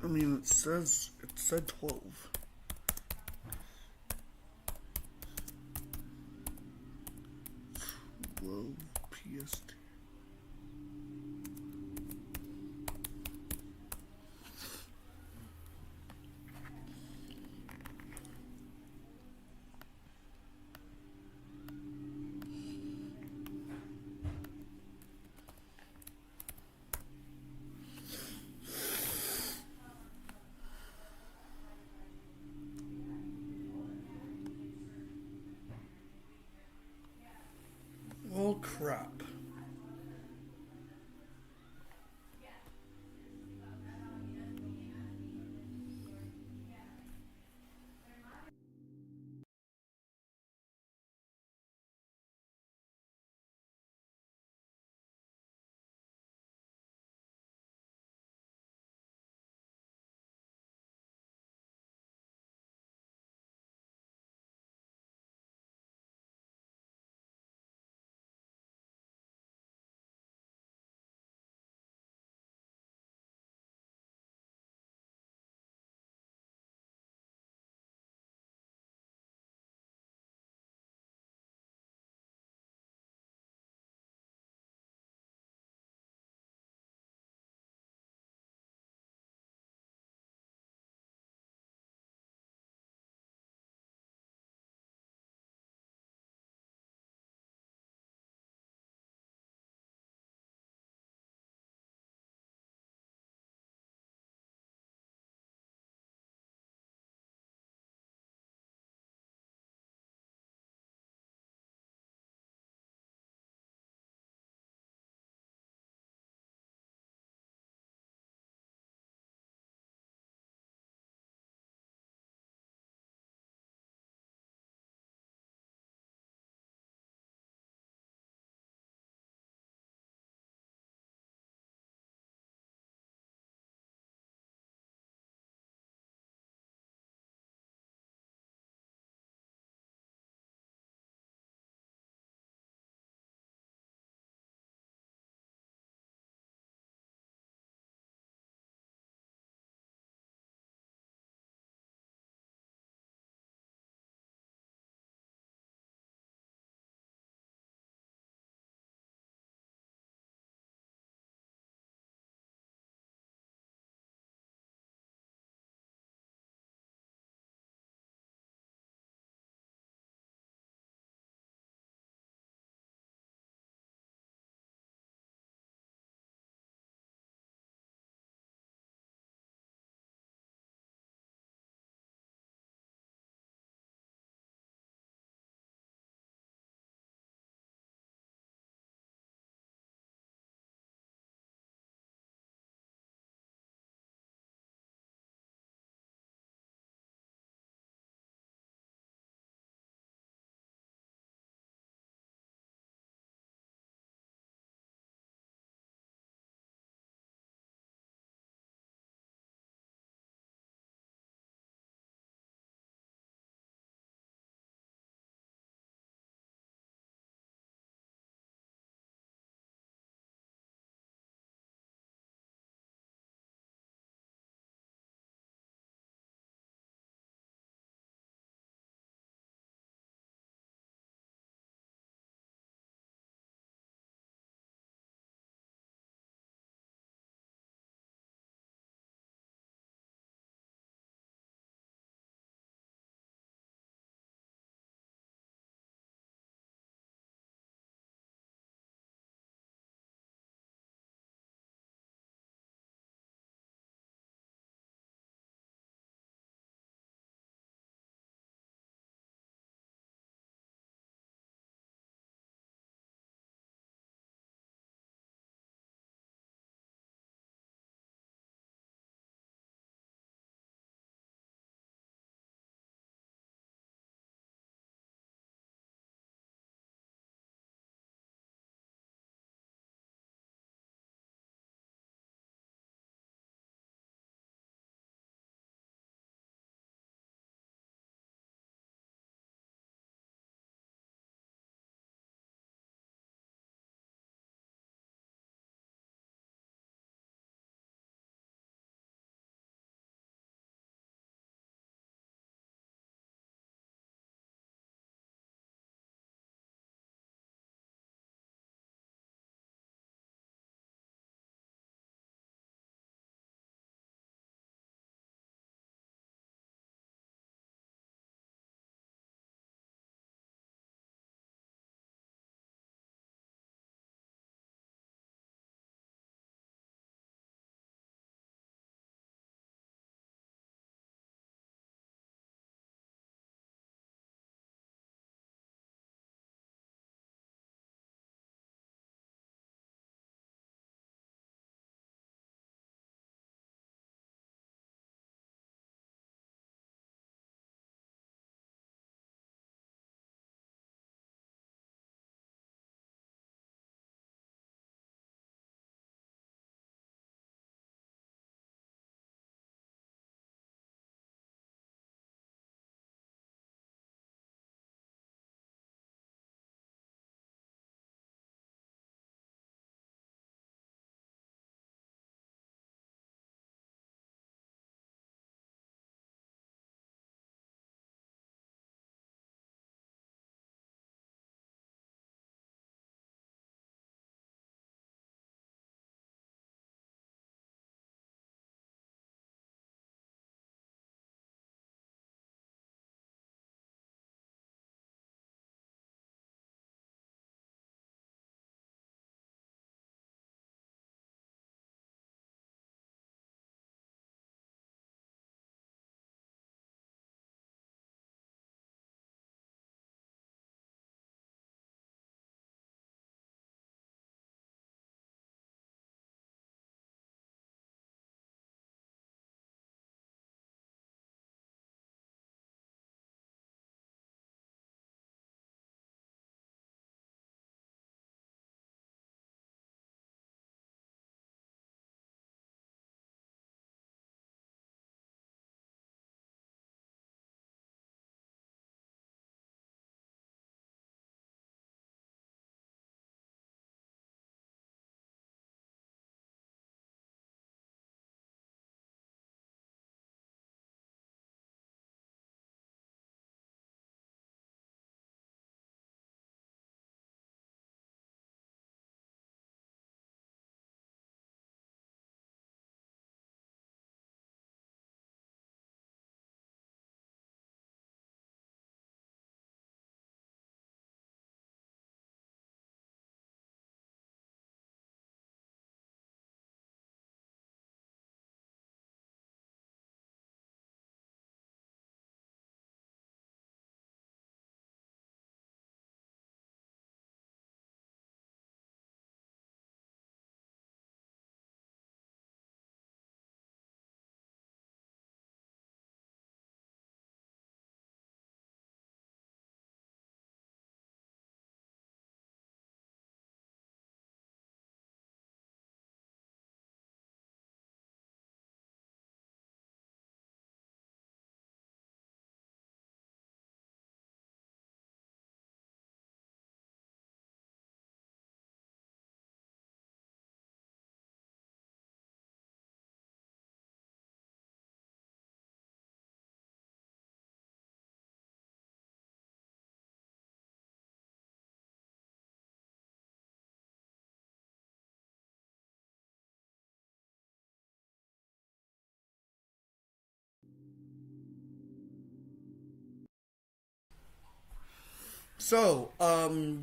I mean, it said 12. 12 PST. Oh crap.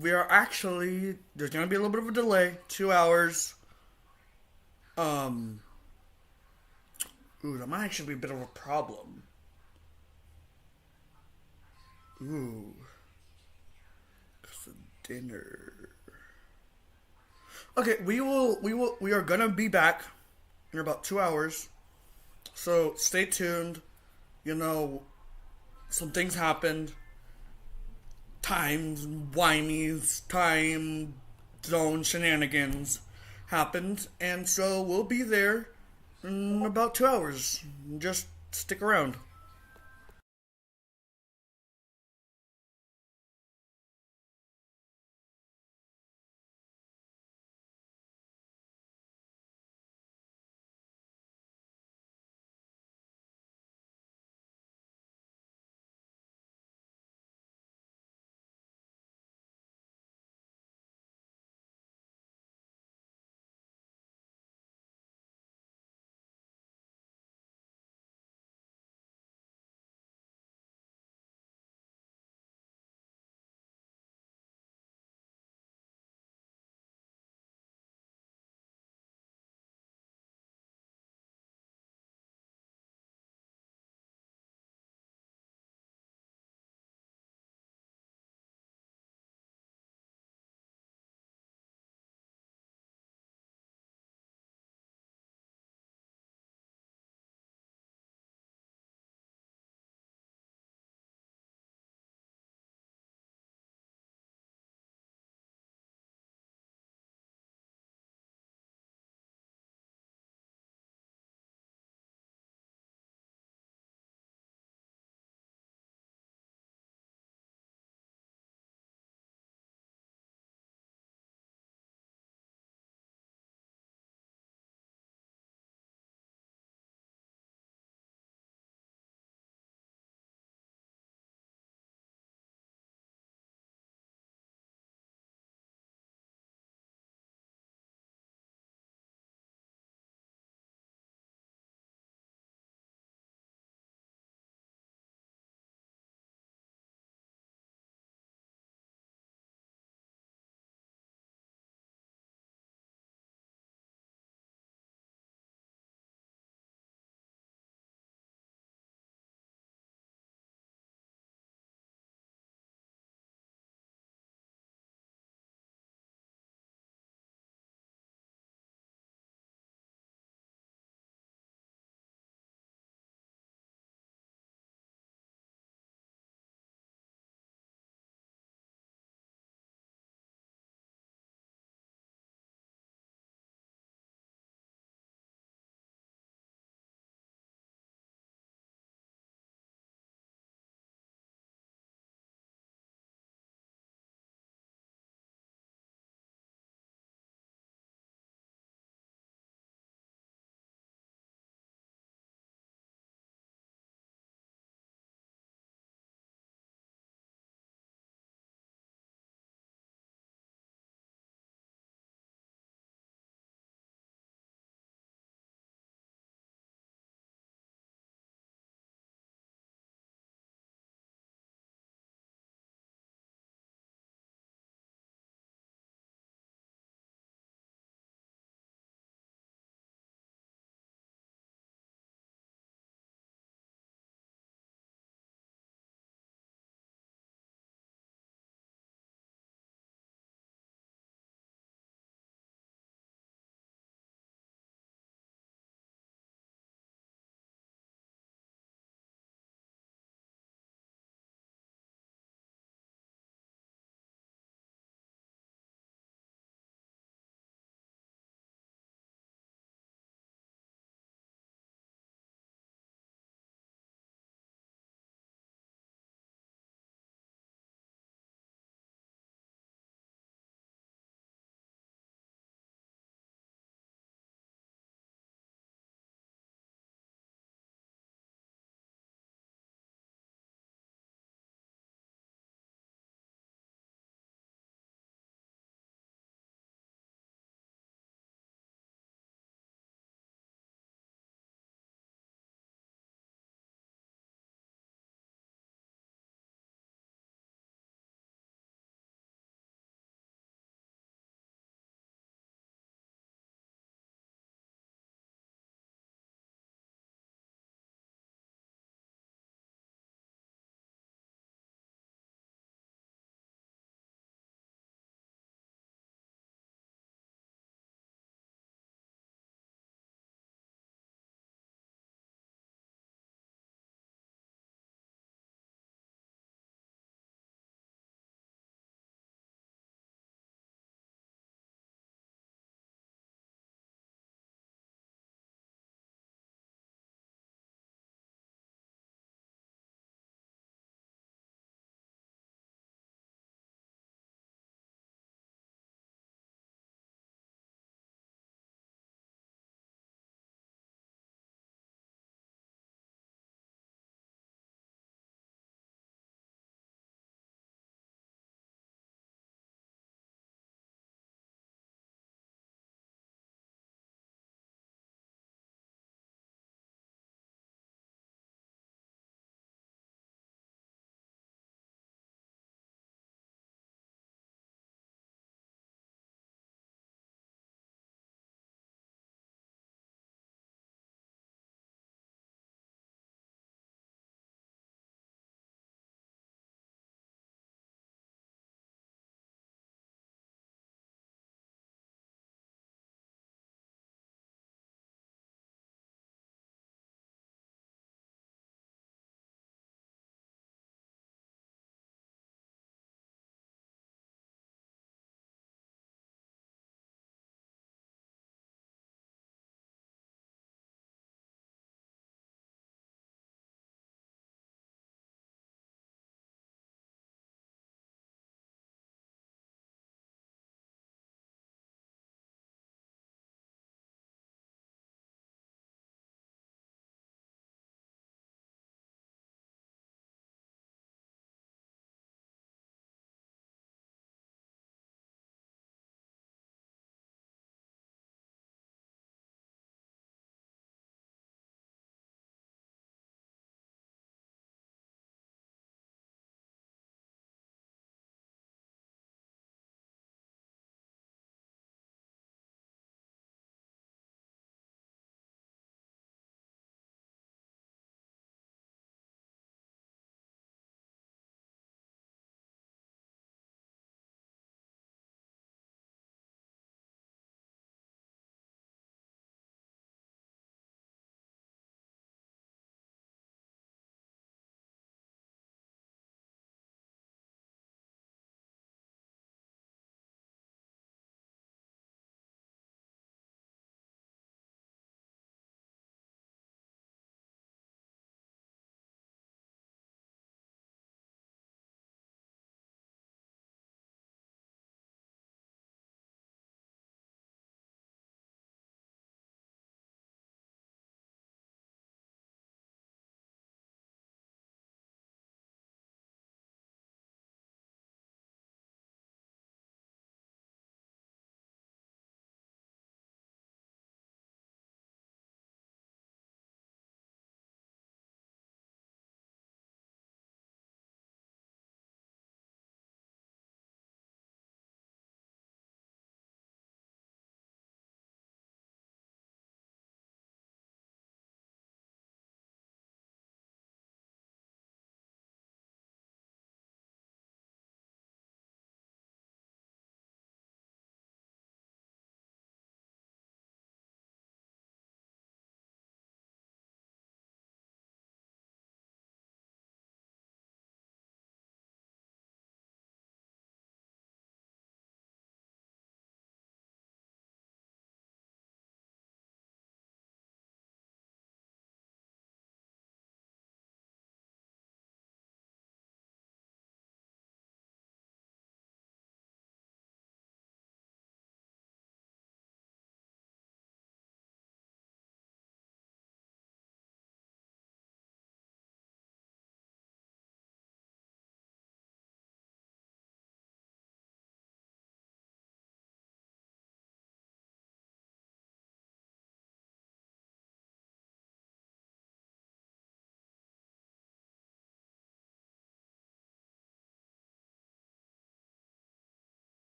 We are actually, there's gonna be a little bit of a delay, 2 hours. Um, that might actually be a bit of a problem. Ooh, 'cause of dinner. Okay, we are gonna be back in about 2 hours. So stay tuned. You know, some things happened. Times, whinies, time zone shenanigans happened, and so we'll be there in about 2 hours. Just stick around.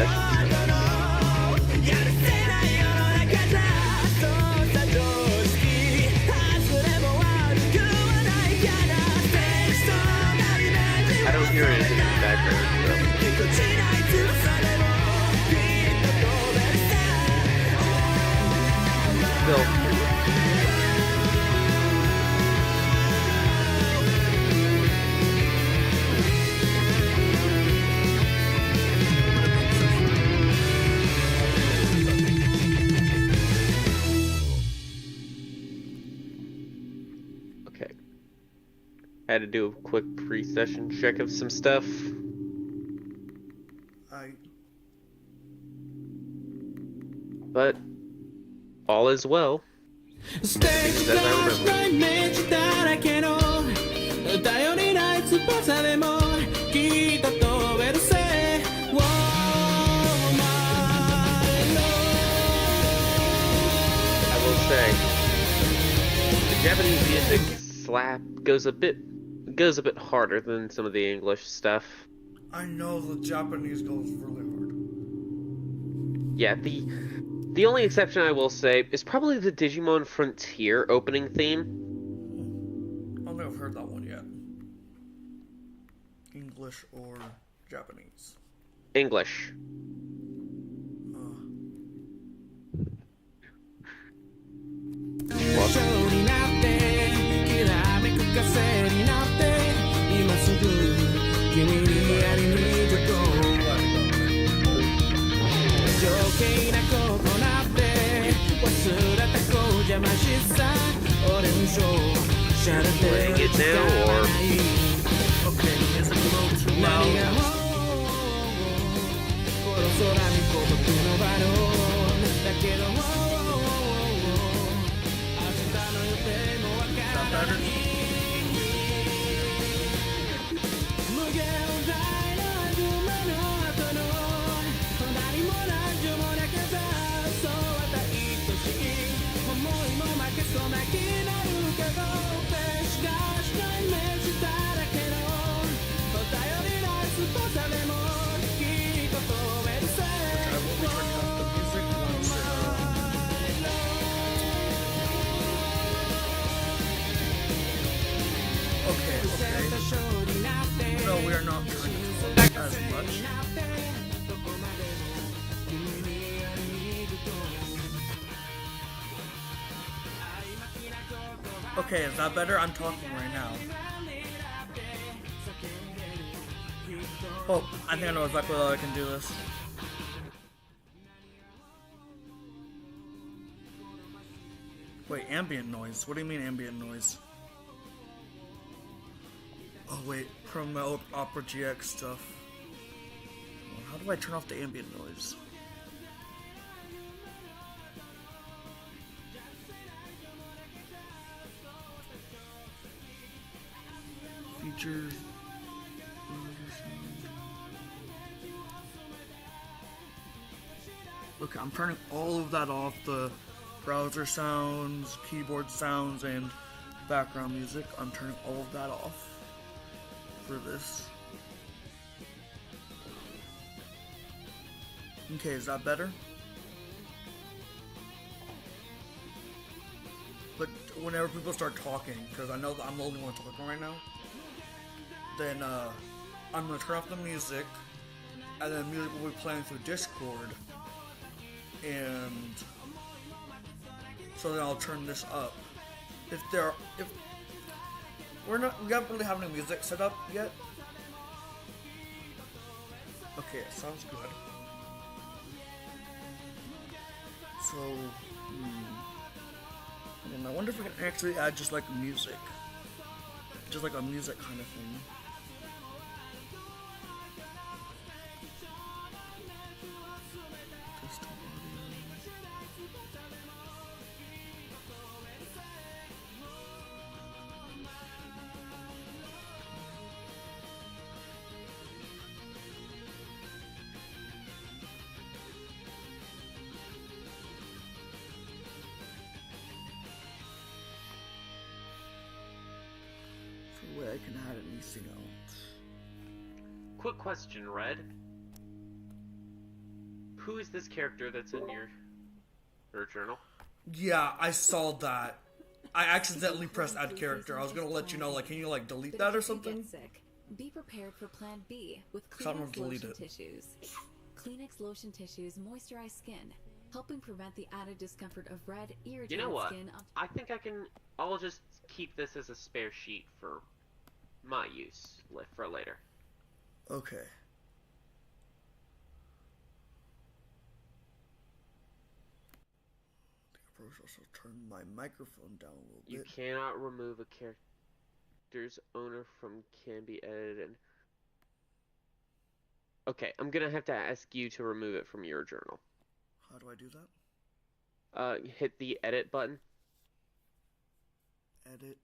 sessions. I don't hear anything in the background, so. Still. Okay. Had to do a quick pre-session check of some stuff. But all is well. As I remember. I will say, the Japanese music goes a bit harder than some of the English stuff. I know the Japanese goes really hard. Yeah, the only exception I will say is probably the Digimon Frontier opening theme. I don't think I've heard that one yet. English or Japanese? English. Playing it now, or okay, is it a little too loud? Not better? No, we are not trying to talk as much. Okay, is that better? I'm talking right now. Oh, I think I know exactly how I can do this. Wait, ambient noise? What do you mean ambient noise? Oh wait, from the Opera GX stuff. How do I turn off the ambient noise? Features. Okay, I'm turning all of that off. The browser sounds, keyboard sounds, and background music. I'm turning all of that off for this. Okay, is that better? But whenever people start talking, because I know that I'm the only one talking right now, then I'm going to turn off the music, and then music will be playing through Discord, and so then I'll turn this up. If we haven't really have any music set up yet. Okay, it sounds good. So, and I wonder if we can actually add just like music. Just like a music kind of thing. Just way I can add anything else. quick question, Red. Who is this character that's in your journal? Yeah, I saw that. I accidentally pressed add character. I was gonna let you know, like, can you like delete that or something? Sick, be prepared for Plan B with I'm gonna Kleenex delete lotion it. tissues. Kleenex lotion tissues moisturize skin, helping prevent the added discomfort of red, You know irritated what? skin. I think I can. I'll just keep this as a spare sheet for my use for later. Okay. I think I also turn my microphone down a little You bit. cannot remove a character's owner from can be edited. Okay, I'm gonna have to ask you to remove it from your journal. How do I do that? Hit the edit button. Edit.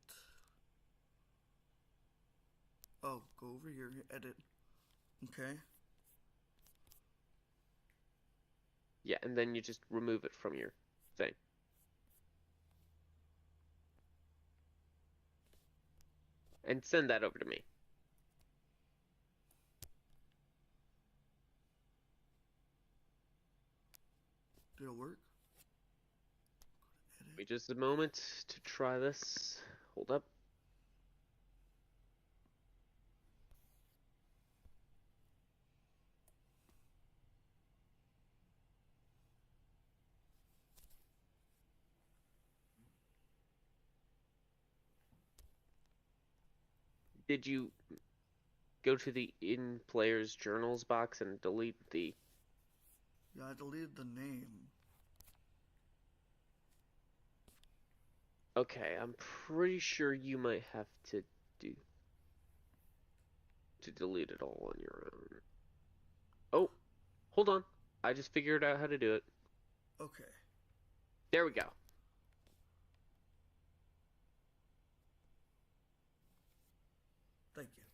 Oh, go over here, edit. Okay. Yeah, and then you just remove it from your thing. And send that over to me. Did it work? Wait just a moment to try this. Hold up. Did you go to the in players journals box and delete the... Yeah, I deleted the name. Okay, I'm pretty sure you might have to delete it all on your own. Oh, hold on. I just figured out how to do it. Okay. There we go. Thank you.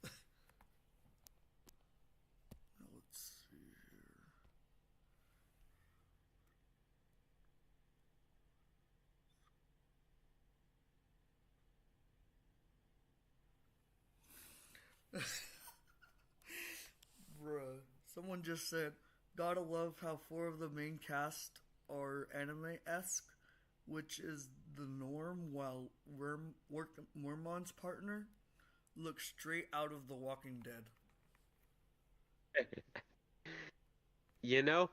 Now let's see here. Bruh. Someone just said, gotta love how 4 of the main cast are anime-esque, which is the norm, while Wormon's partner looks straight out of The Walking Dead. You know,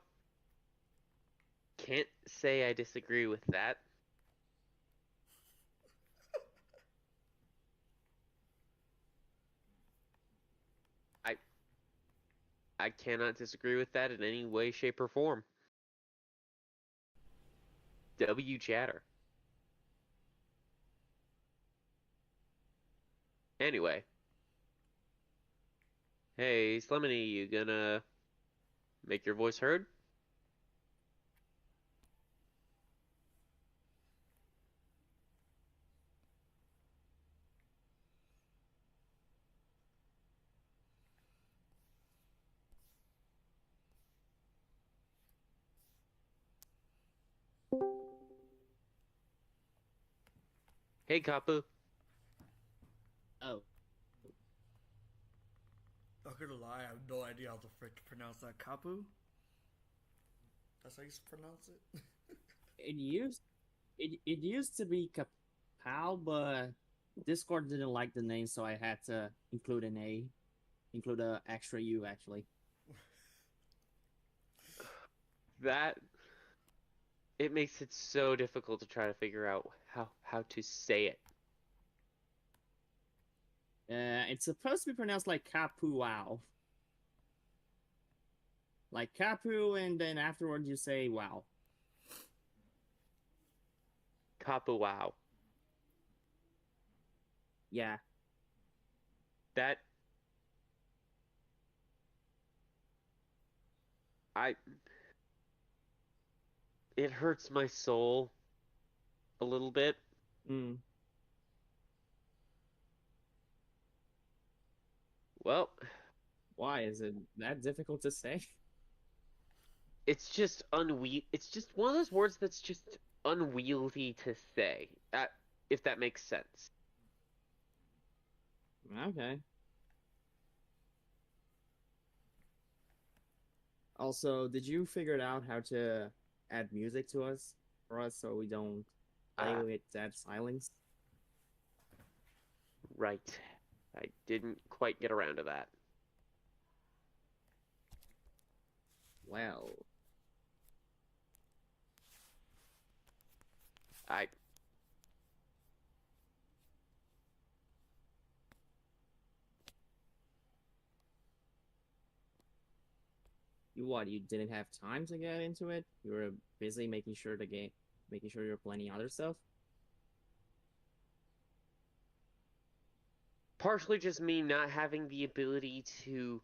can't say I disagree with that. I I cannot disagree with that in any way, shape, or form. W chatter. Anyway. Hey, Slemony, you gonna make your voice heard? Hey, Kapu. Oh, Not gonna lie, I have no idea how the frick to pronounce that. Kapu? That's how you pronounce it? it used it used to be Kapow, but Discord didn't like the name, so I had to include include a extra U actually. That it makes it so difficult to try to figure out how to say it. It's supposed to be pronounced like Kapu-wow. Like Kapu, and then afterwards you say wow. Kapu wow. Yeah. That I it hurts my soul a little bit. Mm. Well, Why is it that difficult to say? it's just it's just one of those words that's just unwieldy to say. If that makes sense. Okay. Also, did you figure out how to add music to us for us so we don't play Uh, with that silence? right. I didn't quite get around to that. Well, I you didn't have time to get into it? You were busy making sure you're planning other stuff? partially just me not having the ability to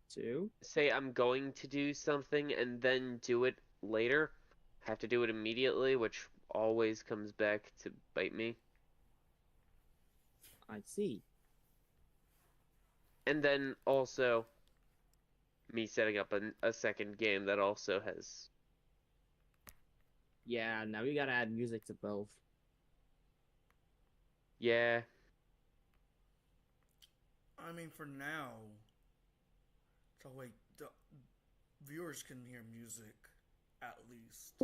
Too? say I'm going to do something and then do it later. Have to do it immediately, which always comes back to bite me. I see. And then also me setting up a second game that also has. Yeah, now you gotta add music to both. Yeah, I mean, for now. So wait, the viewers can hear music, at least.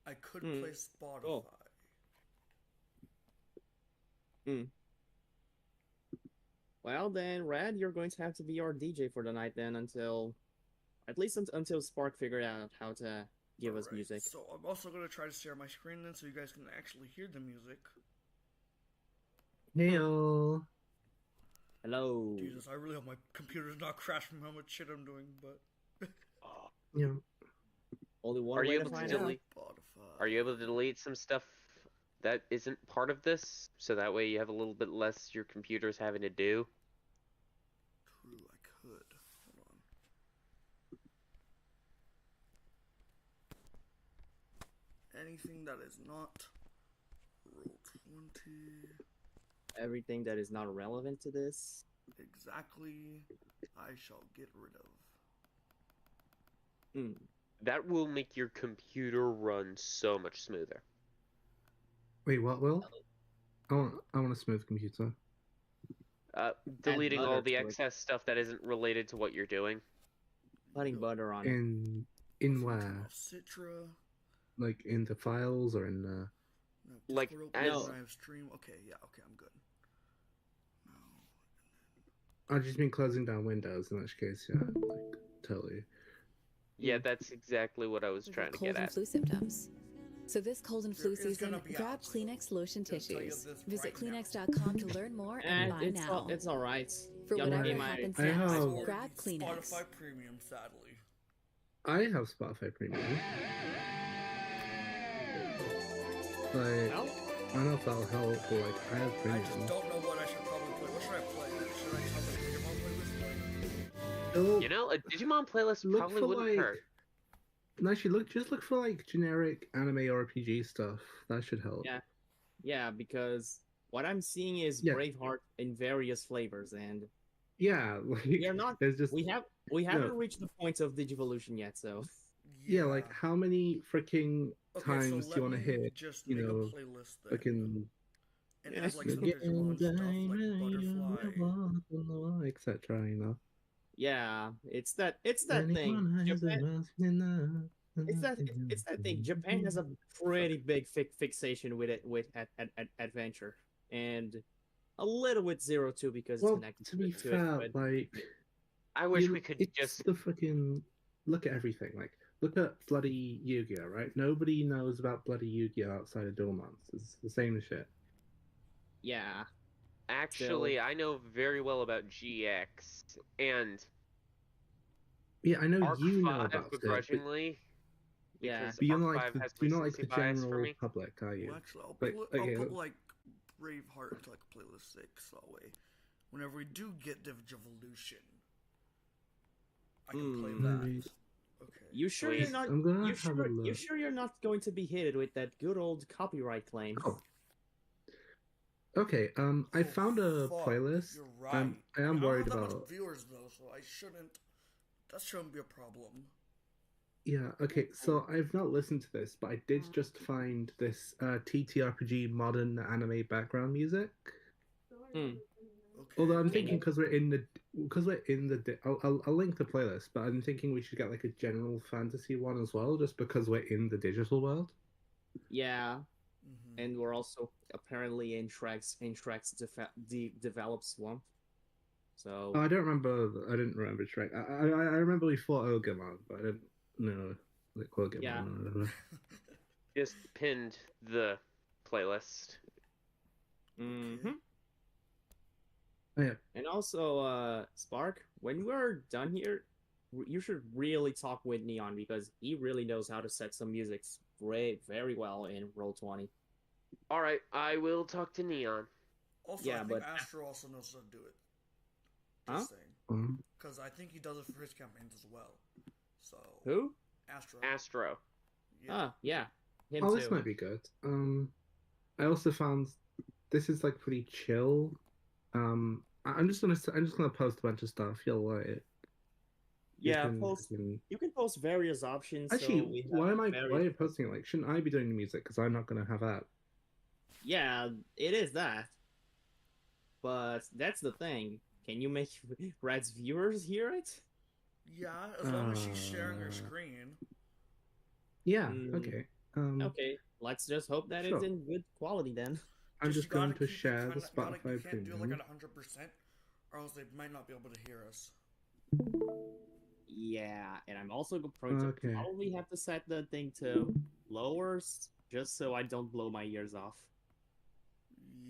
I could play Spotify. Oh. Hmm. Well then, Red, you're going to have to be our DJ for the night then until at least until Spark figured out how to give us Alright, music. So I'm also gonna try to share my screen then, so you guys can actually hear the music. Heyo. Hello. Jesus, I really hope my computer's not crashed from how much shit I'm doing, but Yeah. Only one Are way you to able to find out. delete? Spotify. Are you able to delete some stuff that isn't part of this, so that way you have a little bit less your computer's having to do? True, I could. Hold on. Anything that is not roll 20 Everything that is not relevant to this. exactly, I shall get rid of. Hmm. That will make your computer run so much smoother. Wait, what will? I want a smooth computer. Deleting all butter the to it. excess stuff that isn't related to what you're doing. Putting butter on it. In Turn where? off Citra. Like in the files or in the No, Like, Discord as- open, I have stream. Okay, yeah, okay, I'm good. I've just been closing down Windows in which case, yeah, like totally. Yeah, that's exactly what I was With trying to cold get and at. flu symptoms. So this cold and flu There is season, gonna be grab ads. Kleenex lotion Just tell you tissues. this Visit right now. Kleenex.com to learn more and buy now. It's alright. For Y'all whatever give me my- happens I next, have- grab Or Kleenex. Spotify Premium, sadly. I have Spotify Premium. Like, Well, I don't know if that'll help, but like, I have I just Premium. don't know what I should probably play. What should I play? Should I tell the Digimon playlist? It'll You know, a Digimon playlist look probably for wouldn't like. hurt. No, actually, just look for like generic anime RPG stuff. That should help. Yeah. yeah, because what I'm seeing is Yeah. Braveheart in various flavors, and Yeah, like we are not. There's just We haven't reached the point of Digivolution yet, so yeah, like how many freaking times do you want to hit? Just you make know, a playlist then. Fucking And add like some Digimon stuff, like Butterfly. etc. You know. yeah, it's that thing. Anyone has a Japan, rose enough. it's that thing. Japan has a pretty big fixation with it with adventure, and a little with Zero too because Well, it's connected to be it, fair, but like I wish you- we could it's just. the fucking look at everything. Like look at bloody Yu-Gi-Oh! Right? Nobody knows about bloody Yu-Gi-Oh! Outside of Duel Monsters. It's the same as shit. yeah, Actually, I know very well about GX and Yeah, I know Arc you know 5 about it, but begrudgingly. Yeah. Because you're Arc not like 5 the, has you're not like recency the bias for general me. public, are you? Well, actually, I'll Like, put, okay, I'll put look- like Braveheart into like playlist 6. That way, whenever we do get Digivolution, I can play that. Maybe. Okay. You sure Wait. you're not? I'm gonna You have a sure? You look. sure you're not going to be hit with that good old copyright claim? Oh. Okay, I Oh, found a fuck, playlist. You're right. I am don't worried have that much about. viewers though, so I shouldn't. That shouldn't be a problem. Yeah, okay, so I've not listened to this, but I did just find this TTRPG modern anime background music. Hmm. Okay. Although I'm Can thinking you- because we're in the I'll link the playlist, but I'm thinking we should get like a general fantasy one as well, just because we're in the digital world. Yeah, Mhm. and we're also apparently in Shrek's developed swamp. So Oh, I don't remember. I didn't remember Shrek. I remember we fought Ogre, but I didn't know like Ogre Yeah. or whatever. Just pinned the playlist. hmm Oh, yeah. And also, Spark, when we're done here, you should really talk with Neon because he really knows how to set some music very well in Roll20. All right, I will talk to Neon. Also, Yeah, I think but Astro also knows how to do it. huh? Just saying. Um, Because I think he does it for his campaigns as well. So Who? Astro. Astro. Yeah. Ah, yeah, him oh, too. this might be good. I also found this is like pretty chill. I'm just gonna post a bunch of stuff. You'll like it. Yeah, You post. can- You can post various options. So Actually, we have why am I various. posting it? Like, shouldn't I be doing the music? Because I'm not gonna have that. Yeah, it is that. But that's the thing. Can you make Rad's viewers hear it? Yeah, as long as she's sharing her screen. Yeah. Mm, Okay. Okay, let's just hope that it's Sure. in good quality then. I'm just going gotta to keep it share the kinda, gotta, Spotify you can't do it like Premium. at 100%, or else they might not be able to hear us. Yeah, and I'm also going to Okay. probably have to set the thing to lowers just so I don't blow my ears off.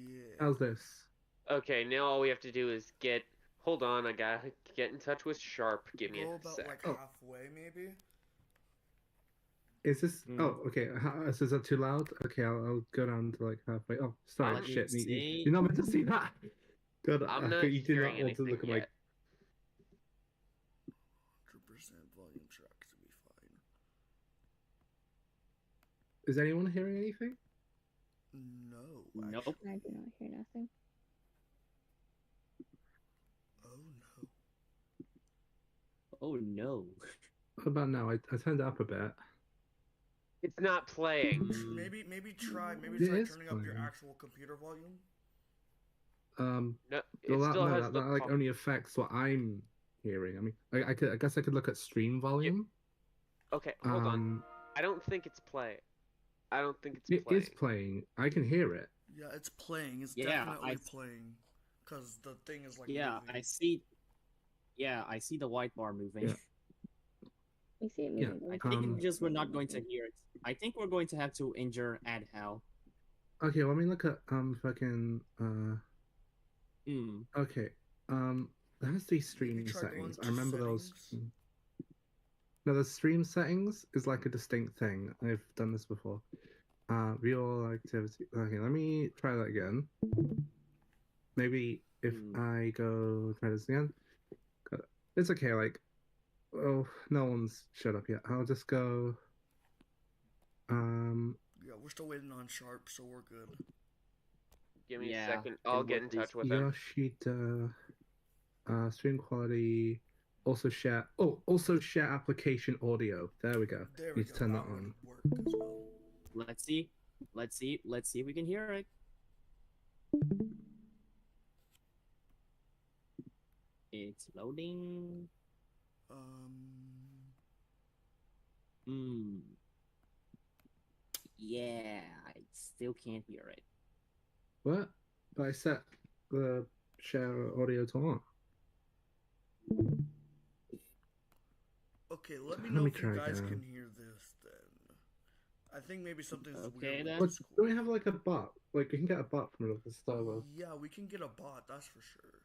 Yeah. How's this? Okay, now all we have to do is get. Hold on, I gotta get in touch with Sharp. Give me Go a about sec. like Oh. halfway, maybe. Is this? Mm. Oh, okay. So is that too loud? Okay, I'll go down to like halfway. Oh, sorry. I'm Shit. insane. You're not meant to see that. God, I'm not you did hearing not want to anything look at my. yet. 100% volume tracks to be fine. Is anyone hearing anything? No. Nope. Actually. I do not hear nothing. Oh no. Oh no. What about now? I turned it up a bit. It's not playing. Maybe try It is turning up your playing. actual computer volume. No, it Well, still has that the like only affects what I'm hearing. I mean, I guess I could look at stream volume. Okay, hold on. I don't think it's playing. I don't think it's It playing. is playing. I can hear it. Yeah, it's playing. It's Yeah, definitely playing. Because the thing is like Yeah, moving. I see. Yeah, I see the white bar moving. Yeah. We see it Yeah, moving. I but we think can't it's just see we're it not going to moving. hear it. I think we're going to have to injure Ad Hal. Okay, let me look at fucking Hmm. okay. That has to be stream try going settings. I to remember those. settings? No, the stream settings is like a distinct thing. I've done this before. Real activity. Okay, let me try that again. Maybe if I go try this again. It's okay, like, oh, no one's shut up yet. I'll just go. Yeah, we're still waiting on Sharp, so we're good. Give me a Yeah, second. can I'll get work in touch with him. Yoshida. Stream quality. Also share. Oh, also share application audio. There we go. There we Need to go. turn That that on. would work as well. Let's see. Let's see if we can hear it. It's loading. Hmm. Yeah, I still can't hear it. What? But I set the share audio to on. Okay, let me Let know me if you try guys again. can hear this then. I think maybe something's Okay, weird then. with What, Discord. do we have like a bot? Like, we can get a bot from the server. Yeah, we can get a bot, that's for sure.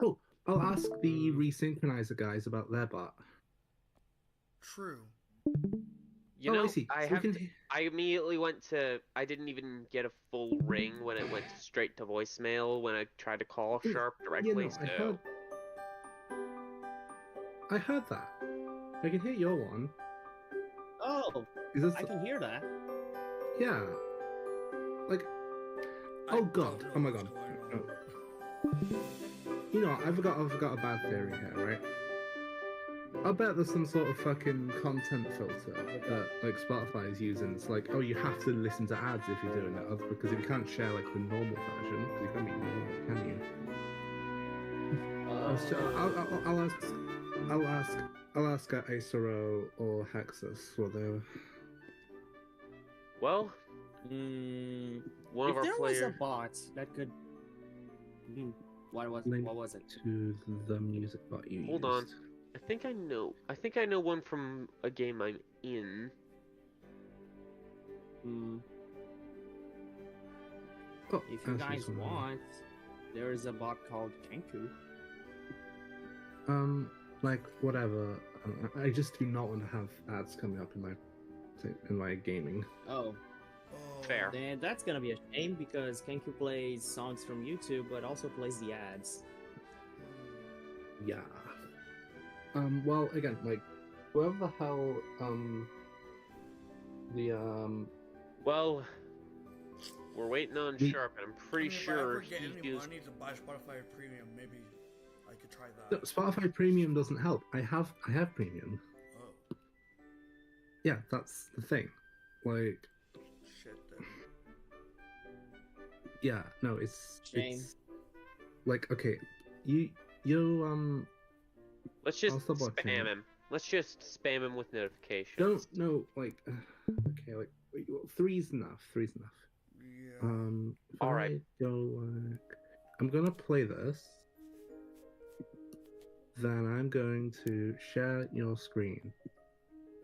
Oh, I'll ask the resynchronizer guys about their bot. True. You Oh, know, I see. I So we have. can- I immediately went to. I didn't even get a full ring when it went straight to voicemail when I tried to call Yeah, Sharp yeah, directly. no, So I heard that. I can hear your one. Oh, Is this? I can hear that. Yeah. Like, I oh don't god. know Oh my what's god. going No. on. You know, I've got a bad theory here, right? I bet there's some sort of fucking content filter that like Spotify is using. It's like, oh, you have to listen to ads if you're doing that, because if you can't share like the normal version, because you can't be normal, can you? I'll ask Aesero or Hexus what they were. Well, one If of our there was a players. bot that could, what was Link it? to the music bot you Hold used. on. I think I know. I think I know one from a game I'm in. Oh, If you Aesir's guys one of them. want, there is a bot called Kenku. Like whatever. I just do not want to have ads coming up in my gaming. Oh, Oh, Fair. then that's gonna be a shame because Kenku plays songs from YouTube, but also plays the ads. Yeah. Well, again, like whoever the hell Well, we're waiting on We- Sharp, and I'm pretty if I sure ever get he any used. money to buy Spotify Premium, maybe I could try no, that. Spotify Premium doesn't help. I have Premium. Oh, Yeah, that's the thing. Like, shit then. yeah, no, it's Shame. like okay, you Let's just I'll stop watching spam it. him. Let's just spam him with notifications. don't know like okay, like three's enough. Three's enough. Yeah. If All I right. go like, I'm gonna play this. Then I'm going to share your screen.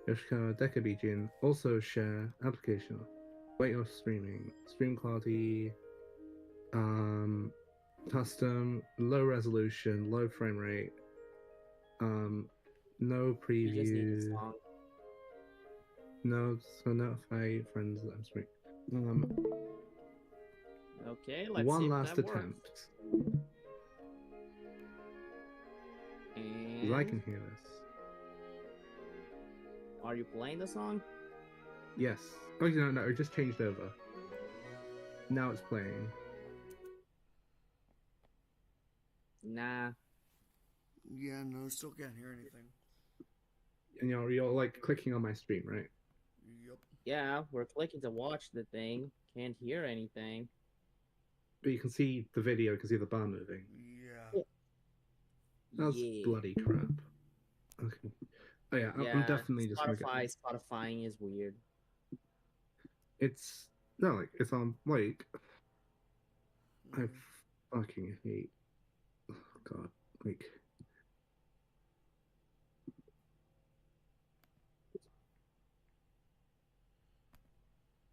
Yoshikawa Dekabijin, also share application. Wait, you're streaming. Stream quality, custom, low resolution, low frame rate, no You just need a preview, song. no, so notify friends that I'm streaming. Okay, let's see One if last that works. attempt. And 'Cause I can hear this. are you playing the song? Yes. Oh, no, it just changed over. Now it's playing. Nah. Yeah, no, still can't hear anything. And you're like clicking on my stream, right? Yep. Yeah, we're clicking to watch the thing. Can't hear anything. But you can see the video, you can see the bar moving. Yeah. That's Yeah. bloody crap. Okay. Oh yeah, I'm Yeah, definitely just gonna get. Spotifying is weird. It's no, like it's on like I Mm. fucking hate. Oh god, like.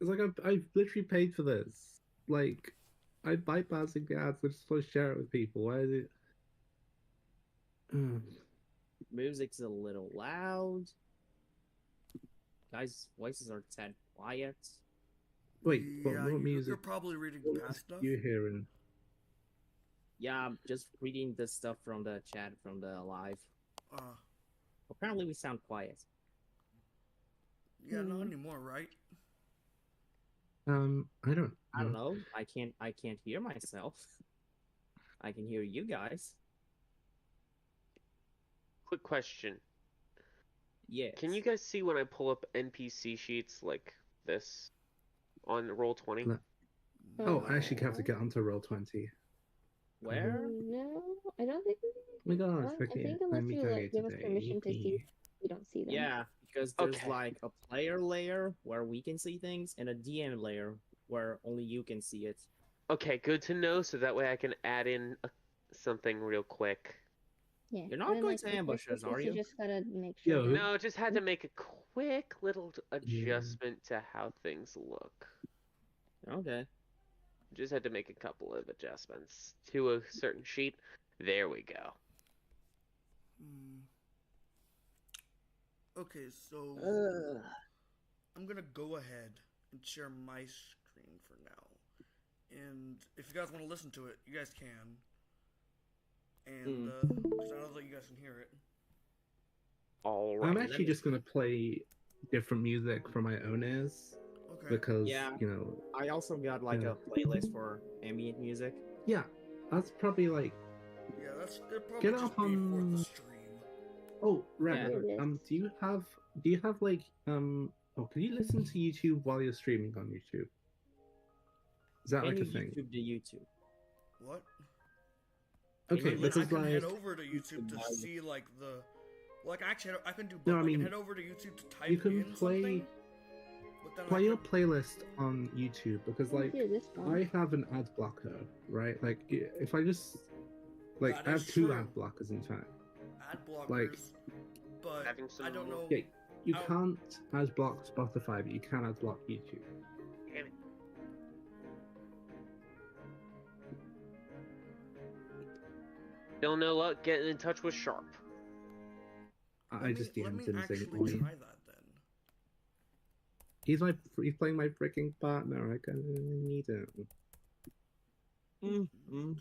It's like I've literally paid for this. Like, I'm bypassing the ads. I'm just supposed to share it with people. Why is it? Music's a little loud. Guys' voices are sad quiet. Wait, Yeah, what music? You're probably reading What past music stuff. you hearing? Yeah, I'm just reading the stuff from the chat from the live. Apparently we sound quiet. Yeah, not anymore, right? I don't. I don't know. I can't hear myself. I can hear you guys. Quick question. Yeah. Can you guys see when I pull up NPC sheets like this on Roll20? No. Oh, I actually have to get onto Roll20. Where? No, I don't think. My God, Well, I think unless you like, give us permission to see, we don't see them. Yeah, because there's Okay. like a player layer where we can see things and a DM layer where only you can see it. Okay, good to know, so that way I can add in something real quick. Yeah. You're not and then, going like, to with ambush us, this, are you? You just gotta make sure. Yo, that- No, just had to make a quick little adjustment to how things look. Okay. Just had to make a couple of adjustments to a certain sheet. There we go. Okay, so I'm gonna go ahead and share my screen for now. And if you guys want to listen to it, you guys can. And because I know that you guys can hear it. All right. I'm actually just gonna play different music from my own ears Okay. because Yeah. you know. I also got like Yeah. a playlist for ambient music. Yeah, that's probably like. Yeah, it'll probably Get just up be for on- the stream. Oh, right. Yeah. Do you have like Oh, can you listen to YouTube while you're streaming on YouTube? Is that Can like you a thing? YouTube the YouTube? What? Okay, Like, because I can head like over to YouTube to see like the. Like actually, I can do both. No, I I can mean, head over to YouTube to type you can in play something. But then play I your can... playlist on YouTube because Oh, like here, this one. I have an ad blocker, right? Like if I just like That I have is two true. ad blockers in fact. Ad blockers, Like, but Having some I don't know. Yeah, you Ow. can't ad block Spotify, but you can ad block YouTube. Damn it. Still no luck getting in touch with Sharp. I just let DM'd me him saying actually annoying. try that then. He's playing my freaking partner. I kind of need him. Mm-hmm.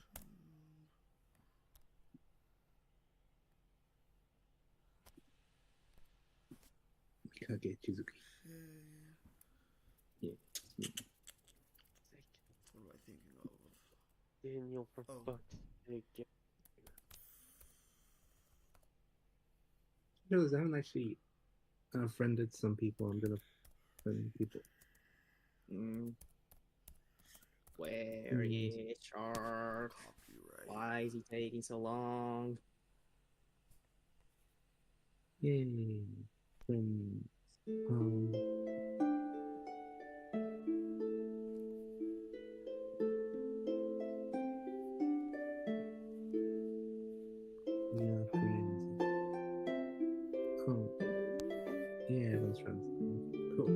Okay, Chizuki. Yeah. What am I thinking of? Daniel, for Oh. fuck's sake. Because I haven't actually friended some people. I'm gonna friend people. Where is Sharp? Copyright. Why is he taking so long? Yay. Friends. Yeah, friends. Oh. Yeah, everyone's friends. Cool.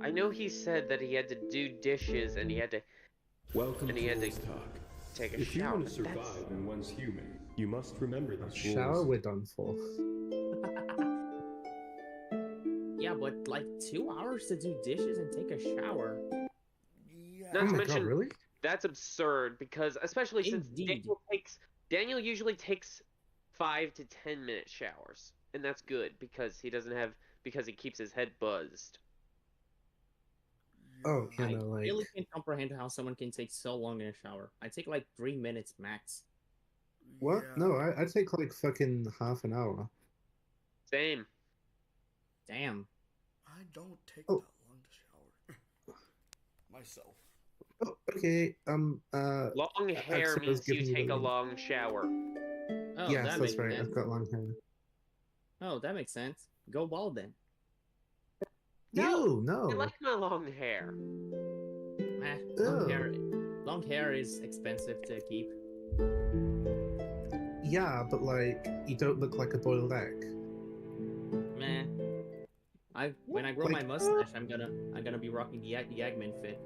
I know he said that he had to do dishes and he had to Welcome And he to had to Rules Talk. take a If you shower. want to survive and one's human, you must remember these Shower, rules. we're done for. Yeah, but like 2 hours to do dishes and take a shower. Yeah. Not Oh to my mention, god, really? that's absurd because especially since Indeed. Daniel usually takes 5 to 10 minute showers, and that's good because he keeps his head buzzed. Oh, Yeah. you I know, like... really can't comprehend how someone can take so long in a shower. I take like 3 minutes max. What? Yeah. No, I take like fucking half an hour. Same. Damn. I don't take Oh. that long to shower. Myself. Oh, okay. Long hair Exeter's means you giving you the take a link. long shower. Oh, Yes, that that's makes right. sense. I've got long hair. Oh, that makes sense. Go bald then. No, Ew, no. I like my long hair. Long hair is expensive to keep. Yeah, but like, you don't look like a boiled egg. Meh. When I grow my mustache, I'm gonna be rocking the Eggman fit.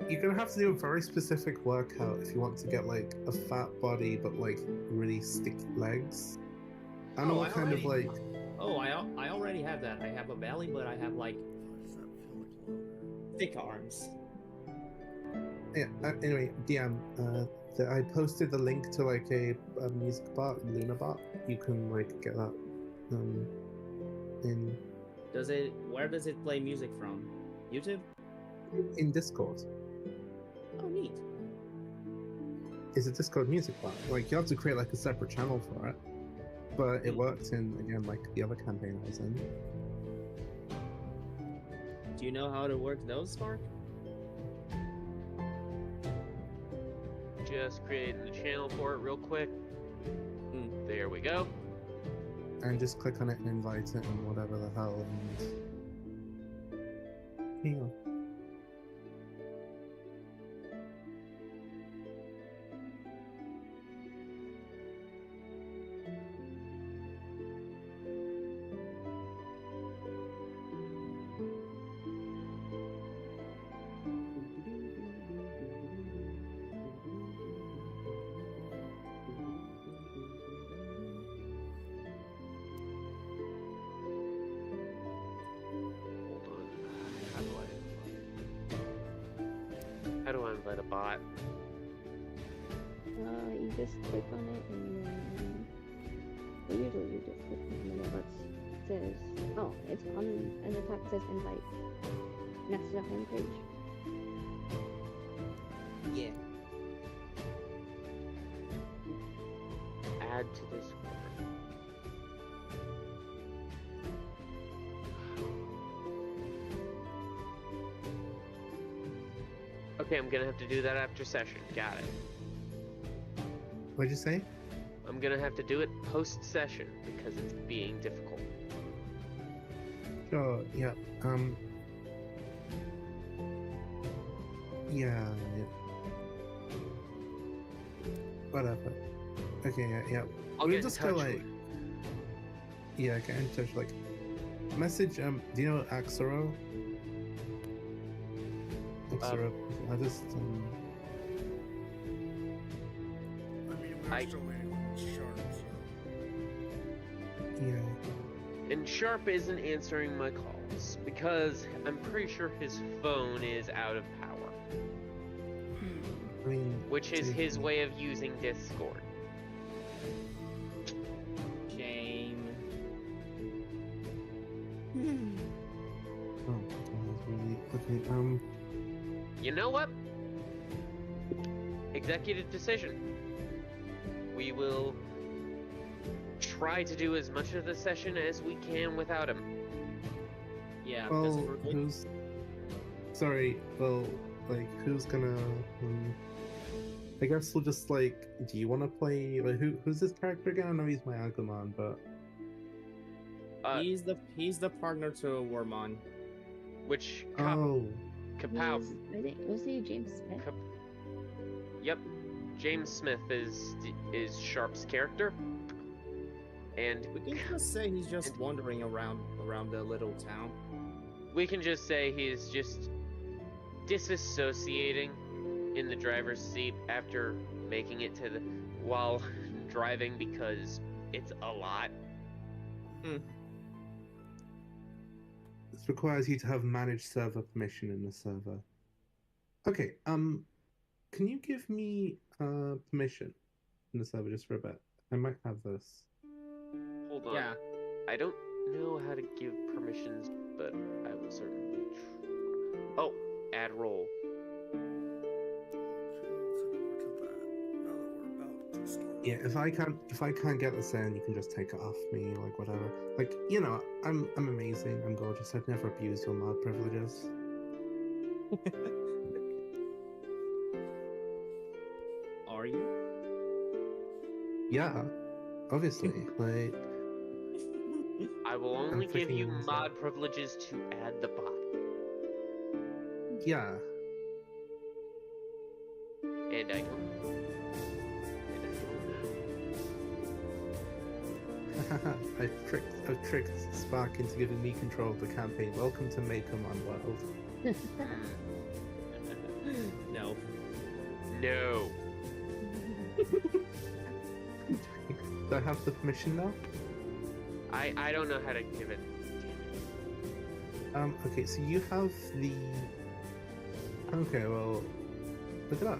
You're gonna have to do a very specific workout if you want to get like a fat body but like really sticky legs. I don't know what kind of like... Oh, I already have that. I have a belly, but I have like Why does that feel like longer? thick arms. Yeah, anyway, DM, I posted the link to like a music bot, Luna bot. You can like get that in Where does it play music from? YouTube? in Discord. Oh, neat. It's a Discord music bot. Like you have to create like a separate channel for it, but it worked in again like the other campaign I was in. Do you know how to work those, Spark? Just creating the channel for it real quick. There we go. And just click on it and invite it and whatever the hell. And... Hang on. How do I invite a bot? You just click on it and then... Well, usually you just click on it, but it says... Oh, it's on... And the top says invite. Next to the home page. Yeah. Add to Discord. Okay, I'm gonna have to do that after session. Got it. What'd you say? I'm gonna have to do it post-session because it's being difficult. Sure, yeah. Yeah. Whatever. Okay, yeah. I'll We'll get in just touch go like. with... Yeah, get in touch. Like, message. Do you know Axero? Axero. I just. I mean, we're still waiting on Sharp, so. Yeah. And Sharp isn't answering my calls because I'm pretty sure his phone is out of power. I mean. Which is his way of using Discord. Shame. Oh, that's really okay. You know what? Executive decision. We will try to do as much of the session as we can without him. Yeah, because Well, who's? Sorry. Well, like, who's gonna? I guess we'll just like. Do you want to play? Like, who's this character again? I know he's my Agumon, but he's the partner to Wormon. Which oh, Kapow. I think was he James Smith? Yep, James Smith is Sharp's character, and We can just say he's just wandering around the little town. we can just say he's just disassociating in the driver's seat after making it to the while driving because it's a lot. this requires you to have managed server permission in the server. Okay. Can you give me permission in the server just for a bit? I might have this. Hold on. Yeah. I don't know how to give permissions, but I will certainly try. Oh, add role. Yeah, if I can't get this in, you can just take it off me, like whatever. Like, you know, I'm amazing, I'm gorgeous. I've never abused your mod privileges. Are you? Yeah, obviously. Like, I will only give you freaking mod privileges to add the bot. yeah. And I don't. I've tricked Spark into giving me control of the campaign. Welcome to Makermon World. No. No. Do I have the permission now? I don't know how to give it. Okay, so you have the. Okay, well, look it up.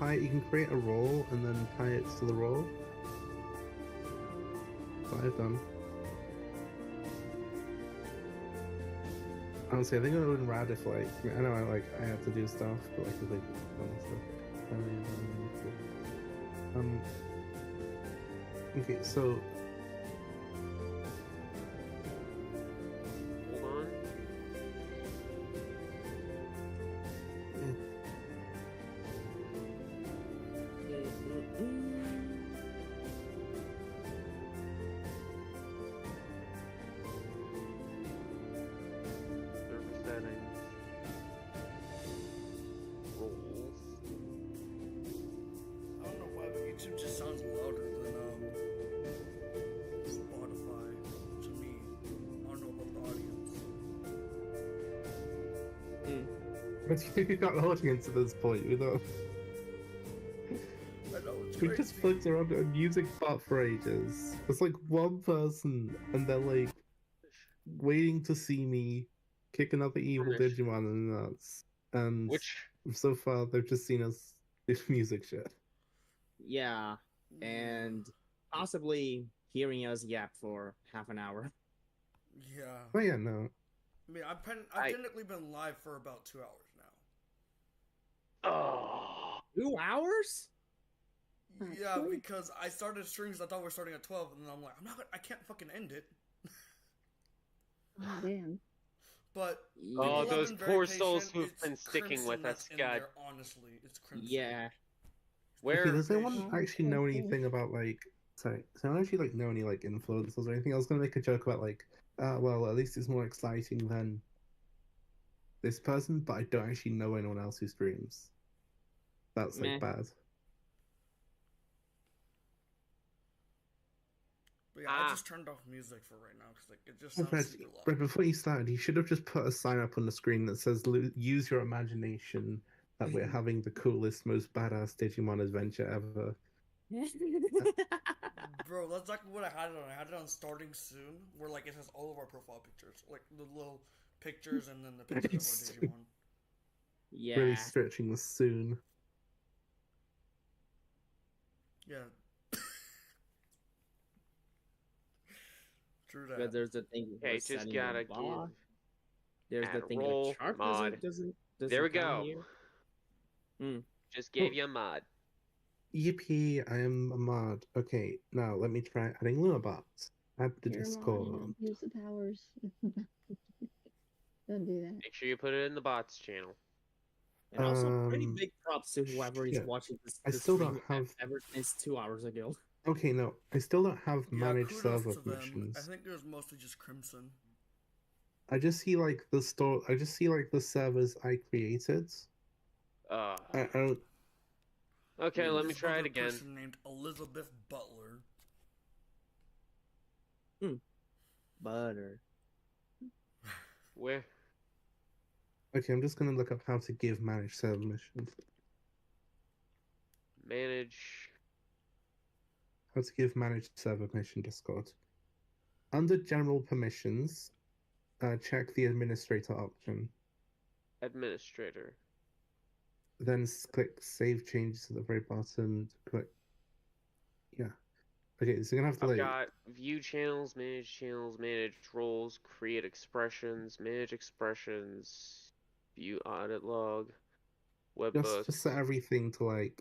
You can create a role and then tie it to the role. That's what I've done. Honestly, I think it would have been rad if, like, I know I have to do stuff, but like, if they done stuff. Okay, so Hold on. Server settings. Roles. I don't know why, but YouTube just sounds louder than Spotify to me. I don't know about the audience. but you're not audience at this point, you know. I know it's We crazy. just flipped around a music bot for ages. It's like one person, and they're like waiting to see me kick another evil Permission. Digimon in the nuts. And Which so far, they've just seen us do music shit. Yeah, and possibly hearing us yap for half an hour. Yeah. Oh yeah, no. I mean, I've technically been live for about 2 hours now. oh, 2 hours? Yeah, Actually? because I started streams. I thought we were starting at 12, and then I'm like, I can't fucking end it. Oh, damn. But Oh, people have those been very poor souls patient. who've It's been sticking Crimson with that's us, in God. there. Honestly, it's Crimson. Yeah. Where? Okay, does anyone patient. actually know anything about like? Sorry, does anyone actually like know any like influencers or anything? I was gonna make a joke about like, well, at least it's more exciting than this person, but I don't actually know anyone else who streams. That's Meh. like bad. But yeah, I just turned off music for right now because like it just sounds Brett, super loud. Brett, before you started, you should have just put a sign up on the screen that says "Use your imagination." That we're having the coolest, most badass Digimon adventure ever. Bro, that's exactly what I had it on. I had it on starting soon, where like it has all of our profile pictures, like the little pictures and then the pictures of our Digimon. Yeah. Really stretching the soon. Yeah. True that. But there's the thing with Okay, just setting gotta the bar. give There's the add thing roll with chart mod. doesn't There we count go. here. Hmm. Just gave you a mod. Yippee! I am a mod. Okay, now let me try adding Lunabots. Add the You're Discord. modding. Use the powers. Don't do that. Make sure you put it in the bots channel. And also, pretty Um, big props to whoever is shit. watching I this still stream don't have. ever since 2 hours ago. Okay, no, I still don't have Yeah, managed kudos server to them. I permissions. think it was mostly just Crimson. I just see like the store. I just see like the servers I created. I don't. Okay, let me This try it other again. person named Elizabeth Butler. Butter. Where? Okay, I'm just gonna look up how to give managed server permissions. Manage. How to give managed server permission Discord. Under general permissions, check the administrator option. Administrator. Then click save changes at the very bottom. Click. Yeah. Okay, so you're gonna have to I've like. got view channels, manage roles, create expressions, manage expressions, view audit log, webbook. Just set everything to like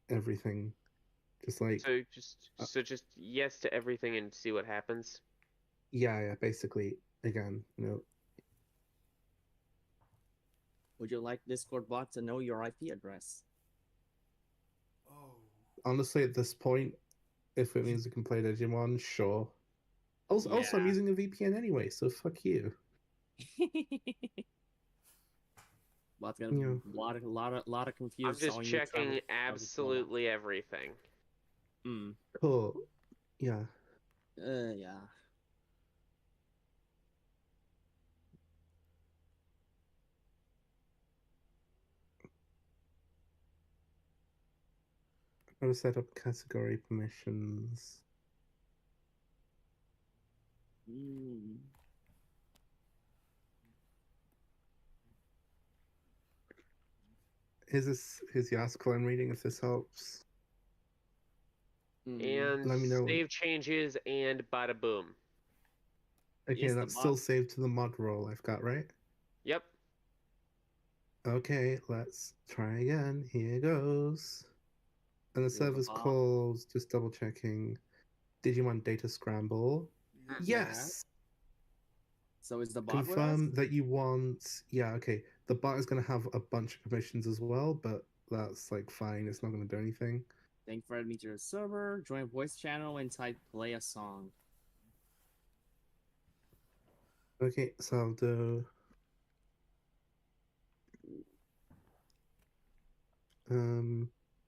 everything. Just like So just yes to everything and see what happens. yeah, basically again, you know. Would you like Discord bot to know your IP address? Oh. Honestly, at this point, if it means we can play Digimon, sure. Also, I'm Yeah. using a VPN anyway, so fuck you. Bot's gonna Yeah. lot of confused. I'm just on you checking absolutely everything. Cool. Yeah. Yeah. How to set up category permissions. Here's the article I'm reading if this helps. And Let me know. save changes and bada boom. Okay, Is the that's still bot- saved to the mod role I've got, right? Yep. Okay, let's try again. Here goes. And the Is the server's bot- called, just double checking, Digimon Data Scramble. Yes! So is the bot with us? Confirm that you want. Yeah, okay. The bot is going to have a bunch of permissions as well, but that's like fine. It's not going to do anything. Thank Fred meet your server, join voice channel, and type play a song. Okay, so I'll do.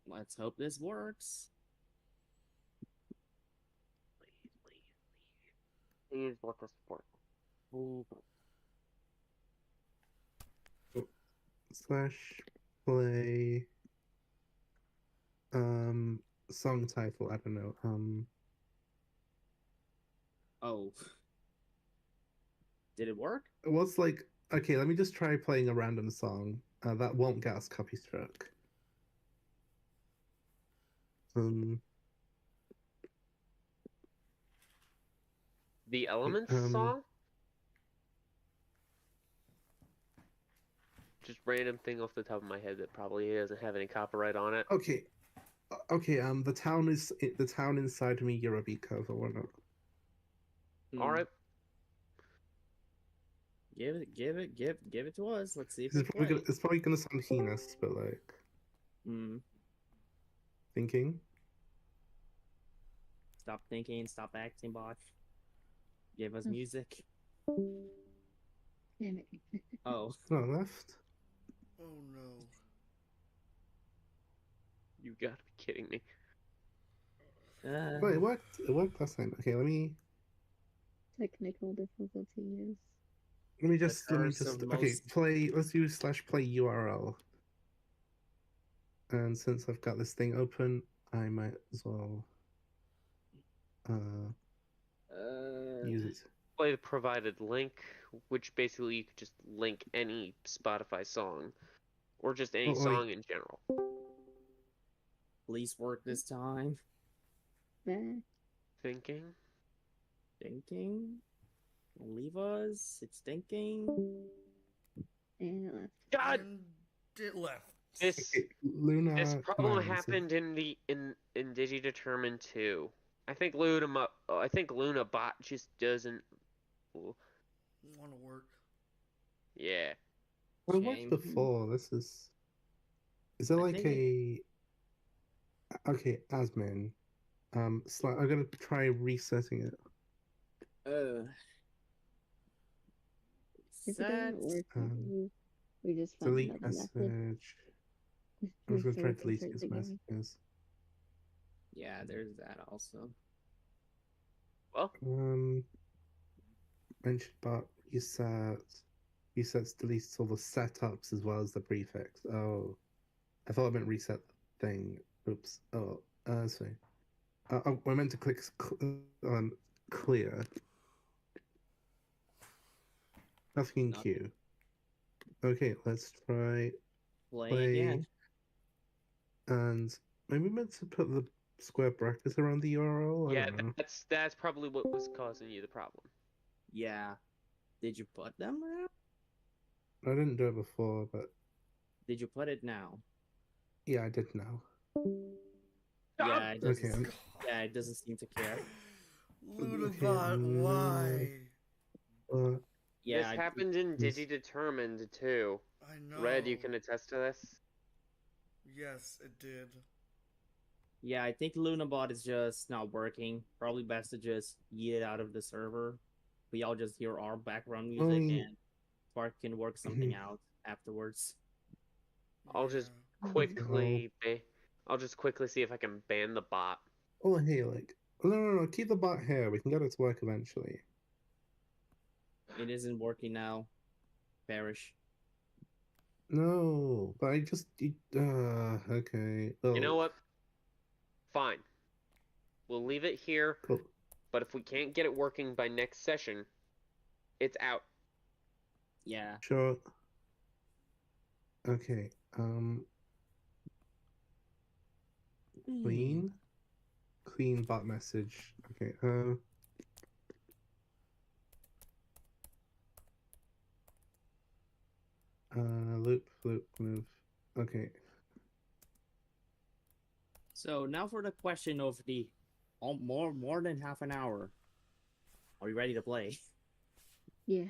Let's hope this works. Please let us support. Slash play. Song title, I don't know. Oh. Did it work? It was like, okay, let me just try playing a random song. That won't get us copy struck. The Elements song? Just random thing off the top of my head that probably doesn't have any copyright on it. Okay. Okay, the town inside me. You're a beat cover or not? All right. Give it to us. Let's see if It's it probably plays. gonna sound heinous, but like Hmm. thinking. Stop thinking. Stop acting, bot. Give us music. Damn it. Oh, No, left. Oh no. You gotta be kidding me. Wait, it worked. It worked last time. Okay, Technical difficulties. let me The just curse of okay, most- play. Let's do /play URL. And since I've got this thing open, I might as well use it. Play the provided link, which basically you could just link any Spotify song, or just any Oh, wait. song in general. Please work this time. There. Thinking. Thinking. Leave us. It's thinking. And it left. God, And it left. this Okay, Luna. this problem 9, so- happened in Digidetermine 2. I think Luna bot just doesn't. Want to work? Yeah. Well, it worked Shame. before. This is. Is there I like think Okay, admin. I'm gonna try resetting it. If it Set. doesn't work, we just find Delete another method. message. I'm just gonna So try we to can delete try it these again. messages. Yeah, there's that also. Well, Mentioned bot resets deletes all the setups as well as the prefix. Oh, I thought I meant reset the thing. Oops. Oh, sorry. I meant to click on clear. Nothing in Nothing. queue. Okay, let's try Play again. and maybe meant to put the square brackets around the URL. I yeah, don't know. that's probably what was causing you the problem. Yeah. Did you put them now? I didn't do it before, but Did you put it now? yeah, I did now. Yeah, it doesn't. Okay. Yeah, it doesn't seem to care. Lunabot, why? Yeah, This happened in Digidetermined too. I know. Red, you can attest to this. Yes, it did. Yeah, I think Lunabot is just not working. Probably best to just yeet it out of the server. We all just hear our background music and Spark can work something out afterwards. I'll just Yeah. quickly see if I can ban the bot. Oh, hey, like, no, keep the bot here. We can get it to work eventually. It isn't working now. Perish. No, but okay. Well, You know what? Fine. We'll leave it here, Cool. but if we can't get it working by next session, it's out. Yeah. Sure. Okay. Clean bot message. Okay. Loop, move. Okay. So now for the question of the more than half an hour. Are you ready to play? Yes.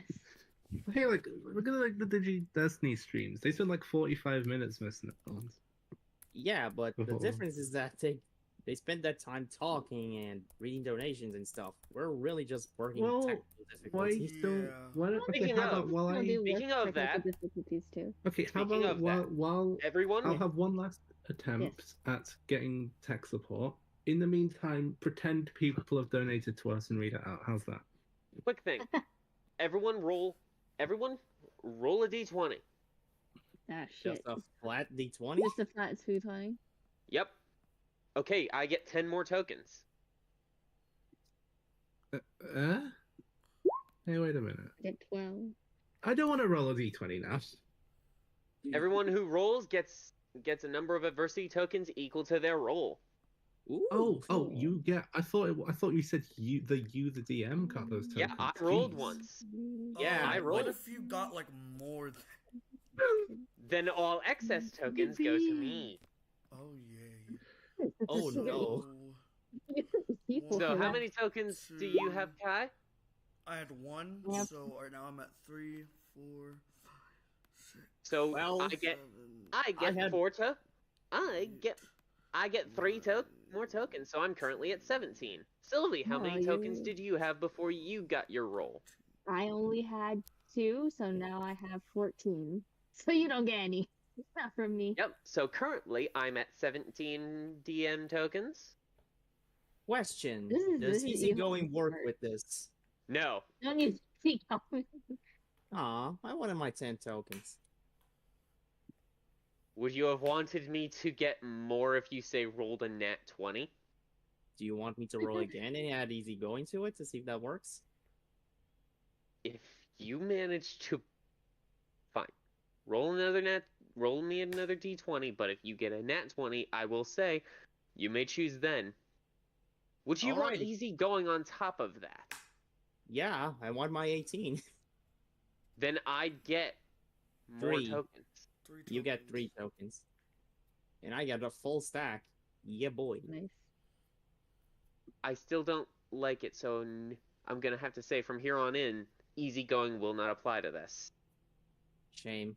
Hey, like, look at like the Digi Destiny streams. They spend like 45 minutes messing up on. Yeah, but the Before. difference is that they spend that time talking and reading donations and stuff. We're really just working Well, technical Why difficulties. don't? Yeah. Why don't? Okay, Speaking how about of- while I'll I? do Speaking work of technical that- difficulties too. Okay, how Speaking about of that, while Everyone, I'll have one last attempt at getting tech support. In the meantime, pretend people have donated to us and read it out. How's that? quick thing. Everyone roll a d20. Ah, shit. Just a flat D20? Just a flat food high. Yep. Okay, I get 10 more tokens. Hey, wait a minute. I get 12. I don't want to roll a d20 now. Everyone who rolls gets a number of adversity tokens equal to their roll. Ooh, Oh, cool. you get. I thought you said the DM got those tokens. Yeah, I rolled Jeez. once. Mm, Yeah, I rolled. What if you got like more than... Then all excess tokens go to me. Oh, yay. Oh no. People So for how that. many tokens do you have, Kai? I had one, Yep. so right now I'm at 3, 4, 6, So Well, I get 7. I had 4 to I get 3 more tokens, so I'm currently at 17. Sylvie, how No, many tokens did you have before you got your roll? I only had 2, so now I have 14. So you don't get any. It's not from me. Yep, so currently I'm at 17 DM tokens. question. This Does is easygoing even work worse. with this? No. Don't need to see going. Aw, I wanted my 10 tokens. Would you have wanted me to get more if you say rolled a nat 20? Do you want me to roll again and add easygoing to it to see if that works? If you manage to fine. Roll me another d20, but if you get a nat 20, I will say you may choose then. Would you want Alrighty. easy going on top of that? Yeah, I want my 18. Then I'd get more 3. tokens. 3 You get tokens. 3 tokens. And I got a full stack. Yeah, boy. Nice. I still don't like it, so I'm gonna have to say from here on in, easygoing will not apply to this. Shame.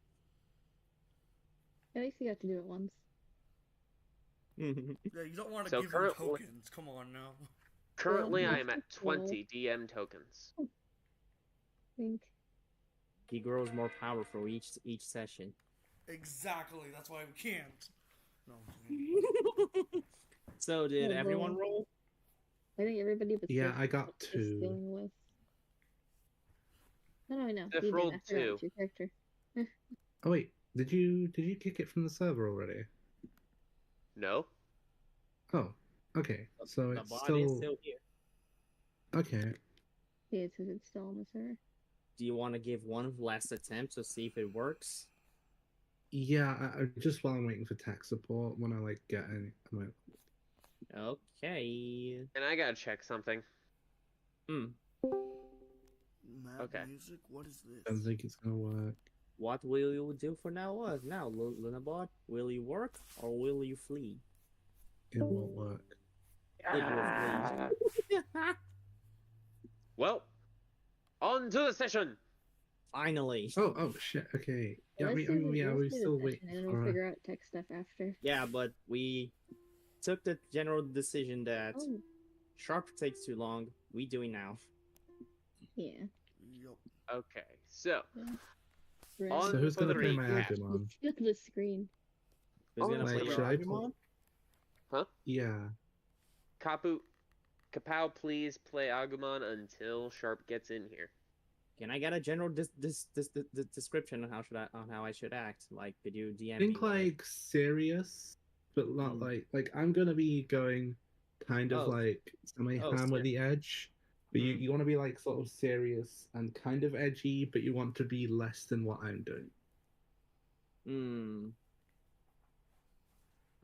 At least you got to do it once. Yeah, you don't want to So give them currently- tokens. Come on now. Currently, Well, I am at that's cool. 20 DM tokens. I think. He grows more power for each session. Exactly. That's why we can't. No. So did Oh, everyone boy. roll? I think everybody but Yeah, Sif I got is 2. dealing with. No, I know. Sif You did. rolled I forgot 2. it's your character. Oh wait, did you kick it from the server already? No? Oh, okay. So The it's body is still here. okay. Yeah, it says it's still on the server. Do you want to give one last attempt to see if it works? Yeah, just while I'm waiting for tech support, when I like get any, I'm like, Okay. And I gotta check something. Hmm. Mad Okay. music? What is I don't this? think it's gonna work. What will you do for now? Now, Lunabot, will you work or will you flee? It won't work. It will flee. Well, on to the session! Finally. Oh shit. Okay. Yeah, Let's do the- yeah, let's we do the still session, wait and then for. we'll figure out tech stuff after. Yeah, but we took the general decision that Oh, Sharp takes too long. We do it now. yeah. Yup. Okay, so, Right. On So who's for gonna the play my recap. Agumon? Look at the screen. Who's Oh, gonna like, play your should I Agumon? Yeah. Kapow, please play Agumon until Sharp gets in here. Can I get a general description on how I should act? Like, could you DM Think me? like serious, but not Hmm. like I'm gonna be going kind of Oh. like semi Oh, ham ser- with the edge. But Hmm. you want to be like sort of serious and kind of edgy, but you want to be less than what I'm doing. Hmm.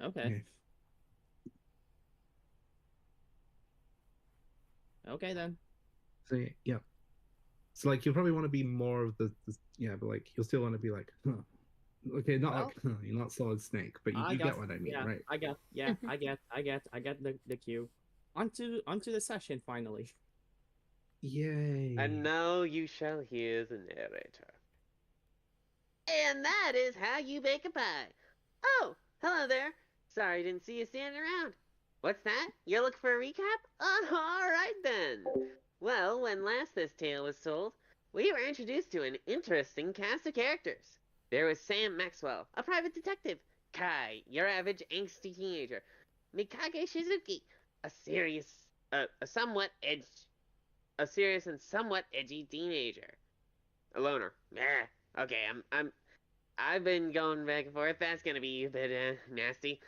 Okay. Okay. Okay then. So yeah. So like you'll probably want to be more of the yeah, but like you'll still want to be like, huh. Okay, not Well, like huh, you're not Solid Snake, but you get what I mean, yeah, right? I get the cue. Onto the session finally. Yay. And now you shall hear the narrator. And that is how you bake a pie. Oh, hello there. Sorry I didn't see you standing around. What's that? You're looking for a recap? Oh, alright then. Well, when last this tale was told, we were introduced to an interesting cast of characters. There was Sam Maxwell, a private detective. Kai, your average angsty teenager. Mikage Shizuki, a serious and somewhat edgy teenager. A loner. Okay, I've been going back and forth. That's gonna be a bit, nasty.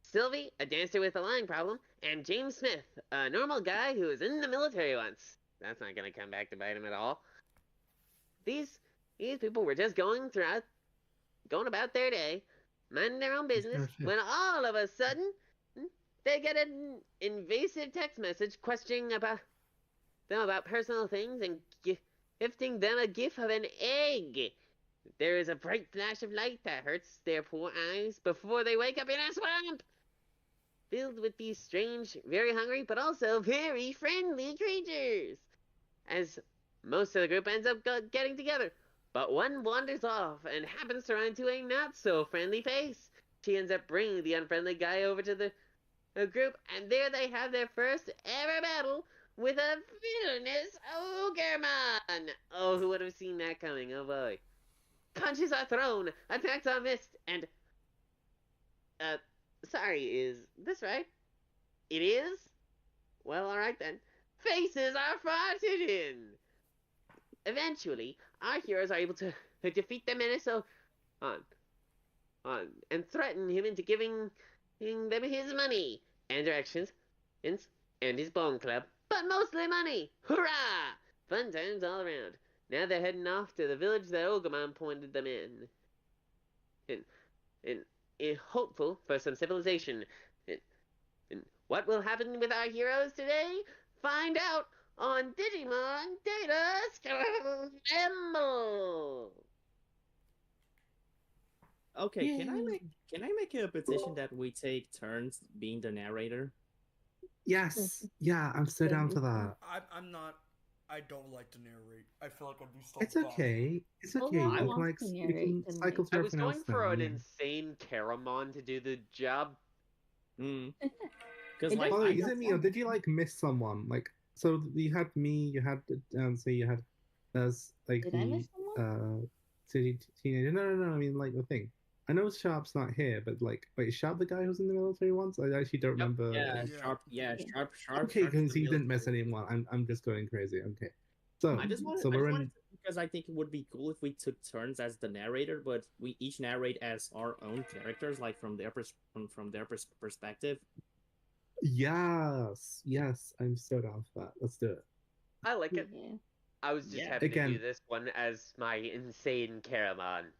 Sylvie, a dancer with a lying problem, and James Smith, a normal guy who was in the military once. That's not gonna come back to bite him at all. These people were just going about their day, minding their own business, when all of a sudden, they get an invasive text message questioning them about personal things and gifting them a gift of an egg. There is a bright flash of light that hurts their poor eyes before they wake up in a swamp. filled with these strange, very hungry, but also very friendly creatures. As most of the group ends up getting together, but one wanders off and happens to run into a not so friendly face. She ends up bringing the unfriendly guy over to the group, and there they have their first ever battle with a villainous Ogremon. Oh, who would have seen that coming? Oh boy. Punches are thrown, attacks are missed, and uh, sorry, is this right? It is? Well, alright then. Faces are farted in! Eventually, our heroes are able to defeat the menace on, and threaten him into giving them his money and directions and, and his bone club, but mostly money! Hurrah! Fun times all around. Now they're heading off to the village that Ogamon pointed them in. And, hopeful for some civilization. And what will happen with our heroes today? Find out on Digimon Data Scramble. Okay, Yay. can I make a petition that we take turns being the narrator? Yes. Yeah, I'm so down for that. I'm not. I don't like to narrate. I feel like I'd be so. It's dumb. okay. It's Well, okay. no You one can wants like to you narrate can tonight. cycle I through was everything going else for now, an yeah. insane Karamon to do the job. Because It like, does- Oh, I wait, is got it me or some. did you like miss someone? Like, so you had me, you had so you had there's like Did I miss someone? city teenager. No. I mean like the thing. I know Sharp's not here, but like, wait, is Sharp the guy who was in the military once? I actually don't Yep. remember. yeah, Yeah. sharp, yeah, Yeah. sharp. Okay, Sharp's because the you didn't miss military. anyone. I'm just going crazy. Okay, so I just wanted, so I we're just wanted in. to, because I think it would be cool if we took turns as the narrator, but we each narrate as our own characters, like from their perspective. Yes, I'm so down for that. Let's do it. I like it. Yeah. I was just Yeah. happy to do Again. this one as my insane Karamon.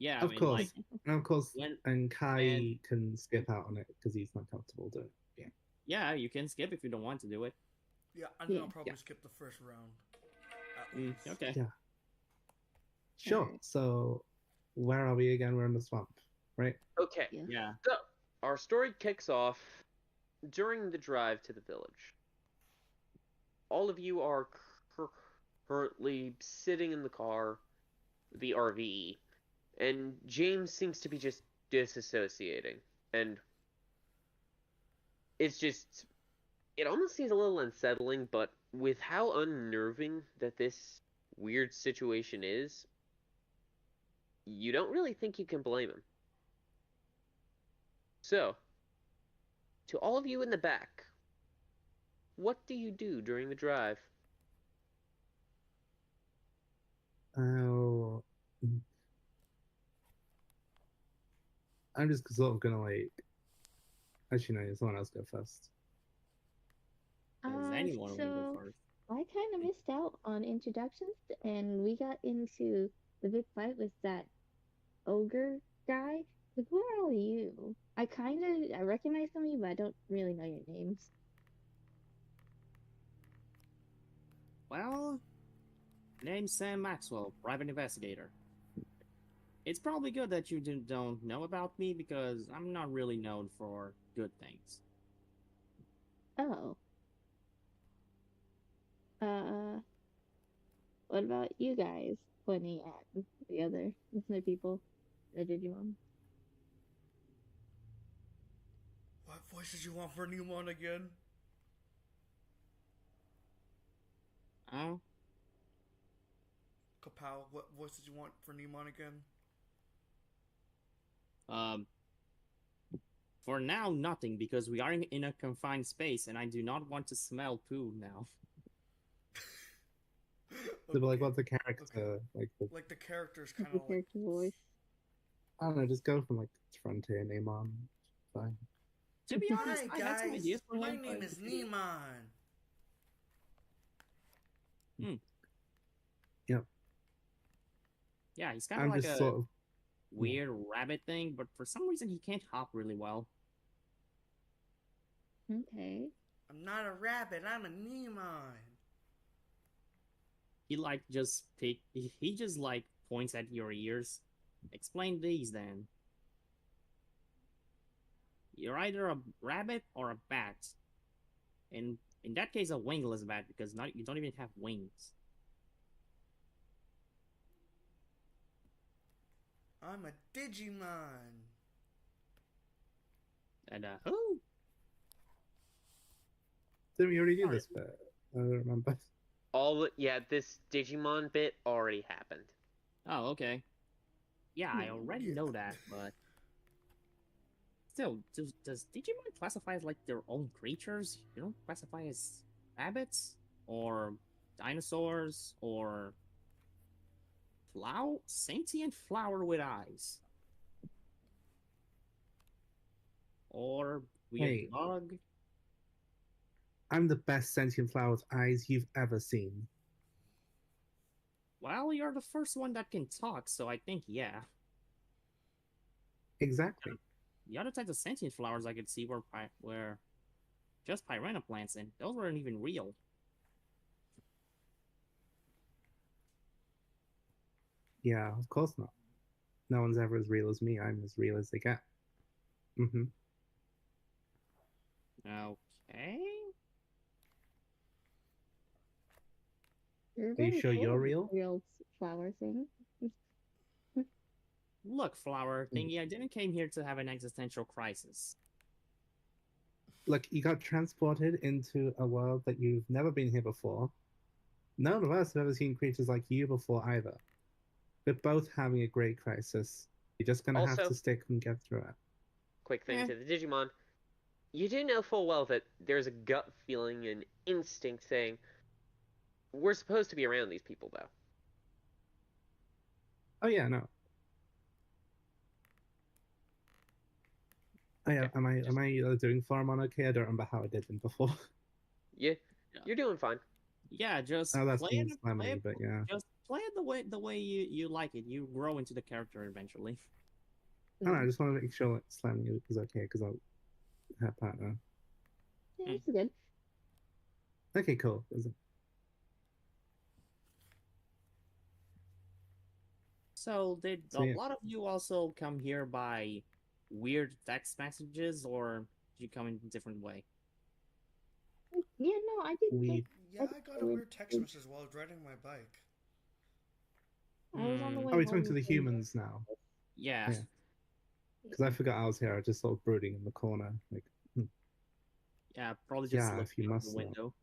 Yeah, I Of mean, course, like, and of course, when, and Kai and- can skip out on it because he's not comfortable doing it. Yeah. yeah, you can skip if you don't want to do it. Yeah, I think I'll Yeah. probably Yeah. skip the first round. At least. Okay. Yeah. Sure. Alright. So, where are we again? We're in the swamp, right? Okay, Yeah. Yeah. so our story kicks off during the drive to the village. All of you are currently sitting in the car, the RV, and James seems to be just disassociating. And it's just, it almost seems a little unsettling, but with how unnerving that this weird situation is, you don't really think you can blame him. So, to all of you in the back, what do you do during the drive? Oh, I'm just sort of gonna like. Actually, no, someone else go first. Does anyone want to go So first? I kind of missed out on introductions, and we got into the big fight with that ogre guy. Like, who are all you? I recognize some of you, but I don't really know your names. Well, name's Sam Maxwell, private investigator. It's probably good that you don't know about me because I'm not really known for good things. Oh. What about you guys? Pointing at the other people, the Digimon. What voice did you want for Newmon again? Oh, Kapow, what voice did you want for Newmon again? for now, nothing because we are in a confined space and I do not want to smell poo now. So, but, like, Okay. what's the character? Like the character's kind The of like. character voice. I don't know. Just go from like Frontier name on. Fine. To be honest, Hi I had some guys, ideas for my him. name but- is Neiman. Yeah, he's kind I'm of like just a sort of. weird rabbit thing, but for some reason he can't hop really well. Okay. I'm not a rabbit. I'm a Neiman. He like just he just like points at your ears. Explain these then. You're either a rabbit or a bat. And in that case, a wingless bat because not you don't even have wings. I'm a Digimon. And who? Didn't we already do this bit? I don't remember. Yeah, this Digimon bit already happened. Oh, okay. Yeah, I already Yeah. know that, but still, does Digimon classify as like their own creatures? You don't classify as rabbits or dinosaurs or sentient flower with eyes or weird Hey. bug. I'm the best sentient flower with eyes you've ever seen. Well, you're the first one that can talk, so I think yeah. Exactly. The other types of sentient flowers I could see were just piranha plants, and those weren't even real. Yeah, of course not. No one's ever as real as me. I'm as real as they get. Mm-hmm. Okay. You're Are you very sure full you're of real? real flower thing. Look, flower thingy, I didn't came here to have an existential crisis. Look, you got transported into a world that you've never been here before. None of us have ever seen creatures like you before either. We're both having a great crisis. You're just gonna have Also, to stick and get through it. quick thing Eh. to the Digimon. You do know full well that there's a gut feeling and instinct saying, we're supposed to be around these people, though. Oh yeah, no. Oh yeah, Okay, am I doing Pharmon okay? I don't remember how I did them before. Yeah, you're doing fine. Yeah, just Oh, that's play being it, slammy, but yeah. just play it the way you like it. You grow into the character eventually. I don't know, I just want to make sure that slamming is okay because I'll have partner. Yeah, it's good. Okay, cool. So did So, a yeah. lot of you also come here by weird text messages, or did you come in a different way? Yeah, no, I did. We Yeah, I got a weird text message while I was riding my bike. I was on the way Are we home. talking to the from humans now? Yeah. Yeah. Because I forgot I was here. I was just sort of brooding in the corner, like, Yeah, probably just yeah, if you looking out must the know. window.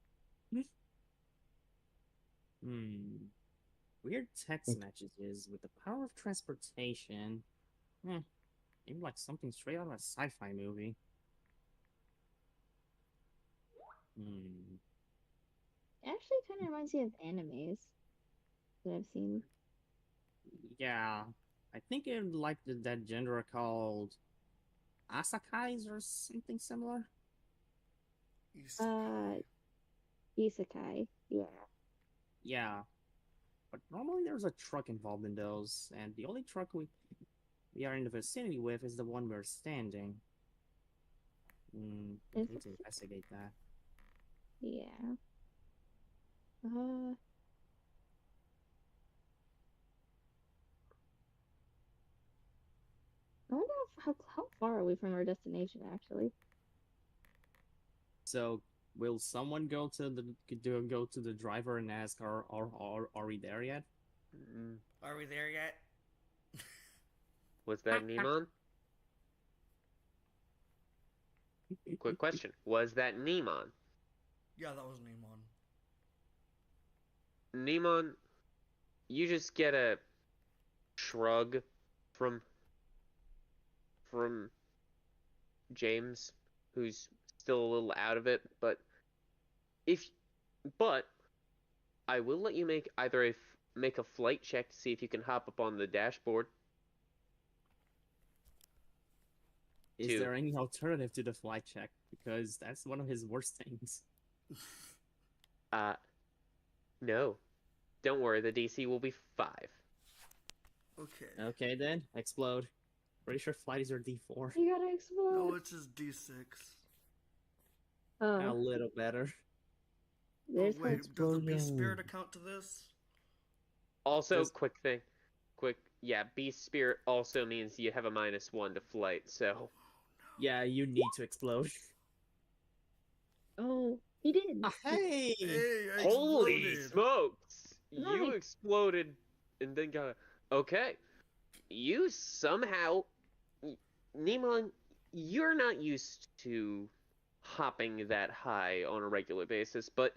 Hmm. Weird text Like- messages with the power of transportation. Hmm. Maybe like something straight out of a sci-fi movie. Hmm. Actually, kind of reminds me of animes that I've seen. Yeah. I think it like that genre called Asakais or something similar. Isekai. Yeah. Yeah. But normally there's a truck involved in those, and the only truck we are in the vicinity with is the one we're standing. I Is need to investigate that. Yeah. I wonder how far are we from our destination actually? So, will someone go to the driver and ask, are we there yet? Are we there yet? Was that Nemon? Quick question. Was that Nemon? Yeah, that was Neemon. Nemon, you just get a shrug from James, who's still a little out of it, but but I will let you make either make a flight check to see if you can hop up on the dashboard. Is there any alternative to the flight check? Because that's one of his worst things. No. Don't worry, the DC will be 5. Okay. Okay then, explode. Pretty sure flight is your D4. You gotta explode. No, it's just D6. A little better. There's Oh, wait, does the Beast explosion. Spirit account to this? Also, Just- quick, yeah, Beast Spirit also means you have a -1 to flight, so Yeah, you need to explode. Oh, he did. Hey! Hey, I Holy exploded. smokes! You Nice. exploded and then got. Okay. You somehow. Nemon, you're not used to hopping that high on a regular basis, but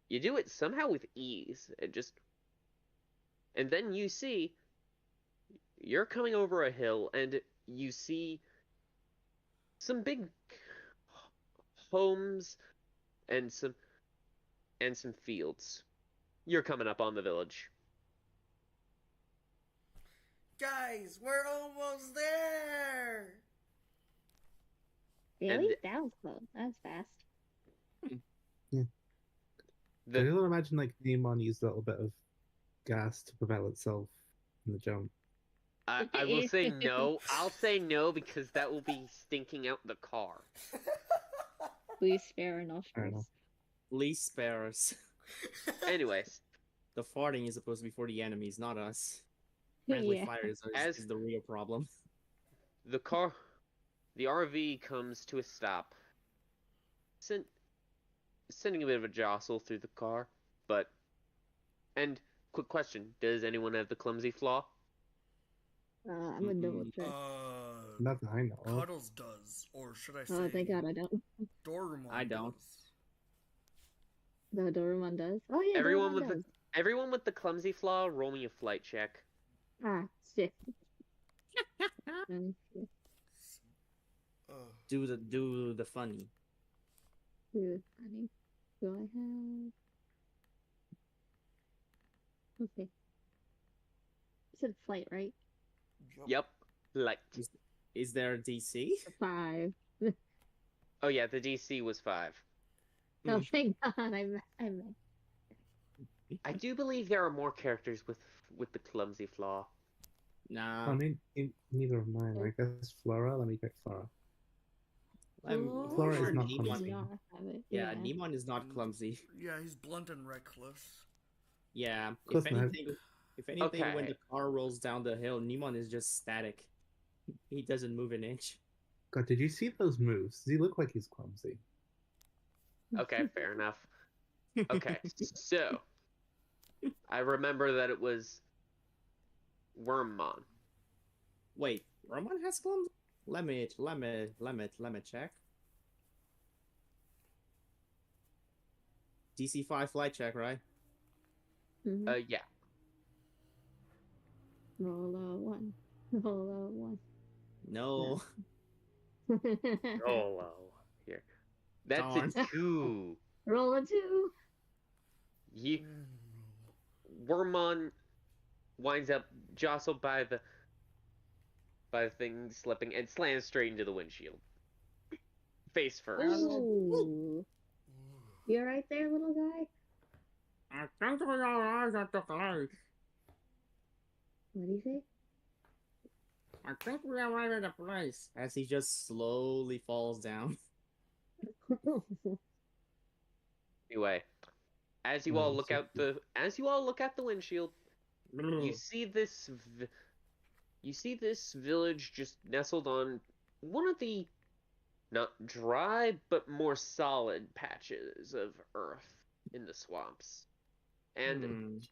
you do it somehow with ease. And then you see. You're coming over a hill and you see some big homes and some fields. You're coming up on the village. Guys, we're almost there. Really? And That was close. That was fast. I the can only imagine like Neomon used a little bit of gas to propel itself in the jump. I will say no. I'll say no because that will be stinking out the car. Please spare our I don't know. nostrils. Please spare us. Anyways, The farting is supposed to be for the enemies, not us. Friendly Yeah. fire As- is the real problem. the RV comes to a stop, sending a bit of a jostle through the car. And quick question: does anyone have the clumsy flaw? I'm a double Mm-mm. check. Not that I know of. Cuddles does, or should I say? Oh, thank God I don't. Dorumon I don't. does. The Doraemon does. Oh yeah, Everyone Doraemon with does. everyone with the clumsy flaw, roll me a flight check. Ah, shit. Shit. Uh, Do the funny. Ooh, funny. Do I have? Okay. You said flight, right? Yep, light. Is there a DC? 5. Oh yeah, the DC was 5. Oh, Mm. thank God I meant. I do believe there are more characters with the clumsy flaw. Nah. I mean, neither of mine. I guess Flora. Let me pick Flora. Oh, Flora is sure not Nemon- clumsy. not have it. Yeah, Nemon is not clumsy. Yeah, he's blunt and reckless. Yeah, Close if enough. anything, when Okay. the car rolls down the hill, Nemon is just static. He doesn't move an inch. God, did you see those moves? Does he look like he's clumsy? Okay, fair enough. Okay, so I remember that it was Wormmon. Wait, Roman has clumsy? Let me check. DC 5 flight check, right? Mhm. Yeah. Roll a 1. Roll a 1. No. Hello. Here. That's Darn. a 2. Roll a 2. Wormmon winds up jostled by the thing slipping and slams straight into the windshield. Face first. Ooh. You alright there, little guy? I think we are at the place. What do you say? I think we arrived at the place. As he just slowly falls down. Anyway, as you all look out the windshield, you see this village just nestled on one of the not dry but more solid patches of earth in the swamps. And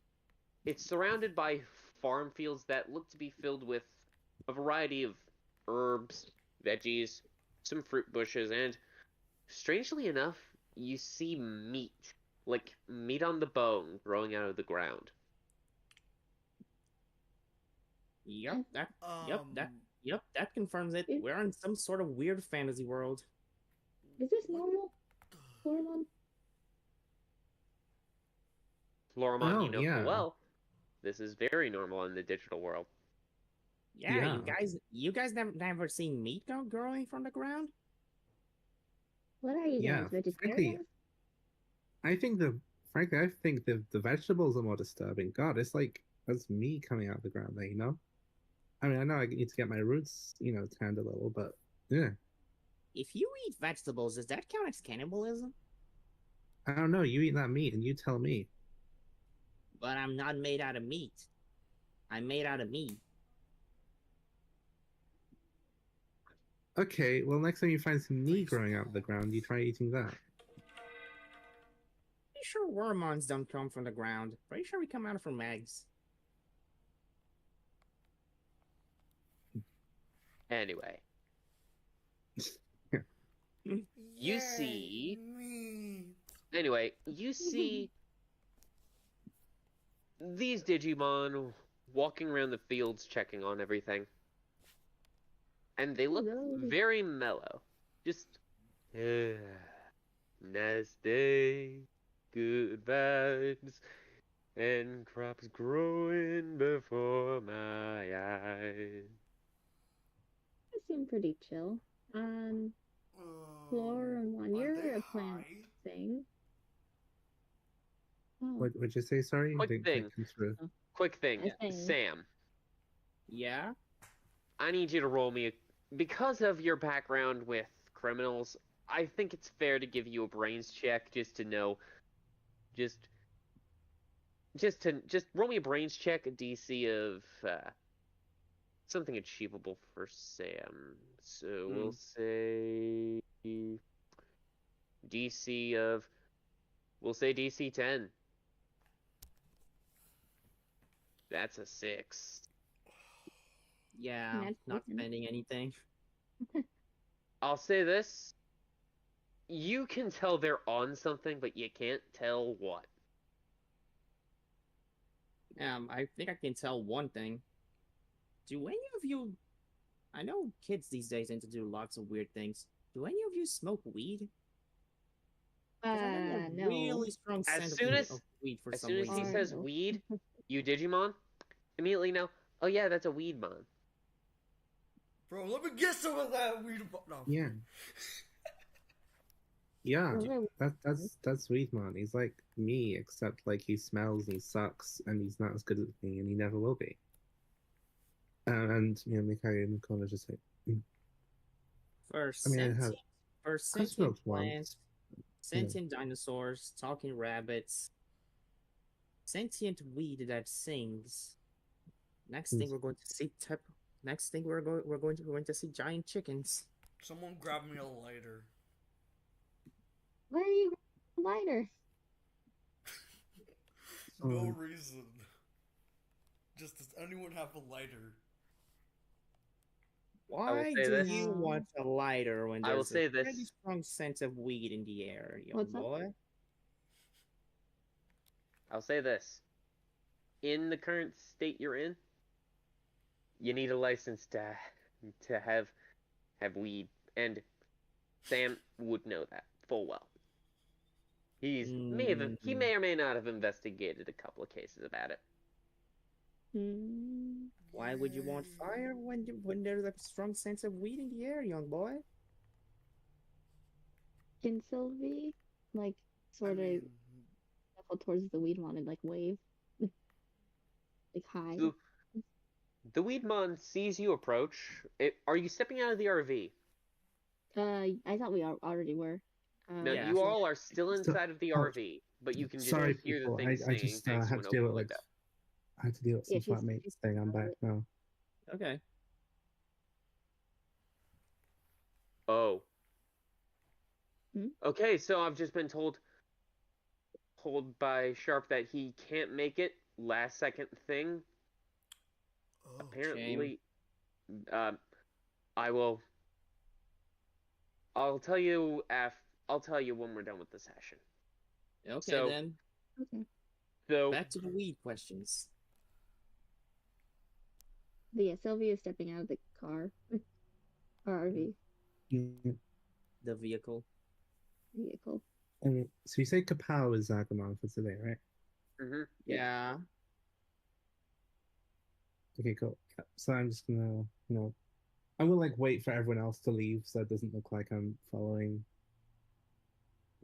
it's surrounded by farm fields that look to be filled with a variety of herbs, veggies, some fruit bushes, and strangely enough, you see meat, like meat on the bone, growing out of the ground. Yep, that Um, that confirms it. Is- We're in some sort of weird fantasy world. Is this normal? Doraemon? Floramon, Oh, you know yeah. full well, this is very normal in the digital world. Yeah, Yeah. you guys never seen meat growing from the ground? What are you Yeah, guys, vegetarians? Frankly, I think the vegetables are more disturbing. God, it's like that's me coming out of the ground there, you know? I mean, I know I need to get my roots, tanned a little, but yeah. If you eat vegetables, does that count as cannibalism? I don't know. You eat that meat and you tell me. But I'm not made out of meat. I'm made out of meat. Okay, well, next time you find some knee growing out of the ground, you try eating that. Pretty sure wormons don't come from the ground. Pretty sure we come out from eggs. Anyway, you see. Anyway, you see these Digimon walking around the fields checking on everything. And they look very mellow. Just, nice day, good vibes, and crops growing before my eyes. They seem pretty chill. Floor and one, Are you're they a plant high? thing. Oh, What would you say? Sorry, Quick didn't thing. come through. Quick thing, I think. Sam. Yeah? I need you to roll me because of your background with criminals. I think it's fair to give you a brains check just to know, just roll me a brains check, a DC of something achievable for Sam. So we'll say DC of, we'll say DC 10. That's a 6. Yeah, That's not decent. spending anything. I'll say this. You can tell they're on something, but you can't tell what. I think I can tell one thing. Do any of you... I know kids these days tend to do lots of weird things. Do any of you smoke weed? 'Cause I'm getting a No. really strong As scent soon as of weed for As some soon as he reason. says no. weed, you Digimon immediately know, oh yeah, that's a weedmon. Bro, let me get some of that weed. No. Yeah. Yeah, Those are that's Weedmon. He's like me, except like he smells and he sucks, and he's not as good as me, and he never will be. And you know, Mikhail and Nicole just like, For I mean, I have sentient smoked plants, once. sentient dinosaurs, talking rabbits, sentient weed that sings. Next thing we're going to see Next thing we're going to see giant chickens. Someone grab me a lighter. Why are you lighter? No reason. Just does anyone have a lighter? Why say do this. you want a lighter when I will there's say a this. pretty strong sense of weed in the air, young What's up? boy? I'll say this. In the current state you're in, you need a license to have weed, and Sam would know that full well. He may or may not have investigated a couple of cases about it. Why would you want fire when there's a strong sense of weed in the air, young boy? Can Sylvie, like, sort of shuffle towards the weed one and, like, wave? Like, hi. The Weedmon sees you approach. Are you stepping out of the RV? I thought we already were. No, Yeah. you all are still inside of the RV, but you can just Sorry, hear the people. thing I singing just thanks to had an to deal open with window. I had to deal with some Yeah, flatmates thing. I'm back now. Okay. Oh. Hmm? Okay, so I've just been told by Sharp that he can't make it. Last second thing. Oh. Apparently, I will. I'll tell you I'll tell you when we're done with the session. Okay, So- then. Okay. So Back to the weed questions. But yeah, Sylvie is stepping out of the car. Or RV The vehicle. vehicle. So you say Kapow is Zagamon for today, right? mhm. Yeah. Okay, cool. Yeah. So I'm just gonna, I will like wait for everyone else to leave so it doesn't look like I'm following.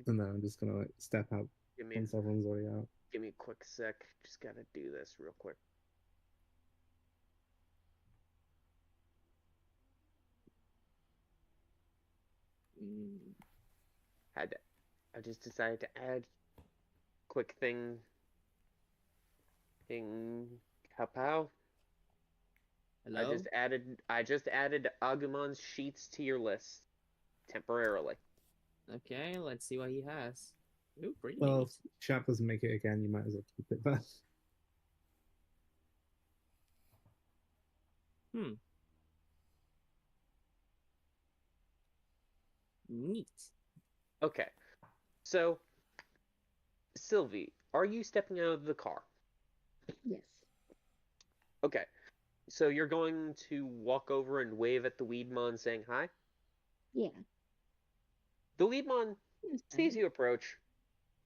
And then I'm just gonna like step out Give me once everyone's already out. give me a quick sec. Just gotta do this real quick. I just decided to add quick thing kapow. Hello? I just added Agumon's sheets to your list temporarily. Okay, let's see what he has. Ooh, pretty Well, neat. if Chap doesn't make it again, you might as well keep it. But Hmm. Neat. Okay. So, Sylvie, are you stepping out of the car? Yes. Okay. So you're going to walk over and wave at the Weedmon saying hi? Yeah. The Weedmon That's sees fine. you approach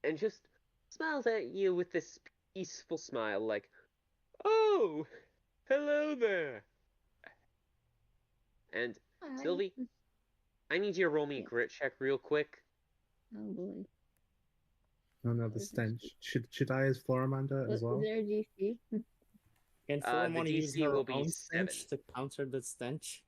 and just smiles at you with this peaceful smile like, "Oh, hello there." And Hi. Sylvie, I need you to roll me a Yes. grit check real quick. Oh boy. oh no, the What is that? stench. Should I as Floramander as Is well? there a GC? Can The Pheromone use DC her will be own 7. stench to counter the stench?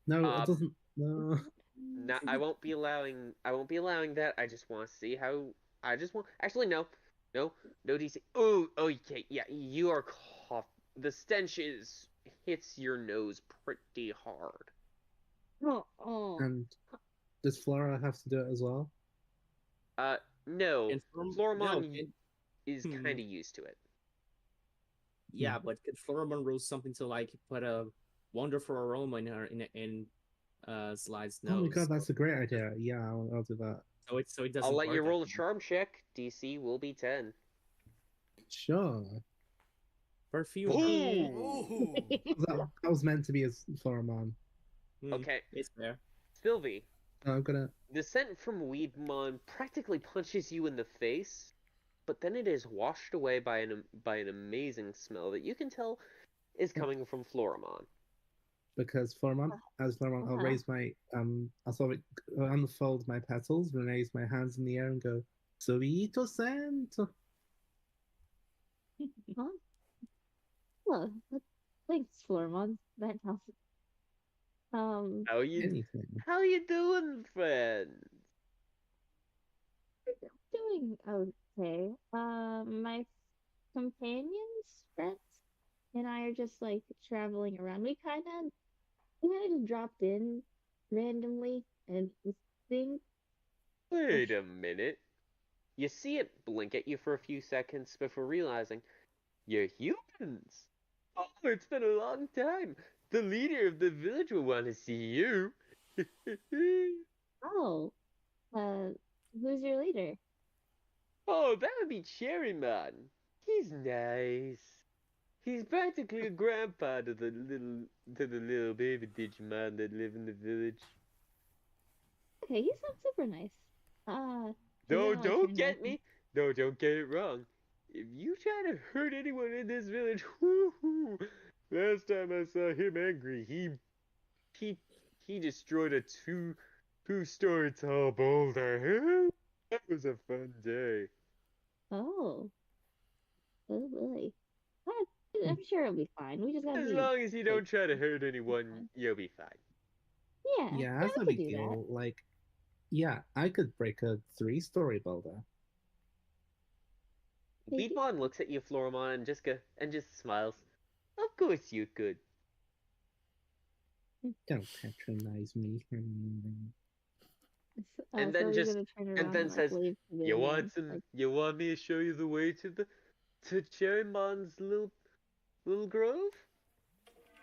No, it Uh, doesn't. No. Not, I won't be allowing that. I just want to see how. I just want. Actually, no, no DC. Oh, okay, yeah. You are cough. The stench hits your nose pretty hard. Oh. And does Flora have to do it as well? No. Can no, Floramon can, is hmm, kind of used to it. yeah, but could Pheromone roast something to like put a wonderful aroma in her Slide's Oh my nose? god, that's a great idea. Yeah, I'll do that. So it I'll doesn't let you work roll a anymore. charm check. DC will be 10. Sure. Perfume. Ooh. That was meant to be as Floramon. Okay, It's there. Sylvie. I'm gonna. The scent from Weedmon practically punches you in the face, but then it is washed away by an amazing smell that you can tell is coming from Floramon. Because Floramon, as Floramon, I'll raise my I'll sort of unfold my petals, raise my hands in the air, and go Sweeto Santo. Huh? Well, thanks, Flormon. That helps. How you Anything. how you doing, friend? Doing okay. My companions, friends, and I are just like traveling around. We kind of just dropped in randomly and think. Wait a minute. You see it blink at you for a few seconds before realizing you're humans. Oh, it's been a long time. The leader of the village will want to see you. Oh, uh, who's your leader? Oh, that would be Cherryman. He's nice. He's practically a grandpa to the little baby Digimon that live in the village. Okay, he sounds super nice. She's No, gonna like don't turn back. get me. No, don't get it wrong. If you try to hurt anyone in this village, whoo-hoo, last time I saw him angry, he he destroyed a two-story tall boulder. That was a fun day. Oh, oh boy. I'm sure it'll be fine. We just gotta As be long as you like don't try to hurt anyone, fun. you'll be fine. Yeah, Yeah, yeah, that's no we could big do that. deal. Like, yeah, I could break a 3-story boulder. Maybe. Weedmon looks at you, Floramon, and just smiles. Of course you could. Don't patronize me. And So then we're just gonna turn and around then and like says, wave to the "You other want some? like You want me to show you the way to the to Cherrymon's little grove?"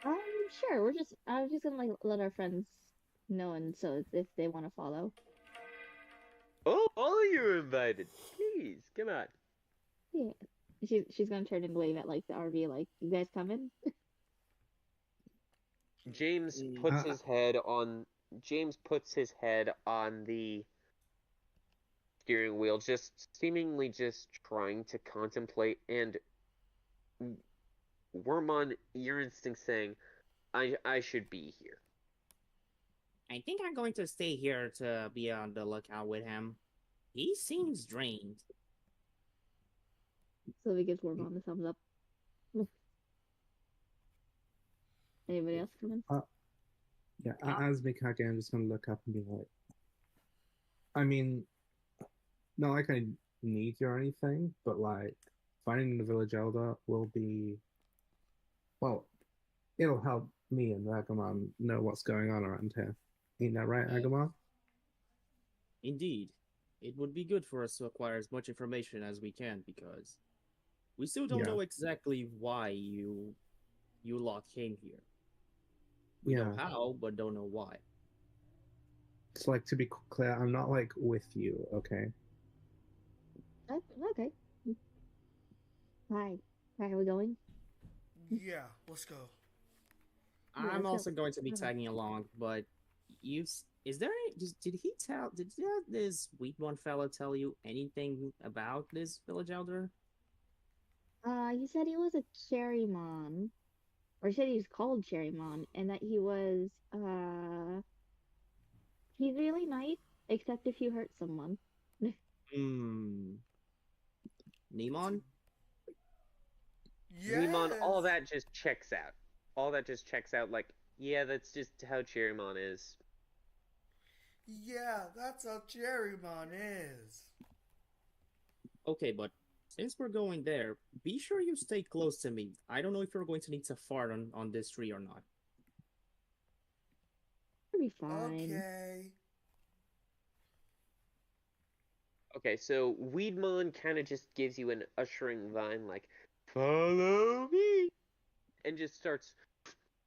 um sure, I'm just gonna like let our friends know and so if they wanna follow. Oh, all of you are invited. Please, come on. Yeah. She's gonna turn and wave at like the RV like, you guys coming? James Mm, puts his head on James puts his head on the steering wheel, just seemingly just trying to contemplate, and Wormon, your instinct saying, I should be here. I think I'm going to stay here to be on the lookout with him. He seems drained. Sylvie gives Warmon the thumbs up. Anybody else coming? Yeah, as Mikage, I'm just gonna look up and be like, I mean, not like I need you or anything, but like finding the village elder will be, well, it'll help me and Agumon know what's going on around here. Ain't that right, Uh, Agumon? Indeed, it would be good for us to acquire as much information as we can because we still don't Yeah, know exactly why you lot came here. We know yeah. how, but don't know why. It's like, to be clear, I'm not like with you, okay? Okay. Hi. Hi, are we going? Yeah, let's go. Yeah, I'm let's go. also going to be Okay. tagging along, but is there any, did this Wheatbone fellow tell you anything about this village elder? He said he was a Cherrymon. Or he said he was called Cherrymon, and that he was, he's really nice, except if you hurt someone. Hmm. It's a Nemon? Weemon, all yes. that just checks out. All that just checks out. Like, yeah, that's just how Cherrymon is. Yeah, that's how Jerrymon is. Okay, but since we're going there, be sure you stay close to me. I don't know if you're going to need to fart on this tree or not. It'll be fine. Okay. Okay, so Weedmon kind of just gives you an ushering vine, like, follow me, and just starts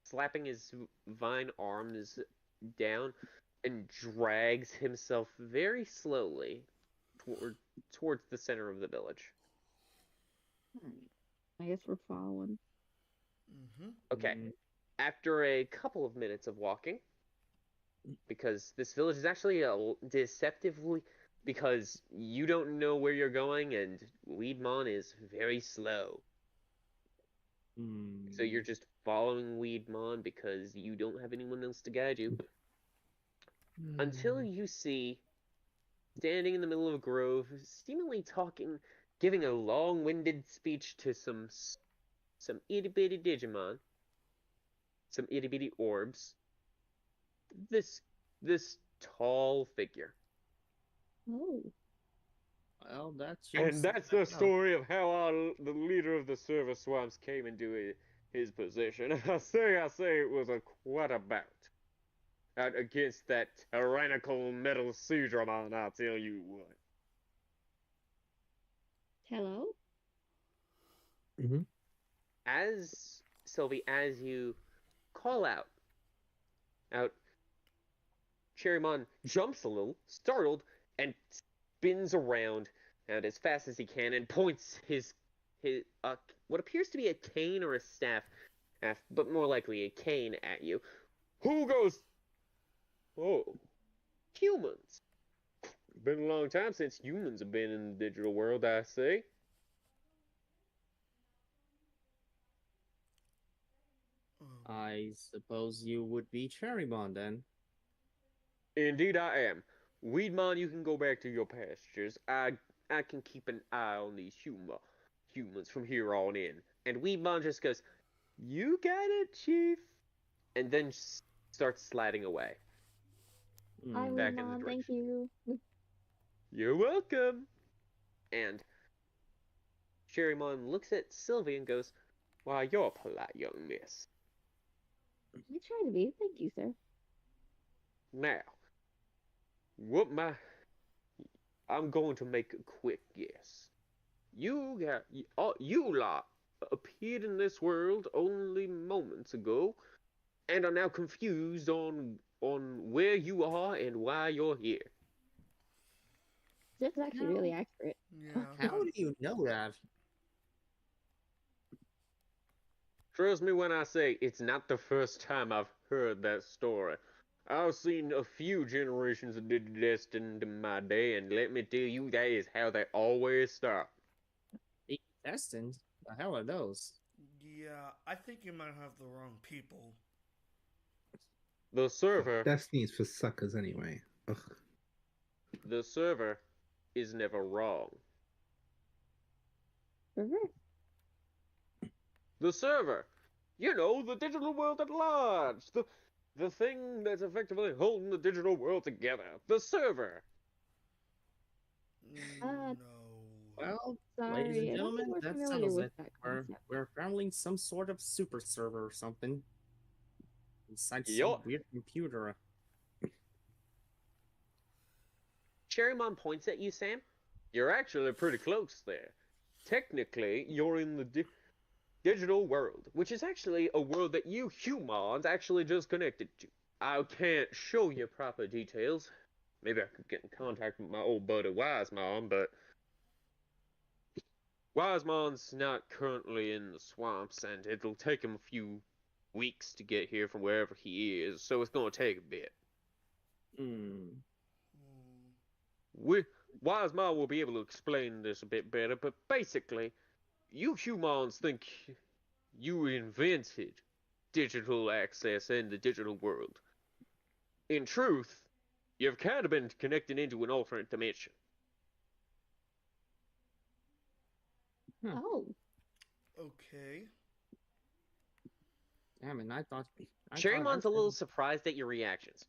slapping his vine arms down and drags himself very slowly toward towards the center of the village. Alright. I guess we're following. Mm-hmm. Okay, Mm, after a couple of minutes of walking, because this village is actually deceptively because you don't know where you're going and Weedmon is very slow. So you're mm, just following Weedmon because you don't have anyone else to guide you. Until you see, standing in the middle of a grove, seemingly talking, giving a long-winded speech to some itty-bitty Digimon, some itty-bitty orbs, this this tall figure. Oh. well, that And seems to that's check the out. story of how the leader of the Silver Swamps came into his position. I say it was a quite a bout. Out against that tyrannical metal Sudramon, I'll tell you what. Hello? Mm-hmm. As Sylvie, as you call out, Cherrymon jumps a little, startled, and spins around and as fast as he can and points his what appears to be a cane or a staff, but more likely a cane at you. Who goes? Oh, humans. Been a long time since humans have been in the digital world, I say. Um, I suppose you would be Cherrymon then. Indeed, I am. Weedmon, you can go back to your pastures. I can keep an eye on these humans from here on in. And Weedmon just goes, "You got it, Chief," and then starts sliding away Hi, Hmm. back in the Weedmon, thank direction. you. You're welcome. And Sherrymon looks at Sylvie and goes, "Why, you're a polite young miss. I try to be. Thank you, sir. Now, what my I'm going to make a quick guess. You lot appeared in this world only moments ago and are now confused on where you are and why you're here. That's actually How, really accurate. yeah, how that. do you know that? Trust me when I say it's not the first time I've heard that story. I've seen a few generations of Destined in my day, and let me tell you, that is how they always start. The intestines? The hell are those? Yeah, I think you might have the wrong people. The server, Destiny's for suckers anyway. Ugh. the server, is never wrong. Reverse. The server, the digital world at large, the thing that's effectively holding the digital world together. The server. No. Well, ladies and Sorry, I don't think gentlemen, we're that familiar settles with it. that We're concept. we're traveling some sort of super server or something. Inside some Yup. weird computer. Cherrymon points at you, Sam. You're actually pretty close there. Technically, you're in the digital world, which is actually a world that you humans actually just connected to. I can't show you proper details. Maybe I could get in contact with my old buddy Wisemon, but Wisemon's not currently in the swamps, and it'll take him a few weeks to get here from wherever he is, so it's gonna take a bit. Hmm. Wisemon will be able to explain this a bit better, but basically, you humans think you invented digital access in the digital world. In truth, you've kind of been connected into an alternate dimension. Oh, Okay. Damn it, Cherrymon's a little surprised at your reactions.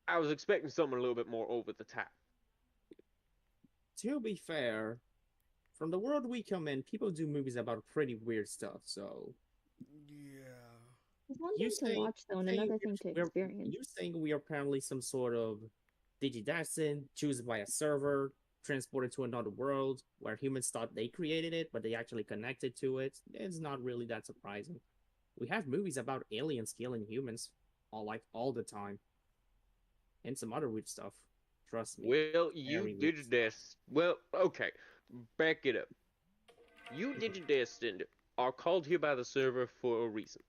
I was expecting something a little bit more over the top. To be fair, from the world we come in, people do movies about pretty weird stuff, so Yeah. it's one you thing to watch though, and another thing to experience. you're saying we are apparently some sort of digidestined, chosen by a server, transported to another world where humans thought they created it, but they actually connected to it. It's not really that surprising. We have movies about aliens killing humans all the time. And some other weird stuff. Trust me. Well, you Very weird digidestined. Well, okay. Back it up. You digidestined are called here by the server for a reason.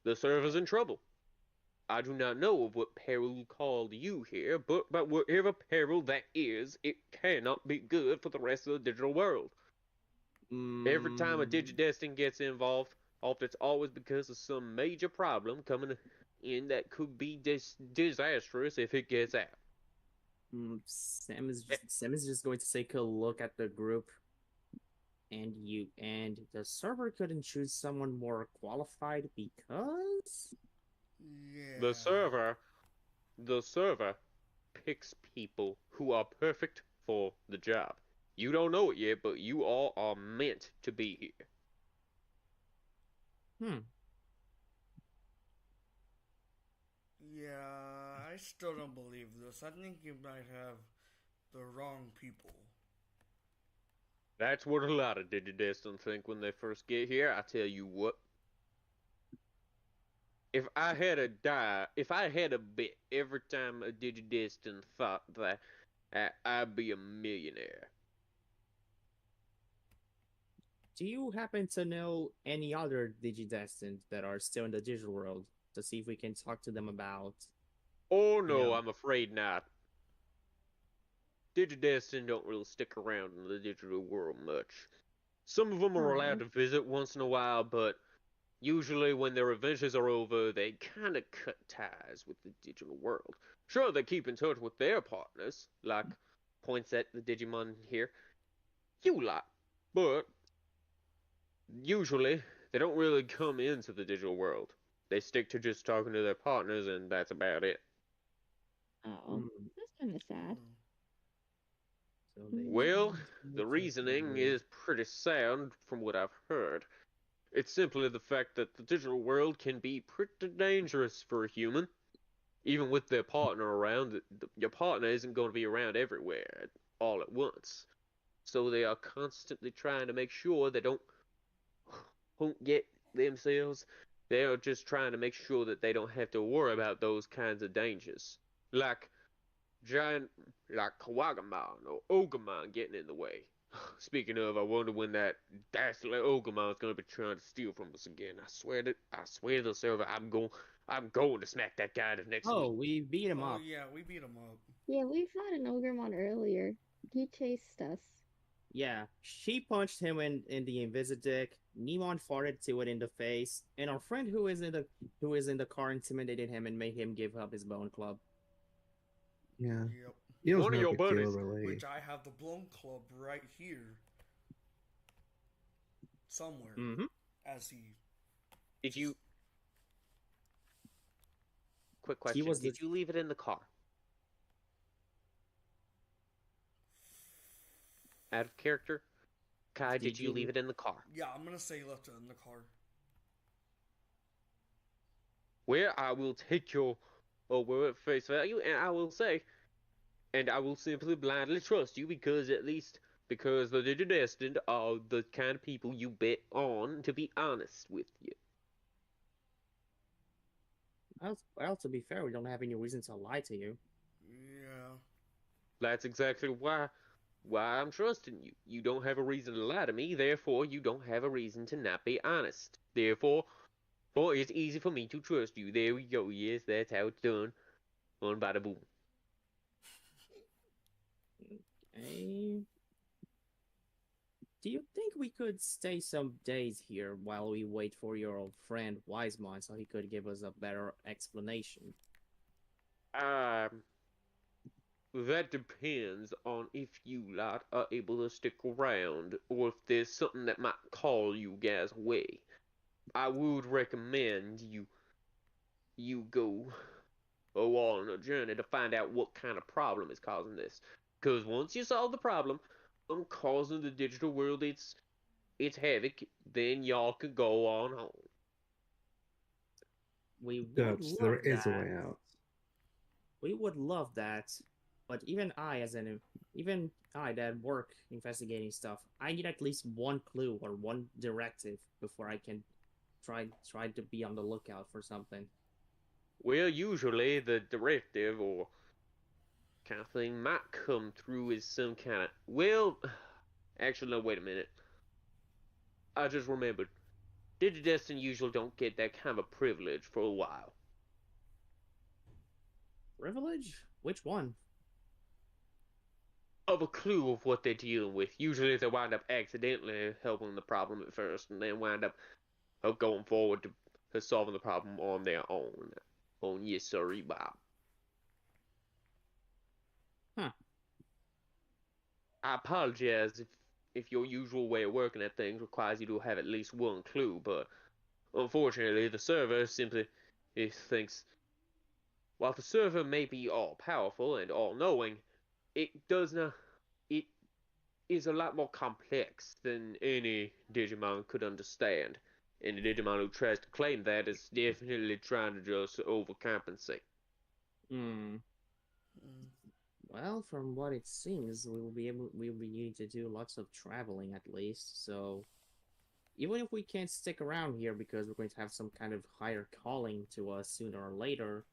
The server's in trouble. I do not know of what peril called you here, but whatever peril that is, it cannot be good for the rest of the digital world. Every time a digidestined gets involved, often it's always because of some major problem coming in that could be disastrous if it gets out. Sam is just going to take a look at the group, and the server couldn't choose someone more qualified because Yeah. The server picks people who are perfect for the job. You don't know it yet, but you all are meant to be here. Yeah, I still don't believe this. I think you might have the wrong people. That's what a lot of digidestined think when they first get here. I tell you what. If I had a bet every time a digidestined thought that I'd be a millionaire. do you happen to know any other digidestined that are still in the digital world to see if we can talk to them about? Oh no, know. I'm afraid not. Digidestined don't really stick around in the digital world much. Some of them are allowed to visit once in a while, but usually when their adventures are over, they kind of cut ties with the digital world. Sure, they keep in touch with their partners, like points at the Digimon here, you lot, but usually they don't really come into the digital world. They stick to just talking to their partners, and that's about it. Oh, that's kind of sad. So Well, the reasoning is pretty sound from what I've heard. It's simply the fact that the digital world can be pretty dangerous for a human. Even with their partner around, your partner isn't going to be around everywhere all at once. So they are constantly trying to make sure they don't get themselves. They are just trying to make sure that they don't have to worry about those kinds of dangers. Like Kawagamon or Ogamon getting in the way. Speaking of, I wonder when that dastardly Ogamon is going to be trying to steal from us again. I swear to the server, I'm going to smack that guy the next week. we beat him Oh up. yeah, we beat him up. Yeah, we fought an Ogremon earlier. He chased us. Yeah, she punched him in the Invisidick. Nemon farted to it in the face, and our friend who is in the car intimidated him and made him give up his bone club. Yeah. Yep. It was One of no your big deal, buddies, really. Which I have the blown club right here. Somewhere. Mm-hmm. As he. did you? Quick question: did you leave it in the car? Out of character, Kai, did you leave it in the car? Yeah, I'm gonna say he left it in the car. Well, I will take your word at face value, and I will say, and I will simply blindly trust you because the Digidestined are the kind of people you bet on to be honest with you. Well, to be fair, we don't have any reason to lie to you. Yeah. That's exactly why I'm trusting you. You don't have a reason to lie to me, therefore you don't have a reason to not be honest. Therefore, it's easy for me to trust you. There we go. Yes, that's how it's done. On bada boom. Okay. Do you think we could stay some days here while we wait for your old friend Wisemon so he could give us a better explanation? Um, that depends on if you lot are able to stick around, or if there's something that might call you guys away. I would recommend you go on a journey to find out what kind of problem is causing this. Because once you solve the problem, causing the digital world its havoc, then y'all could go on home. We would Dutch, love there is a that. way out. We would love that, but even I that work investigating stuff, I need at least one clue or one directive before I can try to be on the lookout for something. Well, usually the directive or kind of thing might come through as some kind of. Well, actually, no, wait a minute. I just remembered. Digidestin usually don't get that kind of privilege for a while. Privilege? Which one? Of a clue of what they're dealing with. Usually they wind up accidentally helping the problem at first, and then wind up going forward to solving the problem on their own. On yes, sorry, Bob. Huh. I apologize if your usual way of working at things requires you to have at least one clue, but unfortunately the server simply thinks while the server may be all powerful and all knowing, it does not it is a lot more complex than any Digimon could understand. And the Digimon who tries to claim that is definitely trying to just overcompensate. Hmm. Mm. Well, from what it seems, we'll be needing to do lots of traveling at least. So even if we can't stick around here because we're going to have some kind of higher calling to us sooner or later,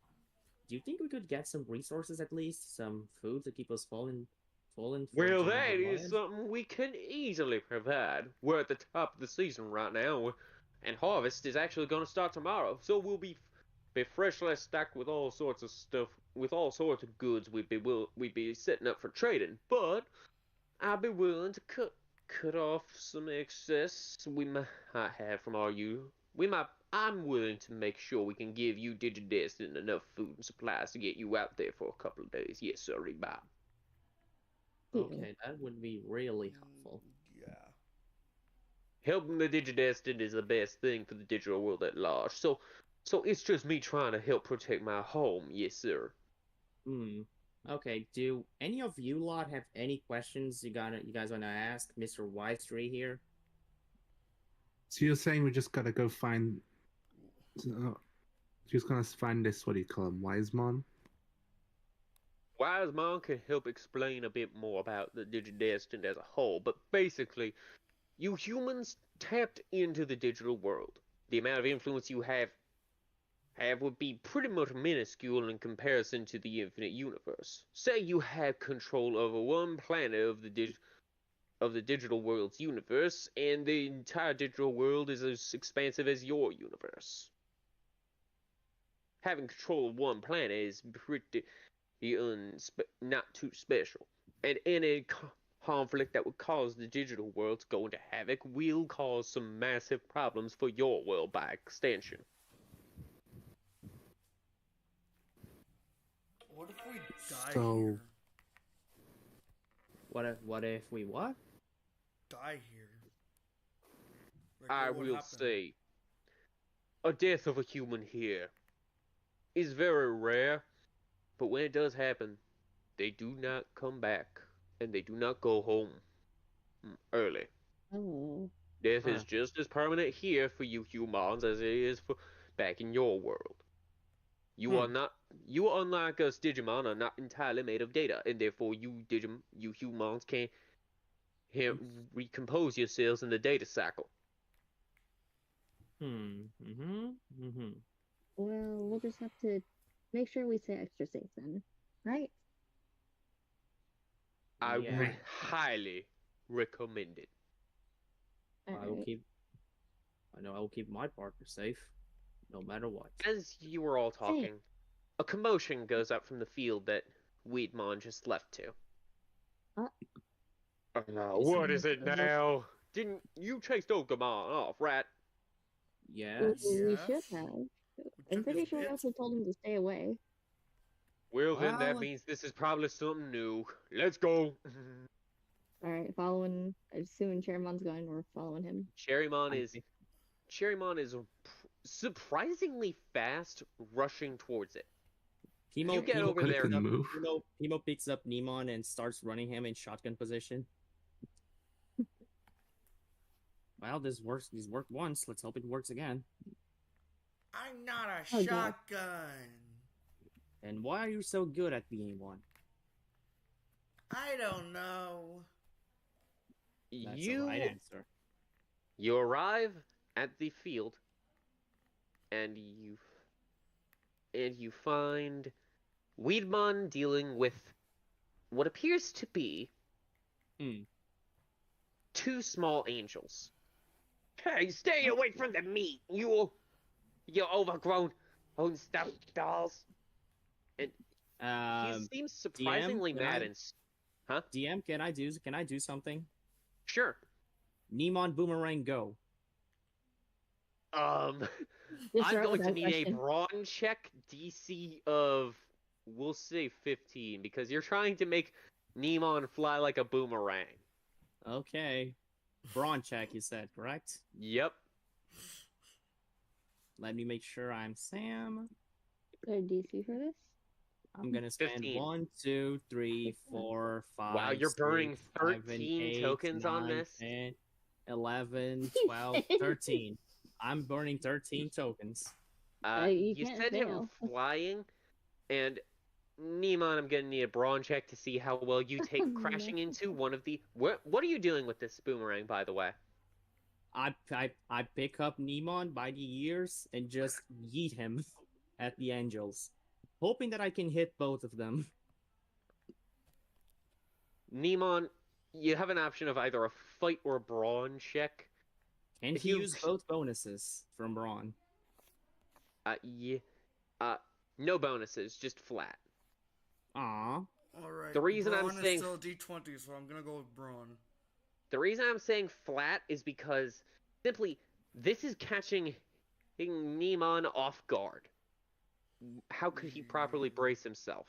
do you think we could get some resources at least, some food to keep us full for Well, during that the is voyage? something we can easily provide. We're at the top of the season right now, and harvest is actually going to start tomorrow, so we'll be freshly stacked with all sorts of stuff, with all sorts of goods we'd be setting up for trading. But I'd be willing to cut off some excess we might have from our you. We might. I'm willing to make sure we can give you Digidestin enough food and supplies to get you out there for a couple of days. Yes, sir, Bob. Ew. Okay, that would be really helpful. Yeah. Helping the Digidestined is the best thing for the digital world at large. So it's just me trying to help protect my home, yes, sir. Hmm. Okay, do any of you lot have any questions you guys wanna ask Mr. Wisetree here? So you're saying we just gotta go find. Just gonna find this. What do you call him? Wisemon? Wisemon can help explain a bit more about the Digidestined as a whole, but basically, you humans tapped into the digital world. The amount of influence you have would be pretty much minuscule in comparison to the infinite universe. Say you have control over one planet of the digital world's universe, and the entire digital world is as expansive as your universe. Having control of one planet is pretty not too special, and any conflict that would cause the digital world to go into havoc will cause some massive problems for your world by extension. What if we die So- here? What if we what? Die here. Like, I what would will happen? say, a death of a human here is very rare, but when it does happen, they do not come back, and they do not go home early. Oh. Death Huh. is just as permanent here for you humans as it is for back in your world. You unlike us Digimon are not entirely made of data, and therefore you humans can't recompose yourselves in the data cycle. Mm-hmm. Well, we'll just have to make sure we stay extra safe then, right? I Yeah. would highly recommend it. I will Alright. keep. I know I will keep my partner safe, no matter what. As you were all talking, a commotion goes up from the field that Weedmon just left to. What is it now? Didn't you chase Ogamon off, rat? Yes. We Yes. should have. I'm took pretty his sure we bits. also told him to stay away. Well, then that Well- means this is probably something new. Let's go. Alright, following. Assuming Chairman's going, we're following him. Cherrymon is surprisingly fast, rushing towards it. Pimo, You get Pimo over picks there. Couldn't up- move. Pimo picks up Nemon and starts running him in shotgun position. Well, this works. This worked once. Let's hope it works again. I'm not a Oh, God. shotgun. And why are you so good at being one? I don't know. That's the right answer. You arrive at the field, and you find Weedmon dealing with what appears to be Hmm. two small angels. Hey, stay away from the meat, you overgrown, unstuffed dolls. And he seems surprisingly can mad I- and huh? DM, can I do something? Sure. Nemon Boomerang go. Just I'm start going with to that need a question. brawn check DC of, we'll say 15, because you're trying to make Nemon fly like a boomerang. Okay. Brawn check, you said, correct? Yep. Let me make sure I'm Sam. Is there a DC for this? I'm gonna spend 15. 1, 2, 3, 4, 5. Wow, you're burning 6, 7, 13 8, tokens on 9, this? 10, 11, 12, 13. I'm burning 13 tokens. You You can't send him fail. flying, and Nemon, I'm gonna need a brawn check to see how well you take No. crashing into one of the. What are you doing with this boomerang, by the way? I pick up Nemon by the ears and just yeet him at the angels, hoping that I can hit both of them. Nemon, you have an option of either a fight or a brawn check. And If he you- used both bonuses from Brawn. Yeah. No bonuses, just flat. Aw. Alright. The reason I'm Brawn is saying- still D20, so I'm gonna go with Brawn. The reason I'm saying flat is because simply this is catching Nemon off guard. How could he properly brace himself?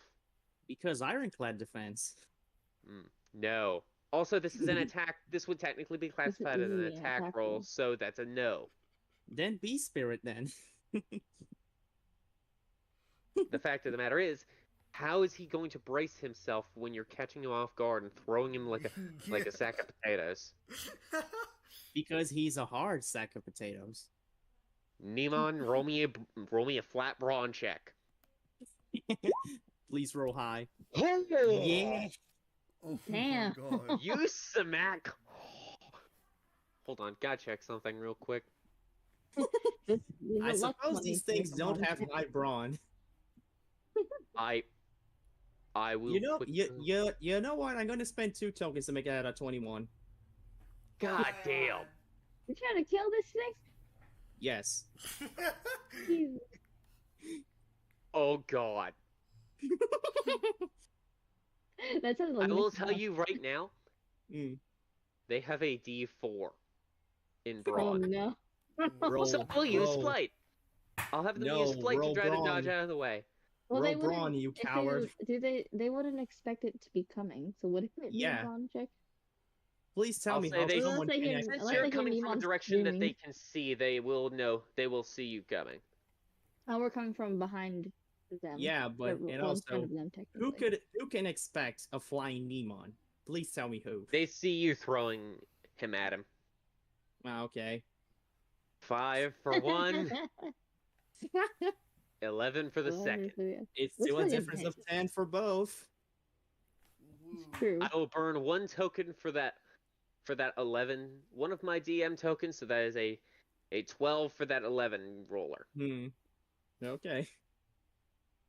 Because Ironclad defense. No. Also, this is an attack. This would technically be classified as an yeah, attack attack roll, roll. so that's a no. Then Beast Spirit then. The fact of the matter is, how is he going to brace himself when you're catching him off guard and throwing him like a sack of potatoes? Because he's a hard sack of potatoes. Nemon, roll me a flat brawn check. Please roll high. Yeah. Oh Damn. my god. You smack. Hold on, gotta check something real quick. This is I a luck suppose 20 these to make things a don't brawn have check. high brawn. I will. You know, put you know what? I'm gonna spend 2 tokens to make it out of 21. God damn. You're trying to kill this thing? Yes. Jesus. Oh god. That sounds like I will mixed tell up. you right now, Mm. they have a D4 in Oh brawn. no. Roll, So we'll use roll, Flight. I'll have them No, use Flight to roll try to brawn. dodge out of the way. Well, they roll brawn, wouldn't. you if they coward. would- they wouldn't expect it to be coming. So wouldn't it be Yeah. a brawn check? Please tell I'll me say how they- someone Unless they can hear- ex- Since Unless you're they hear coming from a Nemon's direction that they screaming. can see, they will see you coming. Oh, we're coming from behind them. Yeah, but Or, and well, in front also, of them, technically. who can expect a flying Nemon? Please tell me who. They see you throwing him at him. Ah, okay. 5 for 1. 11 for the second. It's We're still a still difference of getting 10 for both. True. I will burn 1 token for that 11. One of my DM tokens, so that is a 12 for that 11 roller. Okay.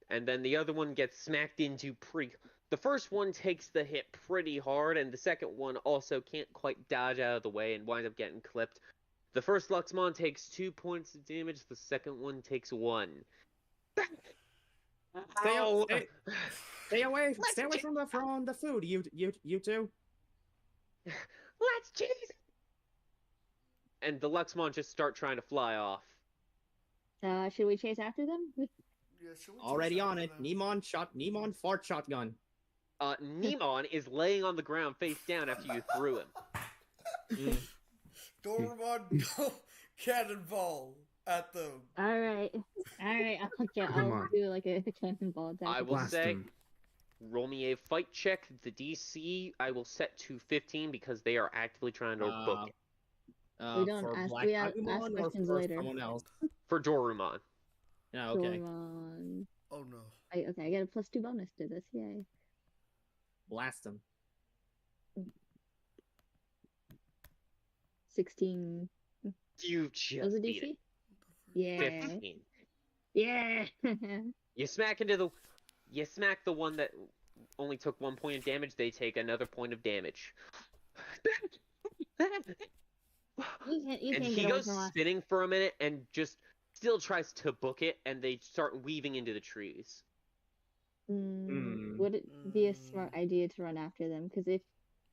And then the other one gets smacked into pretty. The first one takes the hit pretty hard, and the second one also can't quite dodge out of the way and winds up getting clipped. The first Luxmon takes 2 points of damage. The second one takes 1. Stay, Ow! stay away! Stay away from the food. You two. Let's cheese it! And the Luxmon just start trying to fly off. Should we chase after them? Yeah, should we Already chase on after it. them? Nemon fart shotgun. Nemon is laying on the ground face down after you threw him. Doraemon, go cannonball at them. Alright. I'll do like a cannonball attack. I will Blast say, them. roll me a fight check. The DC I will set to 15 because they are actively trying to book it. We don't for ask- Black we ask Agumon or questions for later. someone else? For Dorumon. Yeah, okay. Doraemon. Oh no. Okay, I get a +2 bonus to this. Yay. Blast them. 16. You Was just it beat DC? it. Yeah. 15. Yeah. You smack the one that only took 1 point of damage, they take another point of damage. You And can't he get away goes from us. spinning for a minute and just still tries to book it, and they start weaving into the trees. Would it be a smart idea to run after them? Because if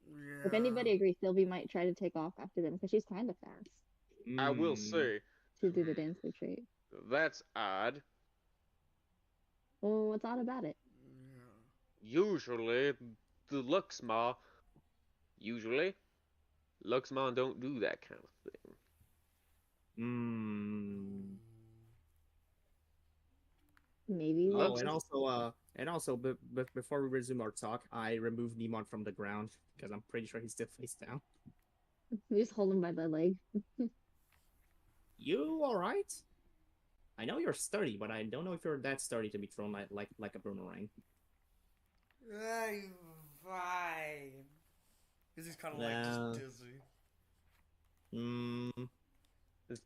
Yeah. anybody agrees, Sylvie might try to take off after them because she's kind of fast I will say, to do the dance retreat. that's odd. Well, what's odd about it? Usually Luxmon don't do that kind of thing. Maybe. Oh, they and also, before we resume our talk, I removed Nemon from the ground because I'm pretty sure he's still face down. We just hold him by the leg. You all right? I know you're sturdy, but I don't know if you're that sturdy to be thrown like a boomerang. I'm fine. Because he's kind of like just dizzy.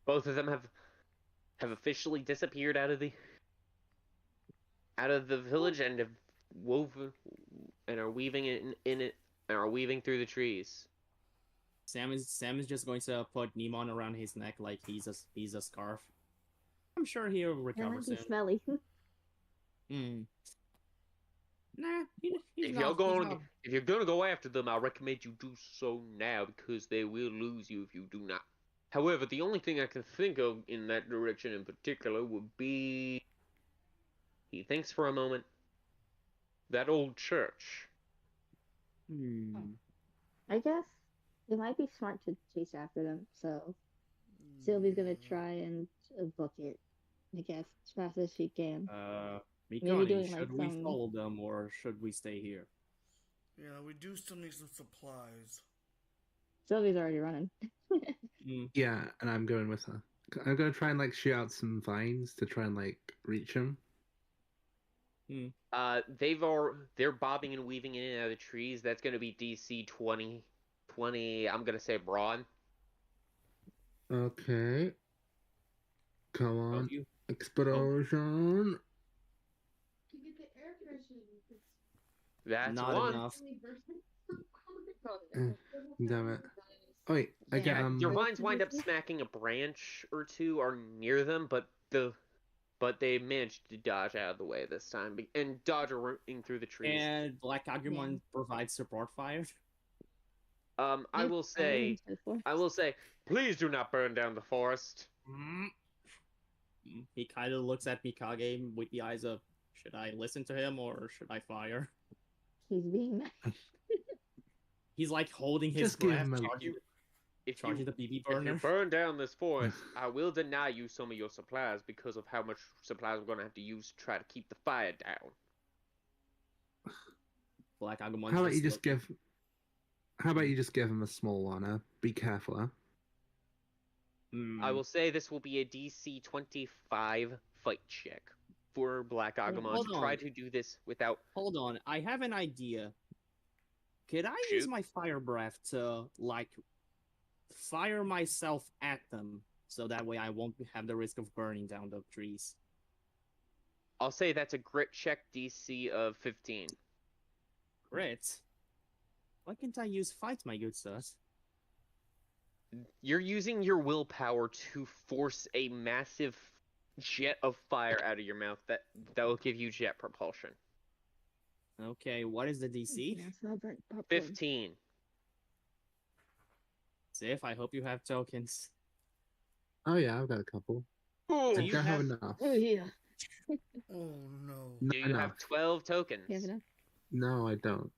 Both of them have officially disappeared out of the village and have woven and are weaving in it and are weaving through the trees. Sam is just going to put Nemon around his neck like he's a scarf. I'm sure he'll That recover might be soon. smelly. Nah, he's If not. you're gonna go after them, I recommend you do so now because they will lose you if you do not. However, the only thing I can think of in that direction in particular would be. He thinks for a moment. That old church. I guess it might be smart to chase after them. So Sylvie's gonna try and book it, I guess, as fast as she can. Mikani, doing, should like, we some- follow them or should we stay here? Yeah, we do still need some supplies. Sylvie's already running. Yeah, and I'm going with her. I'm gonna try and like shoot out some vines to try and like reach him. They're bobbing and weaving in and out of the trees. That's gonna be DC 20. I'm gonna say brawn. Okay. Come on. You? Explosion. That's Not one. enough. Damn it. Oh wait, I get Yeah, your vines wind up smacking a branch or two or near them, but they managed to dodge out of the way this time and dodge running through the trees. And Black Agumon provides support fire. I will say, please do not burn down the forest. He kind of looks at Mikage with the eyes of, should I listen to him or should I fire? He's being nice. He's like holding his Just give breath, him a- charging the BB If burner. you burn down this forest, I will deny you some of your supplies because of how much supplies we're gonna have to use to try to keep the fire down. Black Agumon. How about you just give him a small one? Be careful, huh? I will say this will be a DC 25 fight check. for Black Agumon Hold to try on. to do this without Hold on, I have an idea. Could I use Shoot. my fire breath to, like, fire myself at them, so that way I won't have the risk of burning down the trees? I'll say that's a grit check DC of 15. Grit? Why can't I use fight, my good sirs? You're using your willpower to force a massive jet of fire out of your mouth that will give you jet propulsion. Okay, what is the DC? That's not burnt popcorn. 15. Sif, I hope you have tokens. Oh yeah, I've got a couple. Ooh, I you don't have have- enough. Oh yeah. Oh no. Not do you enough. have 12 tokens? You have enough? No, I don't.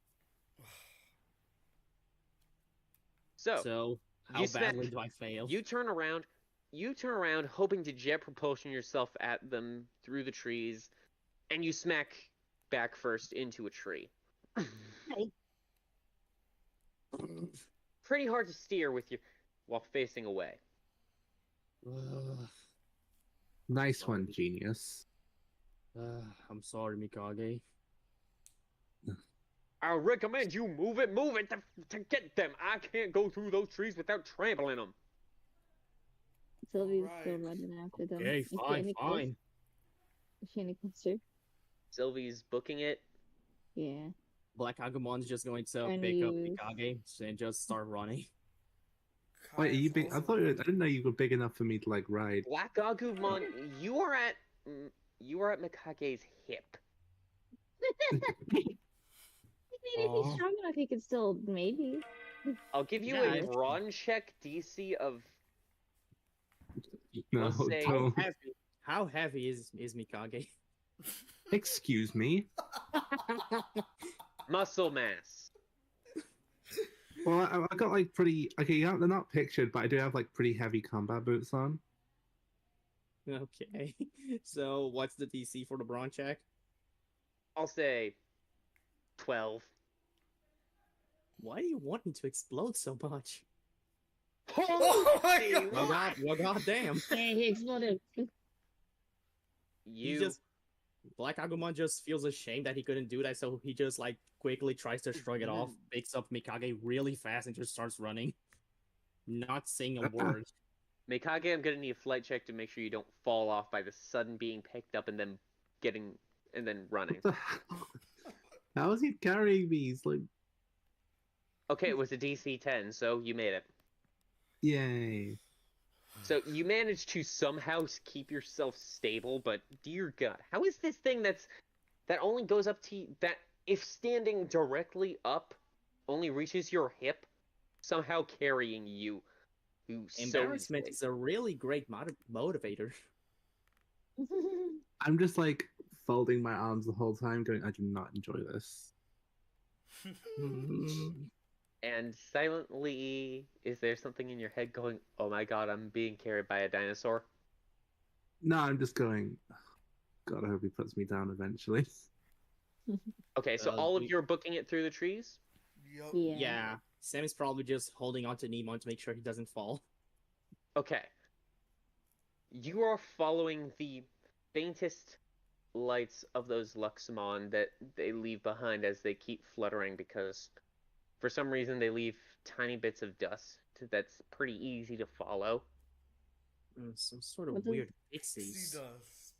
So, How you smack- badly do I fail? you turn around hoping to jet propulsion yourself at them through the trees, and you smack back first into a tree. Hey. Pretty hard to steer with you while facing away. Ugh. Nice one, genius. I'm sorry, Mikage. I recommend you move it to get them. I can't go through those trees without trampling them. Sylvie's still Alright. running after them. Okay, Is she fine, any close- fine. Is she any closer? Sylvie's booking it. Yeah. Black Agumon's just going to And pick up use- Mikage and just start running. Wait, are you big? I Also- thought I didn't know you were big enough for me to like ride. Black Agumon, you are at Mikage's hip. Maybe if Aw. he's strong enough, he could still maybe. I'll give you Yeah, a run check DC of No, Let's say- don't. How heavy is Mikage? Excuse me. muscle mass. Well, I got like pretty. Okay, yeah, they're not pictured, but I do have like pretty heavy combat boots on. Okay. So what's the DC for the brawn check? I'll say 12. Why do you want me to explode so much? Oh my Holy God. Well, goddamn. Hey, he exploded. He You just Black Agumon just feels ashamed that he couldn't do that, so he just like quickly tries to shrug it off, picks up Mikage really fast, and just starts running, not saying a word. Mikage, I'm gonna need a flight check to make sure you don't fall off by the sudden being picked up and then running. What the hell? How is he carrying these? Like, Okay, it was a DC 10, so you made it. yay! So you managed to somehow keep yourself stable, but dear God, how is this thing that only goes up to that if standing directly up only reaches your hip, somehow carrying you? Embarrassment is a really great motivator. I'm just like folding my arms the whole time, going, I do not enjoy this. And silently, is there something in your head going, oh my God, I'm being carried by a dinosaur? No, I'm just going. God, I hope he puts me down eventually. Okay, so all of you are booking it through the trees? Yup. Yeah. Yeah, Sam is probably just holding on to Nemon to make sure he doesn't fall. Okay. You are following the faintest lights of those Luxemon that they leave behind as they keep fluttering because for some reason they leave tiny bits of dust that's pretty easy to follow. Some sort of What does- weird Sea pixies. dust.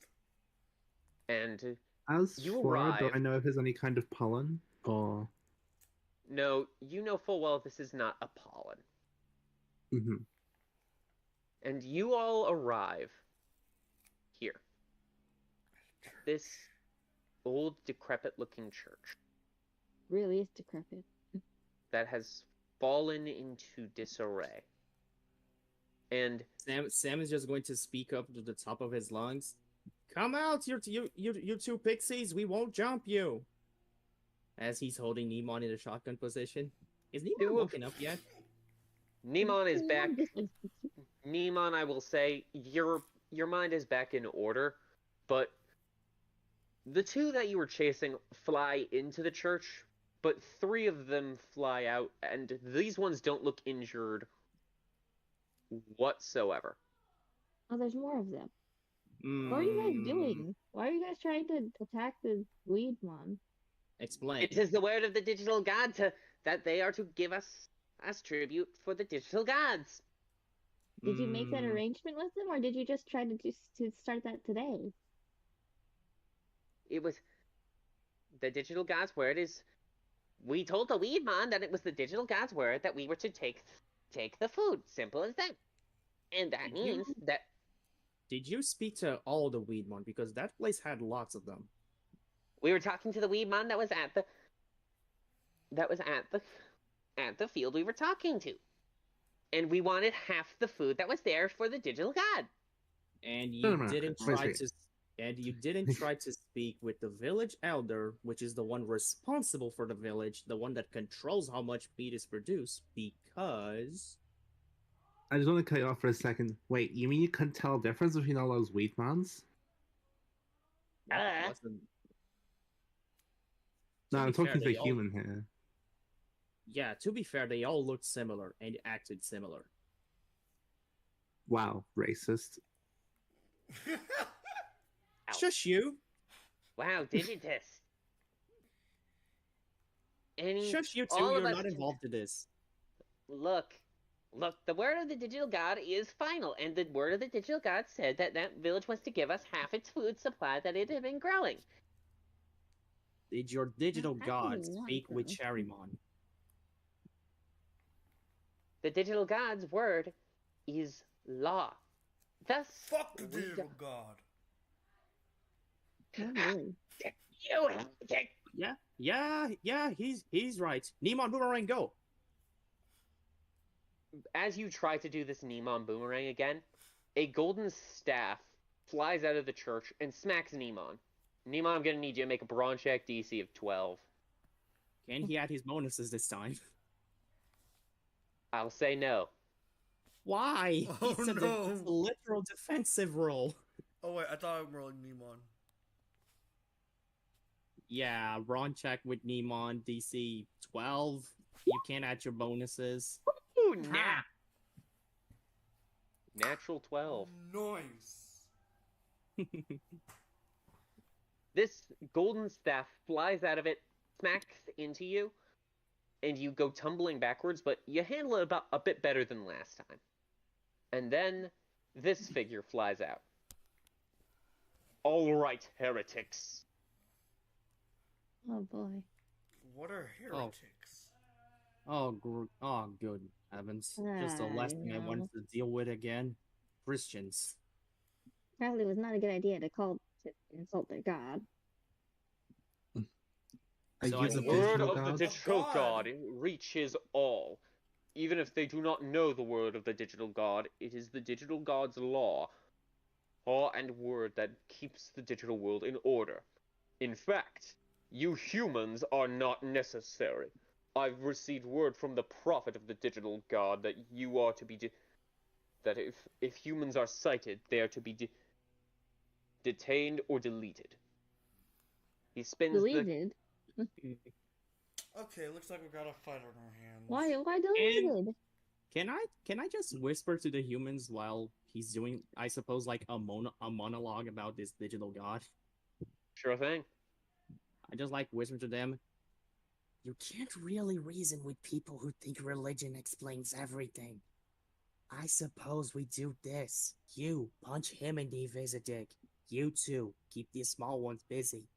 And As You for, do arrive- I know if there's any kind of pollen or? no, you know full well this is not a pollen. Hmm. And you all arrive here. This old, decrepit-looking church Really is decrepit. that has fallen into disarray. And Sam is just going to speak up to the top of his lungs. Come out, you two pixies! We won't jump you. As he's holding Nemon in a shotgun position. Is Nemon Two of- woken up yet? Neemon is back. Neemon, I will say, your mind is back in order, but the two that you were chasing fly into the church, but 3 of them fly out, and these ones don't look injured whatsoever. Oh, there's more of them. What are you guys Mm, doing? Why are you guys trying to attack the Weedmon? explain. It is the word of the digital god that they are to give us as tribute for the digital gods. Did you make that Mm, arrangement with them, or did you just try to start that today? It was the digital god's word is. We told the Weedmon that it was the digital god's word that we were to take the food. Simple as that. And that did means you that did you speak to all the Weedmon? Because that place had lots of them. we were talking to the Weedmon that was at the field we were talking to. And we wanted half the food that was there for the digital god. And No, you no, no. didn't Wait, try wait. to and you didn't try to speak with the village elder, which is the one responsible for the village, the one that controls how much meat is produced, because I just want to cut you off for a second. Wait, you mean you couldn't tell the difference between all those Weedmons? that wasn't. No, To I'm be fair, talking to a they all human here. yeah. To be fair, they all looked similar and acted similar. Wow, racist. Ouch. Shush you! Wow, Digitus. Any Shush you two! all of You're us not can involved in this. look. Look, the word of the digital god is final, and the word of the digital god said that that village was to give us half its food supply that it had been growing. Did your digital How can god you not, speak with though? Cherrymon? The digital god's word is law. Thus, Fuck the we digital god. Oh boy. You heretic! Yeah. He's right. Nemon Boomerang, go! As you try to do this Nemon boomerang again, a golden staff flies out of the church and smacks Nemon. Nemon, I'm gonna need you to make a brawn check DC of 12. Can he add his bonuses this time? I'll say no. Why? Oh, It's no. it's a literal defensive roll. Oh wait, I thought I'm rolling Nemon. Yeah, Ron check with Nemon, DC 12. You can't add your bonuses. Ooh, Natural 12. Nice. This golden staff flies out of it, smacks into you, and you go tumbling backwards, but you handle it about a bit better than last time. And then this figure flies out. All right, heretics. Oh boy. What are heretics? Oh, good heavens. Just the last thing I No. wanted to deal with again. Christians. Probably was not a good idea to insult their god. Are So you I the The suppose- word digital of the god? digital God. god reaches all. Even if they do not know the word of the digital god, it is the digital god's law and word that keeps the digital world in order. In fact, you humans are not necessary. I've received word from the prophet of the digital god that you are to be that if humans are sighted, they are to be detained or deleted. He spins the Deleted? Okay, looks like we got a fight on our hands. Why deleted? Can I just whisper to the humans while he's doing, I suppose, like a monologue about this digital god? sure thing. I just like whisper to them. You can't really reason with people who think religion explains everything. I suppose we do this. You punch him in the visiting. You two keep these small ones busy.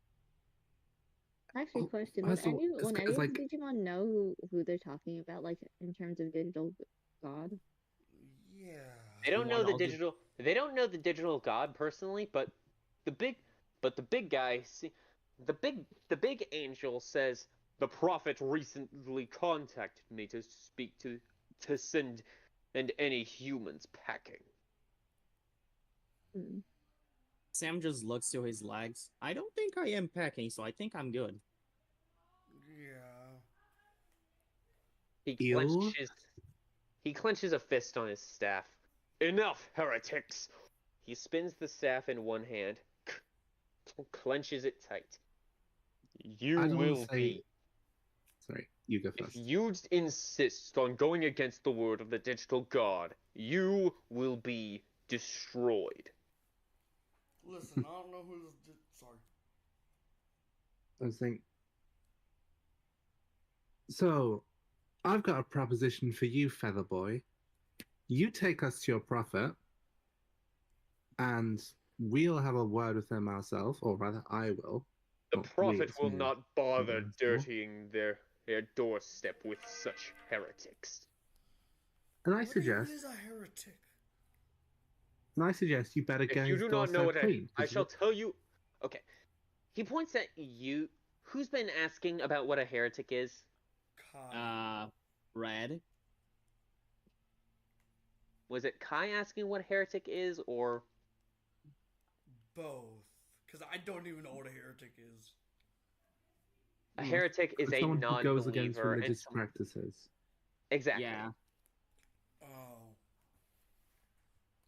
Actually, Oh, question: that's Would the- it's- any it's of like- the Digimon know who they're talking about, like in terms of digital god? Yeah. They don't Come know on, the I'll just- digital. They don't know the digital god personally, but the big guy. See, the big angel says the prophet recently contacted me to speak to send any humans packing. Hmm. Sam just looks to his legs. I don't think I am packing, so I think I'm good. Yeah. He Ew. clenches a fist on his staff. Enough, heretics! He spins the staff in one hand, clenches it tight. You I don't wanna will say- be. Sorry, you go If first. you insist on going against the word of the digital god, you will be destroyed. Listen, I don't know who this. Sorry. I was thinking. So, I've got a proposition for you, Feather Boy. You take us to your prophet, and we'll have a word with him ourselves, or rather, I will. The Well, prophet it's will me. not bother Mhm. dirtying their doorstep with such heretics. And I What even suggest, is a heretic? you better If get you his do not know doorstep what clean. I shall tell you. Okay. He points at you. Who's been asking about what a heretic is? Kai. Red. Was it Kai asking what heretic is, or Both. Because I don't even know what a heretic is. a heretic is a someone who goes against non-believer and religious some... practices. Exactly. Yeah. Oh.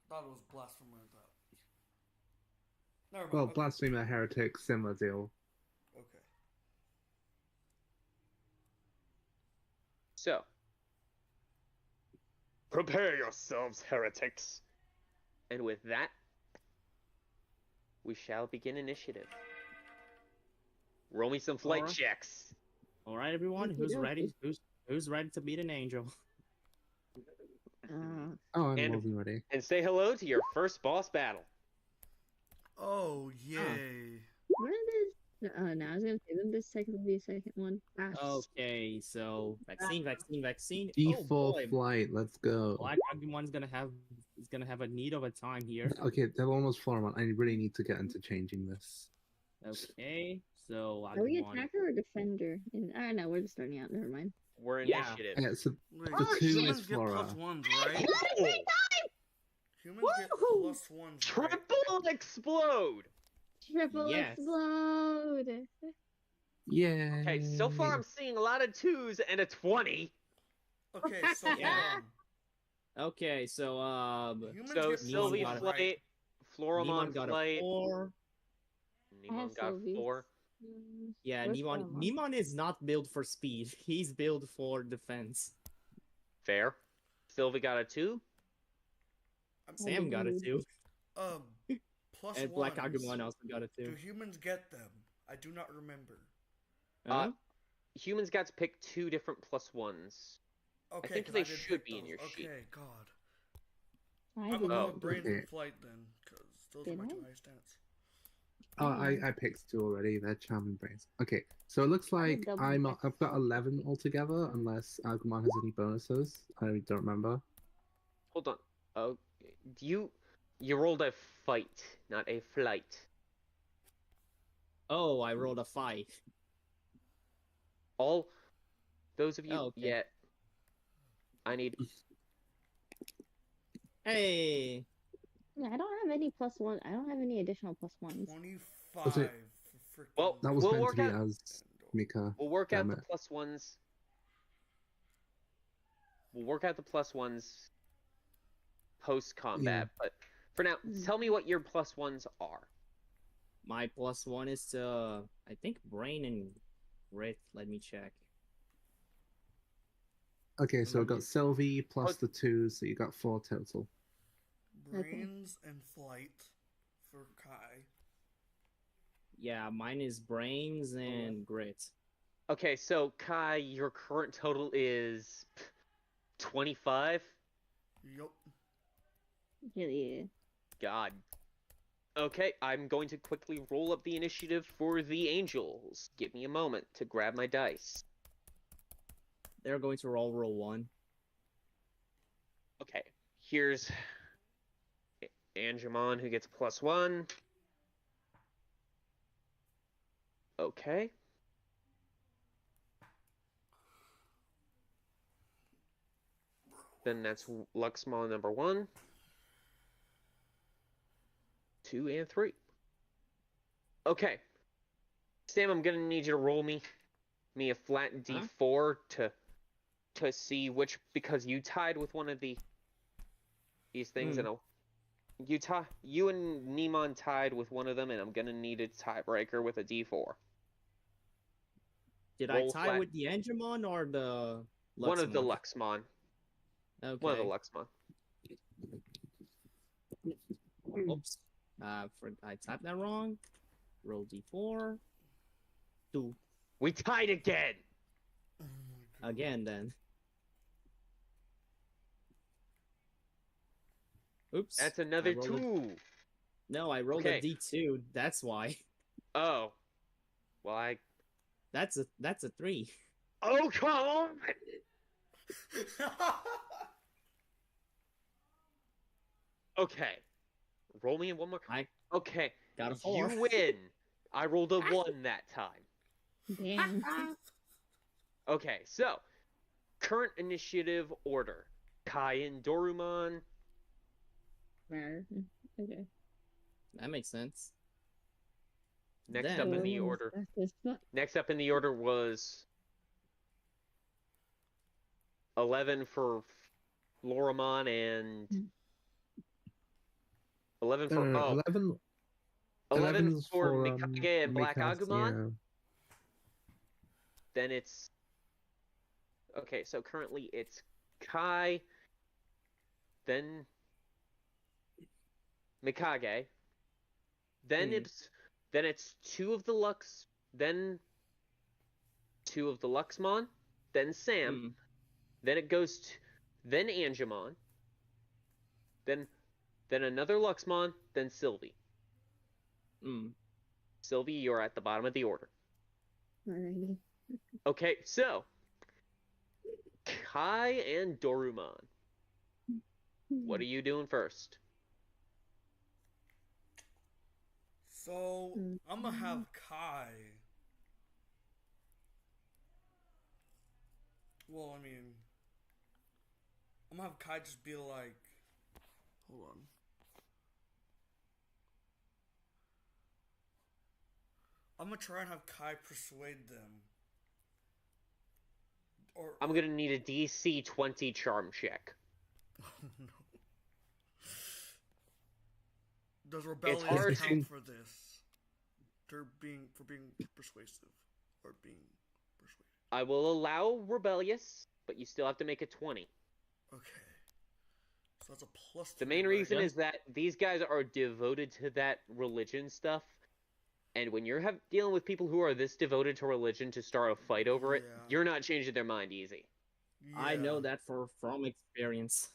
Thought it was blasphemy or that. Never mind. Well, Okay. blasphemer, heretic, similar deal. Okay. So, prepare yourselves, heretics. And with that, we shall begin initiative. Roll me some flight Alright. checks. All right, everyone. Who's Okey-dokey. ready? Who's ready to beat an angel? Uh, Oh, I'm And- more than ready. And say hello to your first boss battle. Oh, yay. when is? Oh, no, I was gonna say when this second will be a second one. Okay, so vaccine. D4 Oh boy, flight, let's go. Black Agumon's gonna have a need of a time here. Okay, they're almost 4-1. I really need to get into changing this. Okay, so Are we Agumon. attacker or defender? No, we're just starting out. Never mind. We're Yeah. initiative. Yeah, so Wait, the 2 humans is get Flora. plus ones, right? Humans get Woohoo! plus ones, right? Triple explode! Triple Yes. explode! Yeah. Okay, so far I'm seeing a lot of 2s and a 20. Okay, so hold Yeah. on. Okay, so Humans So get Sylvie plus one, flight, right? Floramon Nemon got flight, a 4. I have Nemon got Sylvie. 4. Yeah, Where's Nemon. Paramount? Nemon is not built for speed. He's built for defense. Fair. Sylvie got a 2. Sam got a Indeed. 2, Plus and Black ones. Agumon also got a 2. Do humans get them? I do not remember. Huh? Humans got to pick 2 different plus 1s. Okay, think 'cause they did should pick be in those. your sheet. Okay, God. I I'm did gonna Oh. go with brains Okay. and flight then, because those are Did my I? 2 highest stats. Oh, I picked 2 already. They're charming brains. Okay, so it looks like double I've check. got 11 altogether, unless Agumon has any bonuses. I don't remember. Hold on. Oh, you rolled a fight, not a flight. Oh, I rolled a 5. All those of you, Oh, okay. yeah. I need. Hey, Yeah, I don't have any plus one. I don't have any additional plus ones. 25 Was it- for freaking. Well, That was We'll meant work to be out- as Mika. We'll work out Damn the it. plus 1s. We'll work out the plus 1s post combat, but for now, tell me what your plus 1s are. my plus 1 is I think brain and grit. Let me check. Okay, so I got Sylvie plus the 2, so you got 4 total. Brains and flight for Kai. Yeah, mine is brains and grit. Okay, so Kai, your current total is 25. Yup. Yeah. God. Okay, I'm going to quickly roll up the initiative for the Angels. Give me a moment to grab my dice. They're going to roll 1. Okay, here's Angemon, who gets a plus 1. Okay. Then that's Luxmon number 1, 2, and 3. Okay. Sam, I'm gonna need you to roll me a flat D4 to see which, because you tied with one of these things, and you and Nemon tied with one of them, and I'm gonna need a tiebreaker with a D4. Did Roll I tie flat. with the Angemon or the One of the Luxmon? Luxmon. Okay. One of the Luxmon. Oops. I typed that wrong. Roll d4. 2. We tied again. Oh my God. Again, then. Oops. That's another I rolled a- 2. No, I rolled Okay. a d2. That's why. Oh. Well, That's a 3. Oh, come on! Okay. Roll me in one more. I Okay. got a 4. You win. I rolled a 1 that time. Damn. Okay, so current initiative order: Kai and Dorumon. Rawr. Okay. That makes sense. Next Then- up in the Dormon's order. fast as fuck. Next up in the order was 11 for Floramon and 11 for 11. 11 11's for for Mikage and Black Mikage, Agumon. Then it's okay. So currently it's Kai, then Mikage, then it's 2 of the Lux, then 2 of the Luxmon, then Sam, then it goes to, then Angemon, then another Luxmon, then Sylvie. Sylvie, you're at the bottom of the order. Alrighty. Okay, so Kai and Dorumon. What are you doing first? So I'm gonna have Kai. Well, I mean, I'm gonna have Kai just be like, hold on. I'm gonna try and have Kai persuade them. Or I'm gonna need a DC 20 charm check. Oh no. Does rebellion hard count for this? For being persuasive or being persuaded. I will allow rebellious, but you still have to make a 20. Okay. So that's a plus. The 2, main right? reason is that these guys are devoted to that religion stuff, and when you're dealing with people who are this devoted to religion to start a fight over it, Yeah. you're not changing their mind easy. I know Yeah. that from experience.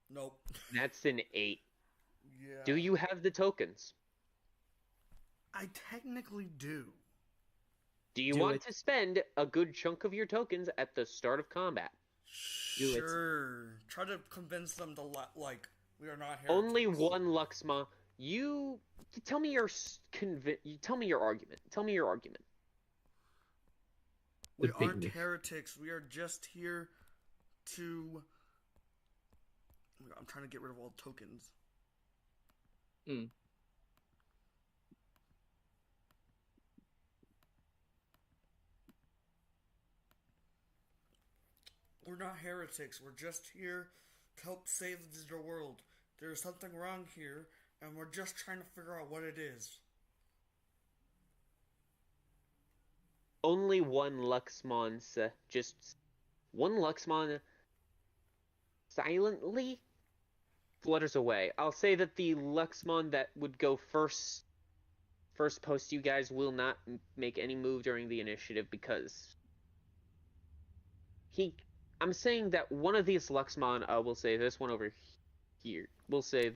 Nope. That's an 8. Yeah. Do you have the tokens? I technically do. Do you Do want it. to spend a good chunk of your tokens at the start of combat? Do it. Sure. Try to convince them to like we are not heretics. Only one Luxma. You tell me your you tell me your argument. Tell me your argument. We The big aren't myth. heretics. We are just here to. Oh my God, I'm trying to get rid of all tokens. We're not heretics. We're just here to help save the digital world. There's something wrong here, and we're just trying to figure out what it is. Only one Luxmon, just one Luxmon silently flutters away. I'll say that the Luxmon that would go first post you guys will not make any move during the initiative because I'm saying that one of these Luxmon, we'll say this one over here. We'll say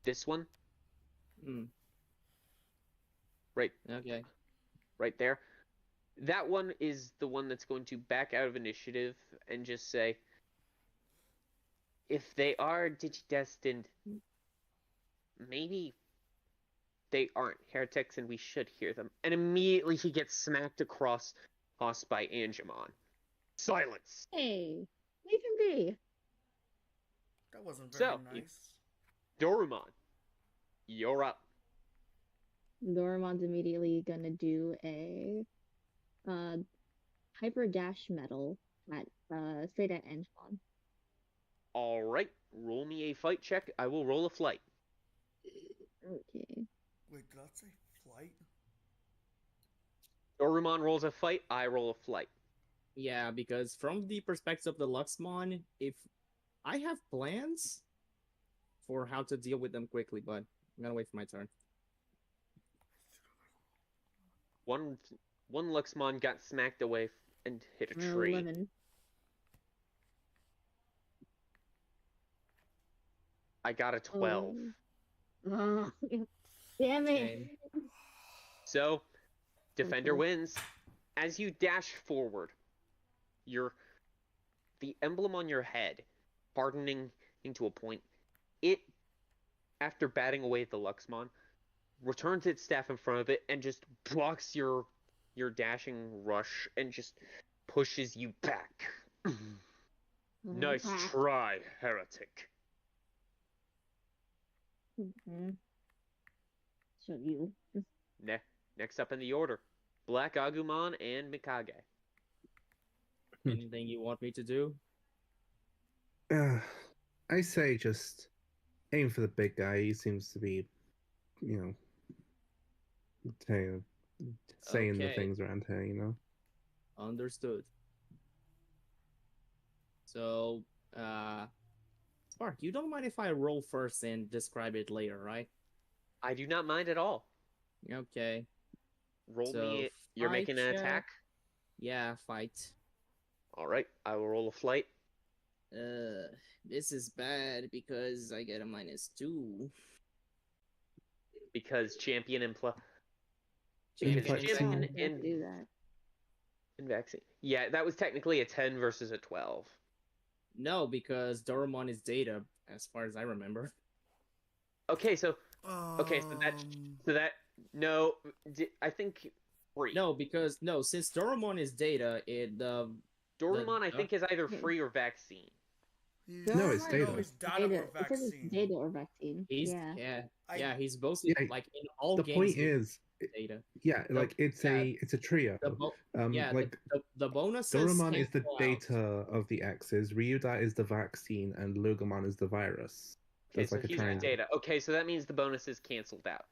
this one. Right. Okay. Right there. That one is the one that's going to back out of initiative and just say, if they are digidestined, maybe they aren't heretics and we should hear them. And immediately he gets smacked across by Angemon. Silence! Hey, leave him be. That wasn't very So, nice. Dorumon, you're up. Doraemon's immediately gonna do a hyper dash metal at straight at Angemon. Alright, roll me a fight check. I will roll a flight. Okay. Wait, did that say flight? Dorumon rolls a fight, I roll a flight. Yeah, because from the perspective of the Luxmon, if I have plans for how to deal with them quickly, but I'm gonna wait for my turn. One Luxmon got smacked away and hit a tree. 11. I got a 12. Oh, damn it. Okay. So, Defender Okay. wins. As you dash forward, the emblem on your head hardening into a point. It, after batting away the Luxmon, returns its staff in front of it and just blocks your dashing rush and just pushes you back. Nice try, heretic. So you. Next up in the order, Black Agumon and Mikage. Anything you want me to do? I say just aim for the big guy. He seems to be, saying the Okay. things around here, Understood. So, Spark, you don't mind if I roll first and describe it later, right? I do not mind at all. Okay. Roll So, me. You're fight making an check. attack? Yeah, fight. Alright, I will roll a flight. This is bad because I get a -2. Because champion and Champion and do that. and vaccine. Yeah, that was technically a 10 versus a 12. No, because Doremon is data, as far as I remember. Okay, so that no, I think 3. No, since Doremon is data, Doremon I think is either free or vaccine. No, it's data. No, it's data or It says it's vaccine. data or vaccine. He's he's mostly Yeah, like in all the games. point is, data. it's a trio. The bonus Doraemon is the data of the X's, Ryuda is the vaccine, and Lugomon is the virus. Okay, That's so like a he's the triangle. data. Okay, so that means the bonus is canceled out.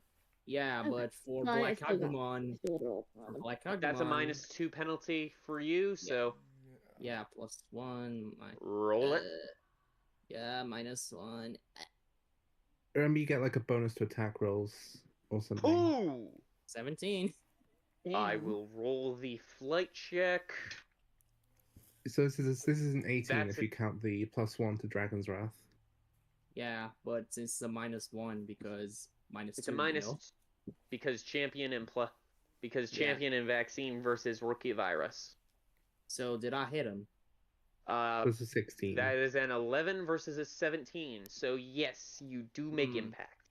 Yeah, Okay. but for No, I Black still got- Agumon, That's a -2 penalty for you, so yeah, +1. roll it. Yeah, -1. Remember, you get like a bonus to attack rolls or something. Ooh! 17. I Damn. will roll the flight check. So this is an 18 That's if you count the +1 to Dragon's Wrath. Yeah, but it's a -1 because -2. It's a minus because champion and champion and vaccine versus rookie virus. So did I hit him? This is 16. That is an 11 versus a 17. So yes, you do make impact,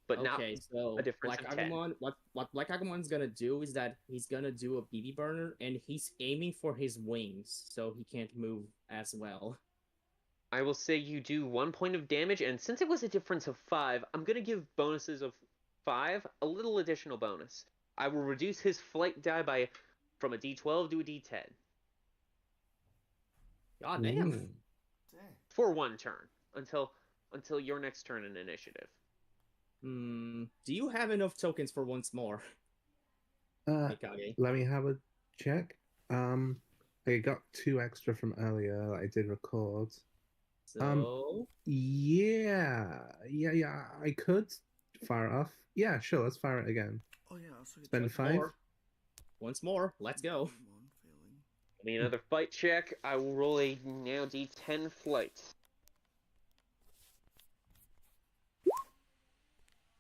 but Okay, so a difference Black of 10. Agumon, what Black Agumon's gonna do is that he's gonna do a BB burner, and he's aiming for his wings, so he can't move as well. I will say you do 1 point of damage, and since it was a difference of 5, I'm gonna give bonuses of 5, a little additional bonus. I will reduce his flight die from a D12 to a D10. God damn. For 1 turn until your next turn in initiative. Do you have enough tokens for once more? Mikage? Let me have a check. I got 2 extra from earlier that I did record. So Yeah, I could fire it off. Yeah, sure, let's fire it again. Oh yeah, so Spend 5. once more, let's go. Give me another fight check. I will roll a now D10 flight.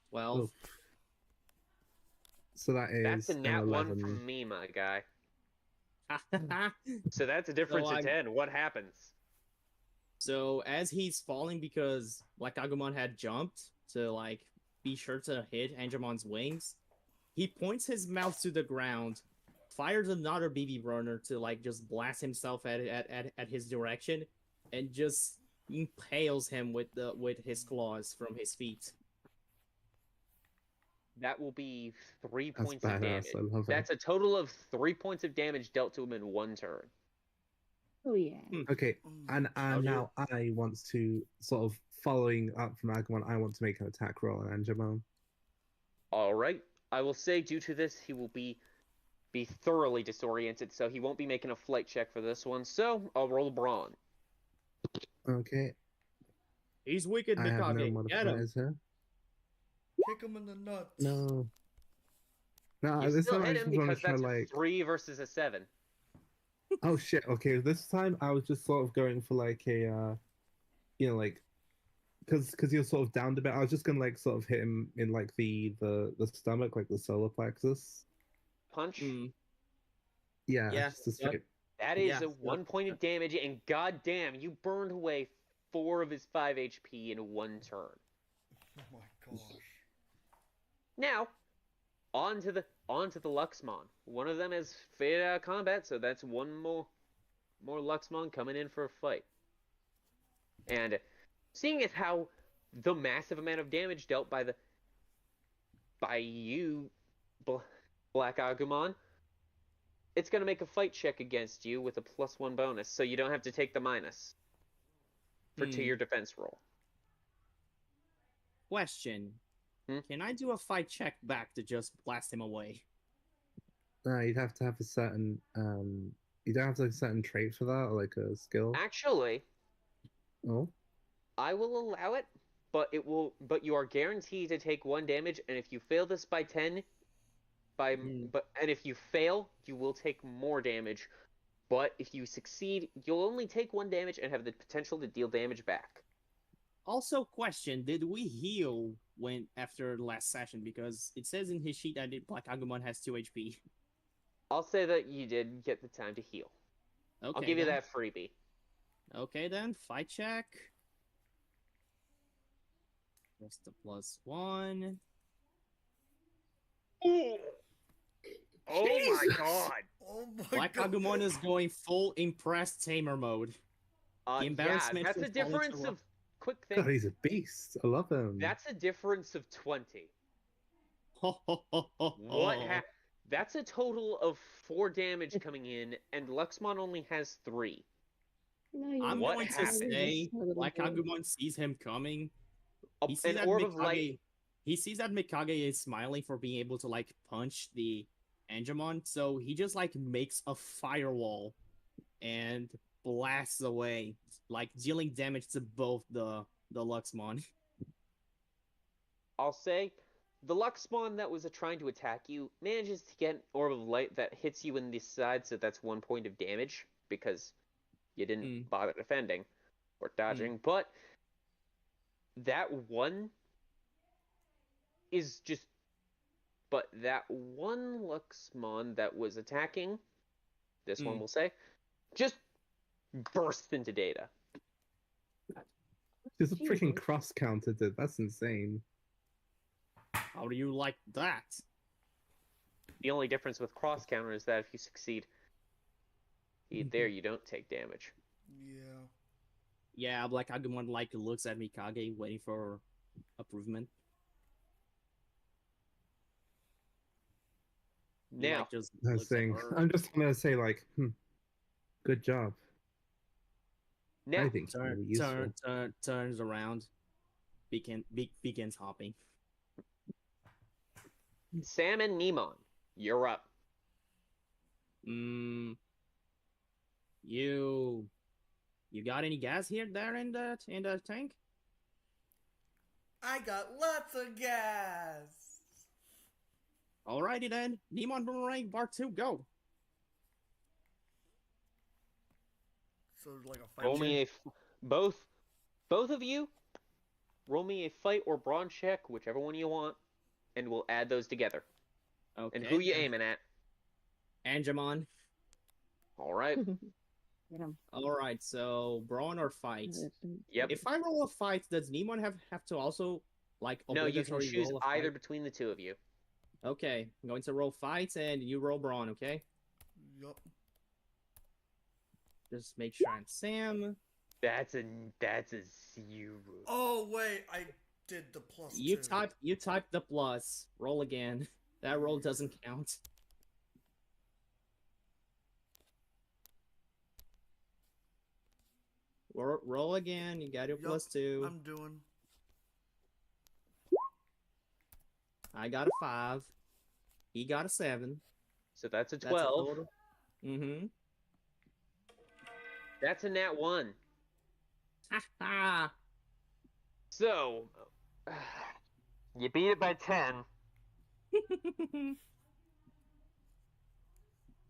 12. Oof. So that is That's a nat 1 11. from me, my guy. So that's a difference of 10. What happens? So as he's falling, because Black Agumon had jumped to like be sure to hit Angemon's wings, he points his mouth to the ground, fires another BB burner to like just blast himself at his direction, and just impales him with his claws from his feet. That will be 3 That's points of badass, damage. I love it. That's a total of 3 points of damage dealt to him in 1 turn. Oh yeah. Okay, and How do now I want to, sort of following up from Agumon, I want to make an attack roll on Angemon. Alright. I will say due to this, he will be thoroughly disoriented, so he won't be making a flight check for this one. So, I'll roll a brawn. Okay. He's wicked, I have no Mikage. Get him. modifiers here. Kick him in the nuts. No. No, You this still time I hit just him want because to try that's a like. 3 versus a 7. Oh shit! Okay, this time I was just sort of going for like a, like, because you're sort of down a bit. I was just gonna like sort of hit him in like the stomach, like the solar plexus. Punch. Yeah, Yeah, just a yep. straight. That is Yeah, a 1 point of damage, and goddamn, you burned away 4 of his 5 HP in 1 turn. Oh my gosh. Now, on to the Luxmon. One of them has faded out of combat, so that's one more Luxmon coming in for a fight. And seeing as how the massive amount of damage dealt by you, Black Agumon, it's going to make a fight check against you with a +1 bonus, so you don't have to take the minus to your defense roll. Question. Can I do a fight check back to just blast him away? No, you'd have to have a certain you don't have like a certain trait for that, or like a skill. Actually, Oh. I will allow it, but you are guaranteed to take 1 damage, and if you fail this by 10, and if you fail, you will take more damage. But if you succeed, you'll only take 1 damage and have the potential to deal damage back. Also, question: did we heal after the last session? Because it says in his sheet that Black Agumon has 2 HP. I'll say that you did get the time to heal. Okay, I'll give you that freebie. Okay then, fight check. Just the +1. Oh my god! Oh my Black god. Agumon is going full impressed tamer mode. The embarrassment that's a will fall into difference of quick thing. God, he's a beast. I love him. That's a difference of 20. What? That's a total of 4 damage coming in, and Luxmon only has 3. No, I'm What going to happened? say Black Agumon sees him coming. He sees An that orb of light. He sees that Mikage is smiling for being able to like punch the Angemon, so he just like makes a firewall and blasts away, like dealing damage to both the Luxmon. I'll say, the Luxmon that was trying to attack you manages to get an orb of light that hits you in the side, so that's 1 point of damage, because you didn't bother defending or dodging, but that one is just... But that one Luxmon that was attacking, this one will say, just bursts into data. There's a freaking cross counter, dude. That's insane. How do you like that? The only difference with cross counter is that if you succeed there, you don't take damage. Yeah. Yeah, Black Agumon like looks at Mikage, waiting for improvement. Now, like, just I was looks at saying, her. I'm just gonna say like, good job. now I think it's really useful. turns around, begins hopping. Sam and Nemon, you're up. You got any gas here there in the tank? I got lots of gas. Alrighty then, Nemon Boomerang Part 2, go. So like a fight Roll check? me both of you. Roll me a fight or brawn check, whichever one you want, and we'll add those together. Okay. And who you aiming at? Angemon. All right. Alright, so brawn or fight? Yep. If I roll a fight, does Nemon have to also like No, you can obligatory choose roll a either fight? between the two of you. Okay, I'm going to roll fights and you roll brawn, okay? Yup. Just make sure I'm Sam. That's a 0. Oh wait, I did the plus You 2. type the plus. Roll again. That roll doesn't count. Roll again. You got your Yup, +2. I'm doing. I got a 5. He got a 7. So that's a That's 12. total. Mm-hmm. That's a nat 1. Ha ha! So, you beat it by 10.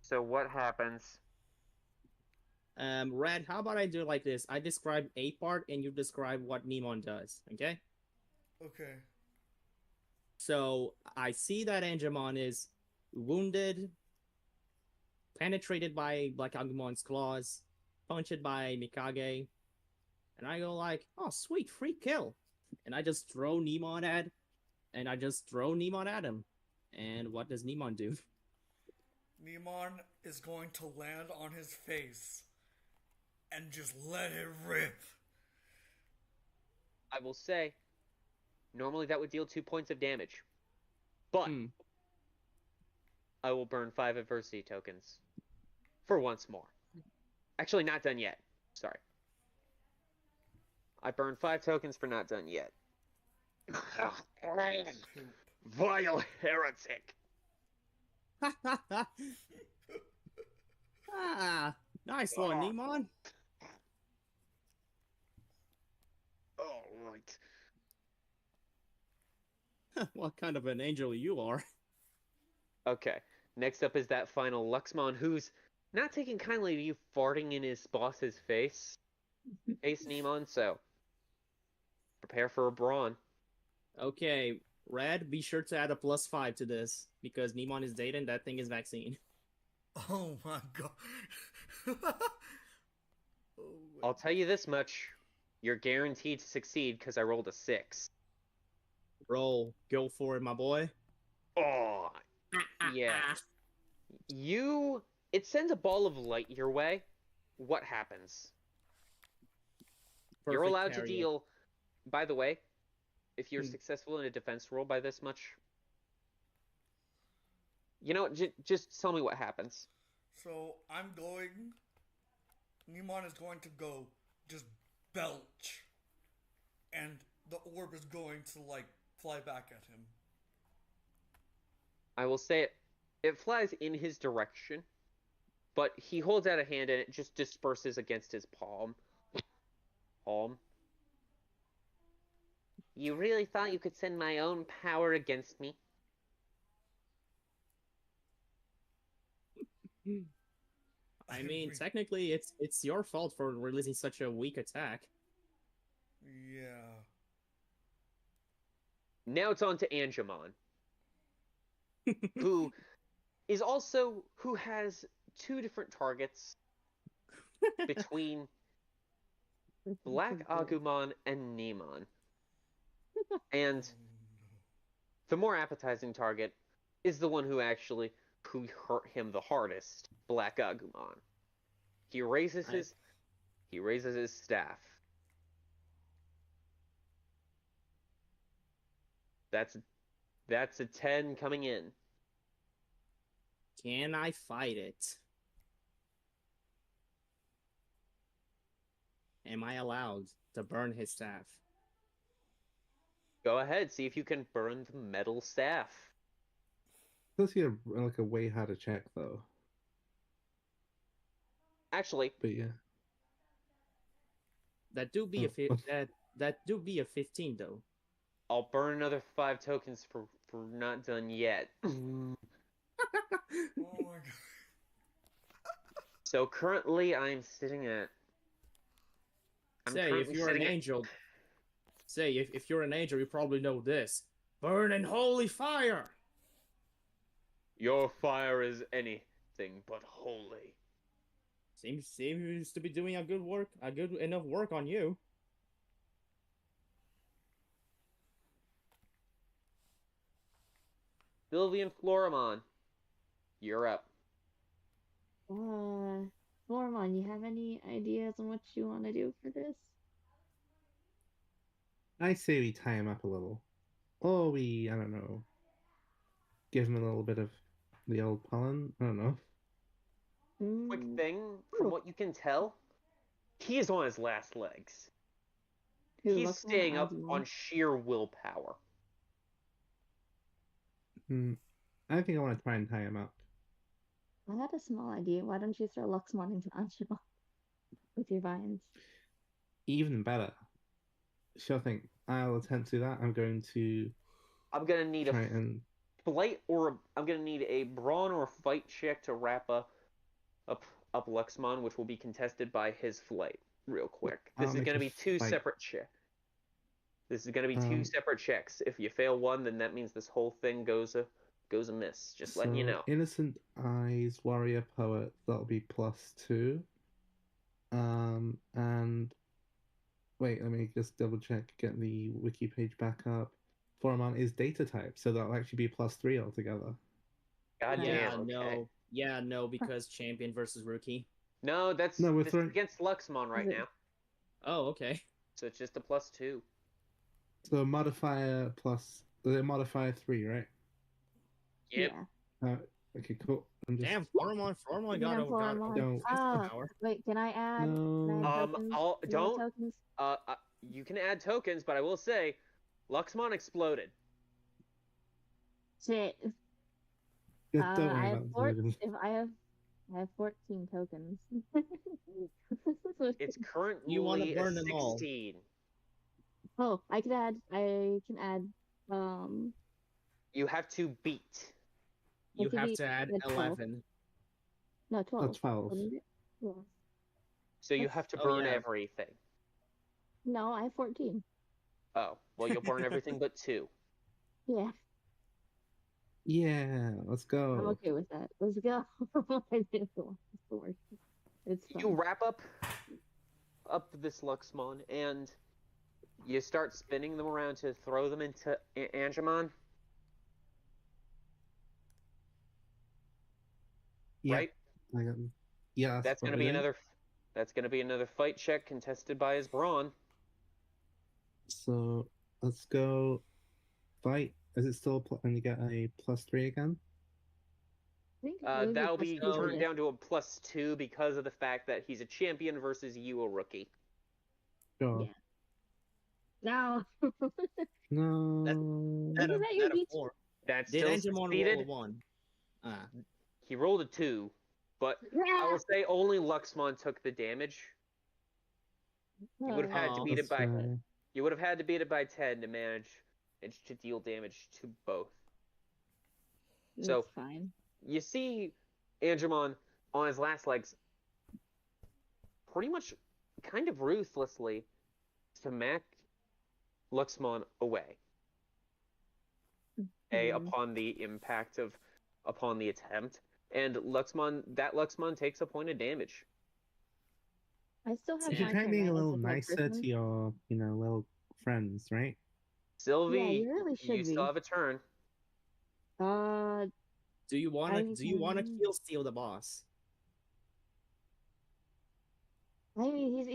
So what happens? Red, how about I do it like this? I describe a part and you describe what Nemon does, okay? Okay. So I see that Angemon is wounded, penetrated by Black Agumon's claws, punched by Mikage, and I go like, oh sweet, free kill. And I just throw Nemon at him. And what does Nemon do? Nemon is going to land on his face and just let it rip. I will say, normally that would deal 2 points of damage. But I will burn 5 adversity tokens for once more. Actually, not done yet. Sorry. I burned 5 tokens for not done yet. Vile heretic. Ah, nice one, Nemon. All right. What kind of an angel you are. Okay. Next up is that final Luxmon, who's not taking kindly to you farting in his boss's face. Ace Nemon, so prepare for a brawn. Okay, Red, be sure to add a +5 to this because Nemon is data and that thing is vaccine. Oh my god. I'll tell you this much. You're guaranteed to succeed because I rolled a 6. Roll, go for it, my boy. Oh, yeah. It sends a ball of light your way. What happens? You're Perfect allowed to parry. deal. By the way, if you're successful in a defense roll by this much, just tell me what happens. So Nemon is going to go just belch, and the orb is going to fly back at him. I will say it flies in his direction, but he holds out a hand and it just disperses against his palm. You really thought you could send my own power against me? I mean, technically, it's your fault for releasing such a weak attack. Yeah. Now it's on to Angemon, who has 2 different targets between Black Agumon and Nemon. And the more appetizing target is the one who hurt him the hardest, Black Agumon. He raises his staff. That's a 10 coming in. Can I fight it? Am I allowed to burn his staff? Go ahead, see if you can burn the metal staff. Does he have like a way how to check though? Actually, But yeah, That do be that do be a 15 though. I'll burn another 5 tokens for not done yet. Oh my god. So currently I'm sitting at. Say if you're an angel, if you're an angel, you probably know this. Burn in holy fire. Your fire is anything but holy. Seems to be doing a good enough work on you. Sylvian Floramon, you're up. Gormon, you have any ideas on what you want to do for this? I say we tie him up a little. Or I don't know, give him a little bit of the old pollen. I don't know. Quick thing, from what you can tell, he is on his last legs. He's staying up on sheer willpower. I think I want to try and tie him up. I had a small idea. Why don't you throw Luxmon into Angela with your vines? Even better. She'll think, I'll attempt to do that. I'm going to I'm gonna need try a and flight I'm gonna need a brawn or fight check to wrap up Luxmon, which will be contested by his flight. Real quick, I'll this is make gonna a be two fight. separate checks. This is gonna be two separate checks. If you fail one, then that means this whole thing goes amiss. Just letting you know. Innocent Eyes Warrior Poet, that'll be +2. And wait, let me just double check, get the wiki page back up. Foramon is data type, so that'll actually be +3 altogether. God Yeah, damn. Okay. no. Yeah, no, because champion versus rookie. No, this is against Luxmon right now. Oh, okay. So it's just a +2. So modifier modifier 3, right? Yep. Yeah. Okay, cool. I'm just... Damn, Foramon got No. power. Wait, can I add? No. Tokens? You can add tokens, but I will say, Luxmon exploded. Shit. Yeah, don't worry I have about the tokens. I have 14 tokens. It's currently You want to burn a them all. 16. Oh, I can add. You have to beat. You could have be to add 12. 11. No, 12. Oh, 12. Wasn't it? Yeah. So you have to burn everything. No, I have 14. Oh, well, you'll burn everything but 2. Yeah, Yeah, let's go. I'm okay with that. Let's go. It's fine. You wrap up this Luxmon, and you start spinning them around to throw them into Angemon. Yeah. Right? Yeah, That's gonna be another. That's gonna be another fight check contested by his brawn. So let's go fight. Is it still and you get a +3 again? I think That'll be turned this. down to a +2 because of the fact that he's a champion versus you, a rookie. Sure. Yeah. No. No. That Isn't that your beach? 4. That Did still Angemon succeeded. roll a 1? He rolled a 2, but I will say only Luxmon took the damage. You would have had to beat it by. You would have had to beat it by 10 to manage to deal damage to both. So That's fine. You see Angemon on his last legs pretty much kind of ruthlessly smack Luxmon away. Upon the impact upon the attempt. And Luxmon takes a point of damage. I still have. You should try being a little nicer to your, little friends, right? Sylvie, yeah, you really should be. Still have a turn. Do you want to kill steal the boss? I mean, he's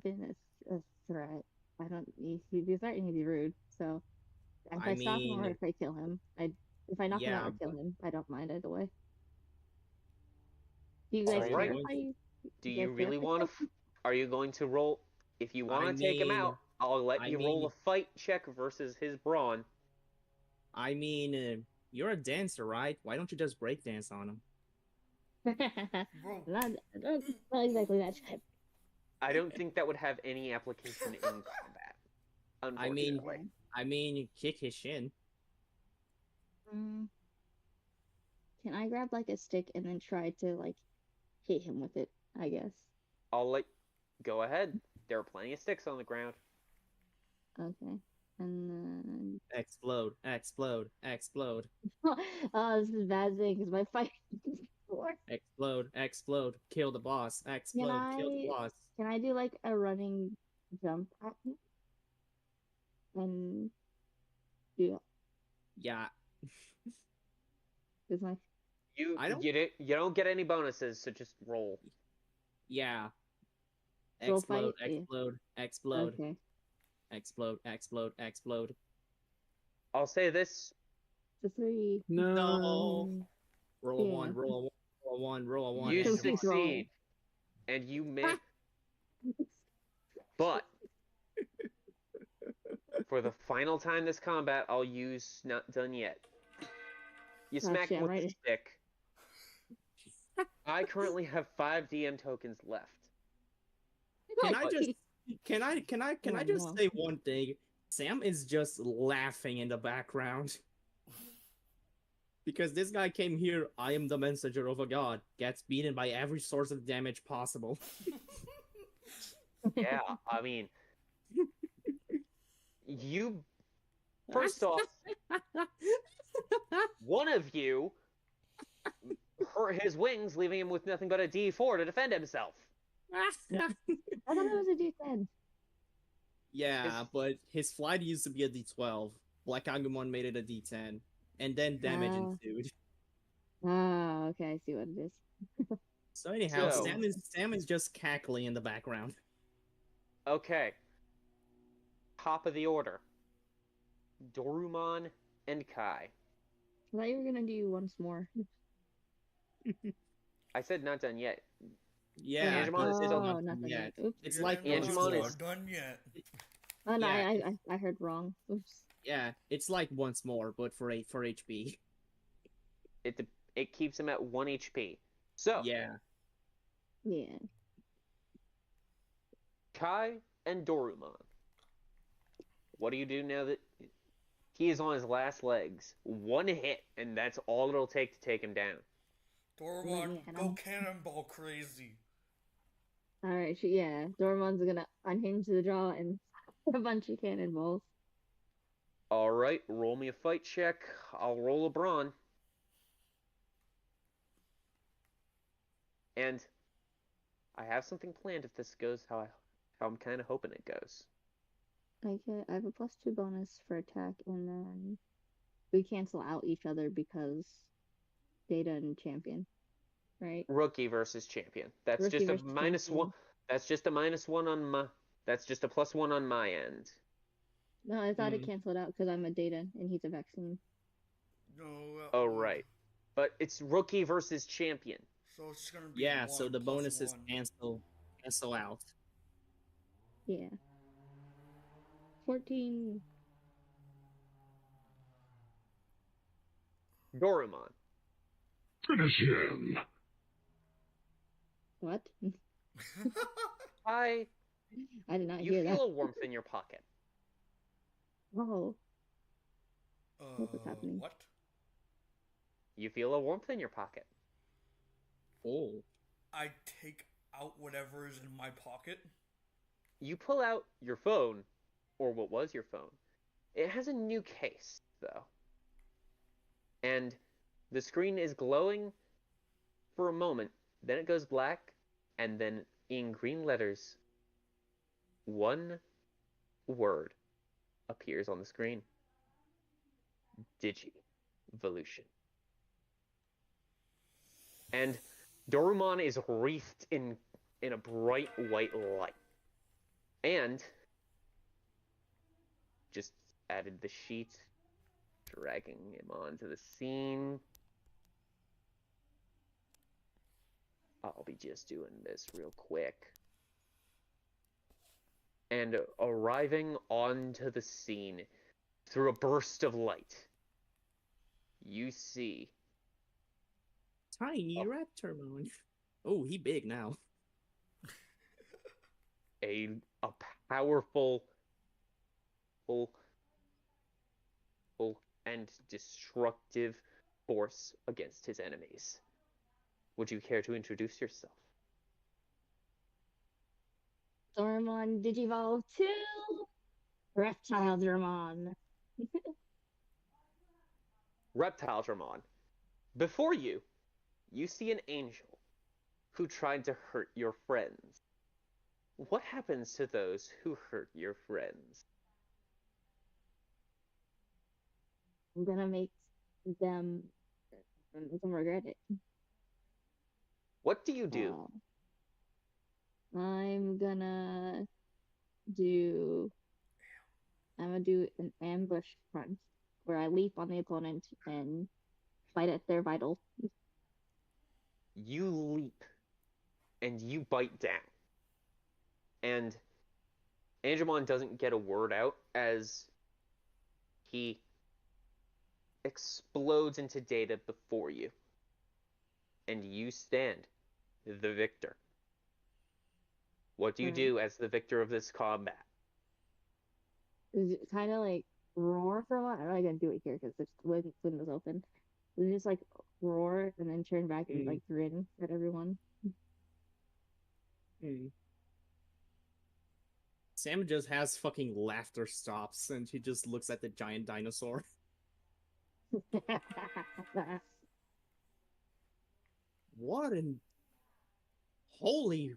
been a threat. I don't. He's threatening to be rude. So if I stop him or if I kill him, if I knock him out or kill him, I don't mind either way. Do you guys care? Do you really want to? Are you going to roll? If you want to take him out, I'll let you roll a fight check versus his brawn. I mean, you're a dancer, right? Why don't you just break dance on him? not exactly that type. I don't think that would have any application in combat. Unfortunately. I mean, kick his shin. Can I grab like a stick and then try to like hit him with it? I guess. Go ahead. There are plenty of sticks on the ground. Okay. And then explode. Oh, this is a bad thing because my fight is 4. Explode. Kill the boss. Kill the boss. Can I do like a running jump at him? And do yeah. Is my you don't get any bonuses, so just roll. Yeah. Explode. Okay. Explode. I'll say this. The 3. No. Roll a 1. You succeed. And you may. But for the final time this combat, I'll use not done yet. You smack him with the stick. I currently have 5 DM tokens left. Can I just say one thing? Sam is just laughing in the background. Because this guy came here, I am the messenger of a god, gets beaten by every source of damage possible. Yeah, I mean, you. First off, one of you hurt his wings, leaving him with nothing but a D4 to defend himself. I thought it was a D10. Yeah, but his flight used to be a D12. Black Agumon made it a D10. And then damage ensued. Ah, okay, I see what it is. So anyhow, So- Sam is just cackling in the background. Okay. Top of the order. Dorumon and Kai. I thought you were gonna do once more. I said not done yet. Yeah, Angemon is still oh, not not done yet. yet. Oops. It's Yeah, like no, once Angemon more. is- not done yet. Oh no, Yeah. I heard wrong. Oops. Yeah, it's like once more, but for HP. It keeps him at 1 HP. So, Yeah. Yeah. Kai and Dorumon. What do you do now that he is on his last legs? One hit, and that's all it'll take to take him down. Dormon, Yeah, go cannonball crazy. Alright, yeah. Dormon's gonna unhinge the jaw and a bunch of cannonballs. Alright, roll me a fight check. I'll roll a brawn. And I have something planned if this goes how I'm kind of hoping it goes. I have a +2 bonus for attack, and then we cancel out each other because Data and Champion, right? Rookie versus champion. That's Rookie just a versus -1. champion. That's just a -1 on my. That's just a +1 on my end. No, I thought it Hmm. canceled out because I'm a Data and he's a vaccine. No. Oh right, but it's rookie versus champion. So it's gonna be Yeah, so 1 the plus bonuses 1. cancel out. Yeah. 14. Dorumon. Finish him. What? I. I did not You hear feel that. a warmth in your pocket. Oh, what's happening? What? You feel a warmth in your pocket. Oh. I take out whatever is in my pocket. You pull out your phone, or what was your phone. It has a new case, though. And the screen is glowing for a moment, then it goes black, and then in green letters, one word appears on the screen. Digivolution. And Dorumon is wreathed in a bright white light. And just added the sheet, dragging him onto the scene. I'll be just doing this real quick. And arriving onto the scene through a burst of light, you see Tiny Reptarmon. Oh, he big now. a powerful and destructive force against his enemies. Would you care to introduce yourself? Dormon Digivolve 2! Reptile Dormon. Reptile Dramon. Before you, you see an angel who tried to hurt your friends. What happens to those who hurt your friends? I'm gonna make them regret it. What do you do? I'm gonna do an ambush front where I leap on the opponent and fight at their vital. You leap and you bite down. And Angemon doesn't get a word out as he explodes into data before you. And you stand the victor. What do you do as the victor of this combat? kind of like roar for a while. I didn't do it here because the window's open. We just like roar and then turn back and Mm, like grin at everyone. mm. Sam just has fucking laughter stops and he just looks at the giant dinosaur. What in holy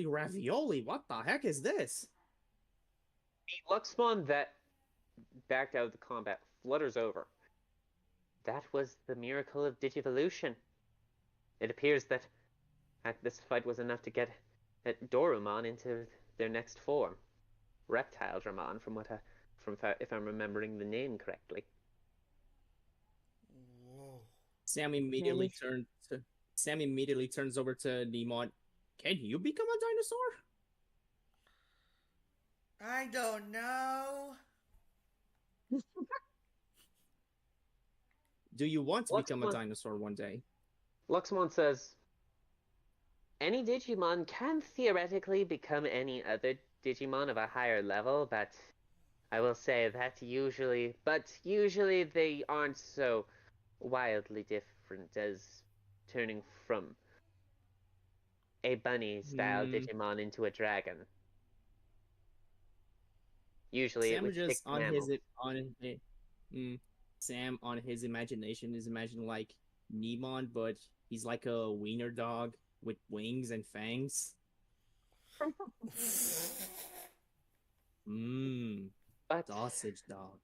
ravioli, what the heck is this? The Luxmon that backed out of the combat flutters over. That was the miracle of Digivolution. It appears that this fight was enough to get Dorumon into their next form. Reptile Dramon, if I'm remembering the name correctly. Whoa. Sam immediately turns to Sam immediately turns over to Nimon. Can you become a dinosaur? I don't know. Do you want to become a Luxmon, dinosaur one day? Luxmon says, any Digimon can theoretically become any other Digimon of a higher level, but I will say that usually they aren't so wildly different as turning from a bunny style Hmm. Digimon into a dragon. Usually it Sam would stick just to mammals. mm, Sam on his imagination is imagining like Nimon, but he's like a wiener dog with wings and fangs. Mmm, But sausage dog.